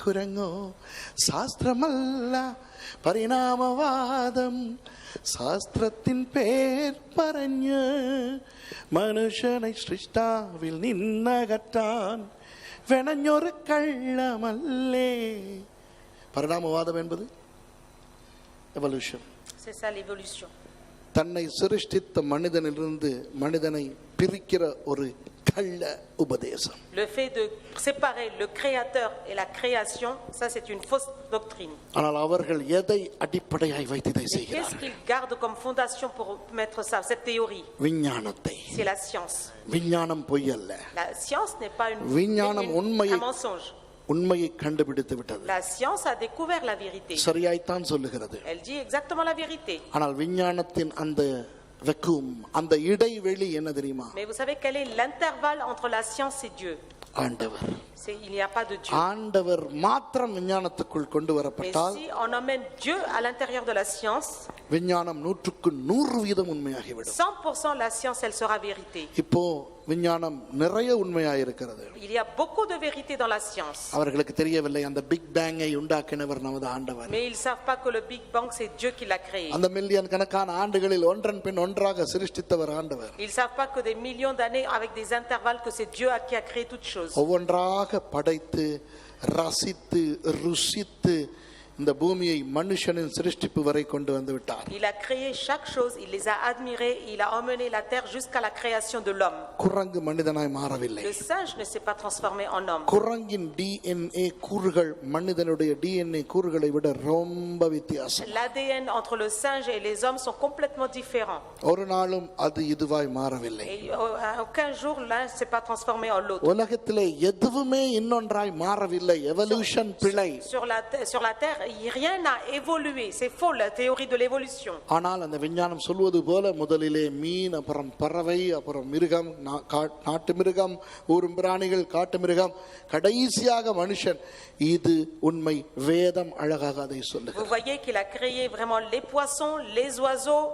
குரங்கோ சாஸ்திரமல்ல പരിണാമവാദം ശാസ്ത്രത്തിൻ പേർ പറഞ്ഞ് മനുഷ്യനെ സൃഷ്ടാവിൽ നിന്നകറ്റാൻ വെണഞ്ഞൊരു കള്ളമല്ലേ. പരിണാമവാദം என்பது எவல்யூஷன். C'est ça l'évolution. தன்னை சிருஷ்டித்த மனிதனிலிருந்து மனிதனை பிரிக்கிற ஒரு கள்ள உபதேசம். Le fait de séparer le créateur et la création, ça c'est une fausse doctrine. ஆனால் அவர்கள் எதை அடிப்படையாய் வைத்து இதை Qu'est-ce செய்கிறார்கள்? qu'ils gardent comme fondation pour mettre ça, cette théorie? விஞ்ஞானத்தை. C'est la science. விஞ்ஞானம் பொய் அல்ல. La science n'est pas விஞ்ஞானம் உண்மையை un mensonge. உண்மையை கண்டுபிடித்து விட்டது. La science a découvert la vérité. சரியாய்த்தான் சொல்லுகிறது. Elle dit exactement la vérité. ஆனால் விஞ்ஞானத்தின் அந்த வெக்கும் அந்த இடைவெளி என்ன தெரியுமா? Mais vous savez quel est l'intervalle entre la science et Dieu? ஆண்டவர். Il n'y a pas de Dieu. ஆண்டவர் மாத்திரம் விஞ்ஞானத்துக்குள் கொண்டு Mais வரப்பட்டால் si on emmène Dieu à l'intérieur de la science, விஞ்ஞானம் 100% உண்மையாகிவிடும். 100% la science elle sera vérité. இப்போ விஞ்ஞானம் நிறைய உண்மையாயிருக்கிறது. Il y a beaucoup de vérité dans la science. அவர்களுக்கு தெரியவில்லை அந்த பிக் பேங்கை உண்டாக்கினவர் நமது ஆண்டவர். Mais ils savent pas que le Big Bang c'est Dieu qui l'a créé. அந்த மில்லியன் கணக்கான ஆண்டுகளில் ஒன்றன் பின் ஒன்றாக சிருஷ்டித்தவர் ஆண்டவர். Ils savent pas que des millions d'années avec des intervalles que c'est Dieu qui a créé toutes choses. ஒவ்வொன்றாக படைத்து ரசித்து ருசித்து இந்த பூமியை மனுஷனின் சிருஷ்டிப்பு வரை கொண்டு வந்து விட்டார். Il a créé chaque chose, il les a admirés, il a emmené la terre jusqu'à la création de l'homme. குரங்கு மனிதனாய் மாறவில்லை. Le singe ne s'est pas transformé en homme. குரங்கின் DNA கூறுகள் மனிதனுடைய DNA கூறுகளை விட ரொம்ப வித்தியாசம். L'ADN entre le singe et les hommes sont complètement différents. ஒரு நாளும் அது இதுவாய் மாறவில்லை. Et aucun jour l'un ne s'est pas transformé en l'autre. உலகத்திலே எதுவுமே இன்னொன்றாய் மாறவில்லை. எவல்யூஷன் பிழை. Sur la terre, rien n'a évolué. C'est faux la théorie de l'évolution. ஆனால் அந்த விஞ்ஞானம் சொல்வது போல முதலிலே மீன், அப்புறம் பறவை, அப்புறம் மிருகம், நாட்டு மிருகம், ஊரும் பிராணிகள், காட்டு மிருகம், கடைசியாக மனுஷன். இது உண்மை. வேதம் அழகாக அதை சொல்லுகிறது. Vous voyez qu'il a créé vraiment les poissons, les oiseaux,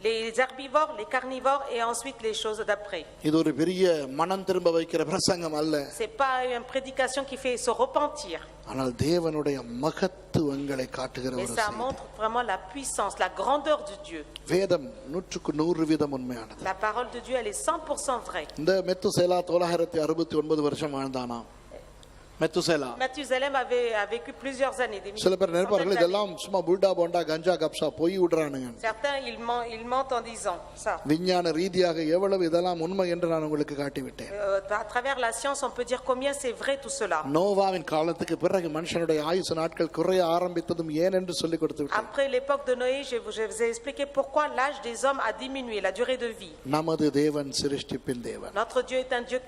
les herbivores, les carnivores et ensuite les choses d'après. இது ஒரு பெரிய மனம் திரும்ப வைக்கிற பிரசங்கம் அல்ல. C'est pas une prédication qui fait se repentir. ஆனால் தேவனுடைய மகத்துவங்களை காட்டுகிற ஒரு Mais ça montre vraiment la puissance, la grandeur de Dieu. வேதம் 100% உண்மையானது. La parole de Dieu elle est 100% vraie. இந்த மெத்துசேலா 969 வருஷம் வாழ்ந்தானாம். Mathusalem a vécu plusieurs années. சில பேர் நினைப்பார்கள் இதெல்லாம் சும்மா புல்டா போண்டா கஞ்சா கப்சா பொய் விடுறானுங்க. Certains ils mentent en disant ça. விஞ்ஞான ரீதியாக எவ்வளவு இதெல்லாம் உண்மை என்று நான் உங்களுக்கு காட்டி விட்டேன். À travers la science on peut dire combien c'est vrai tout cela. நோவாவின் காலத்துக்கு பிறகு மனுஷனுடைய ஆயுசு நாட்கள் குறைய ஆரம்பித்ததும் ஏன் என்று சொல்லி கொடுத்து விட்டேன். Après l'époque de Noé, je vous ai expliqué pourquoi l'âge des hommes a diminué, la durée de vie. நமது தேவன் சிருஷ்டிப்பின் தேவன். Notre Dieu est un Dieu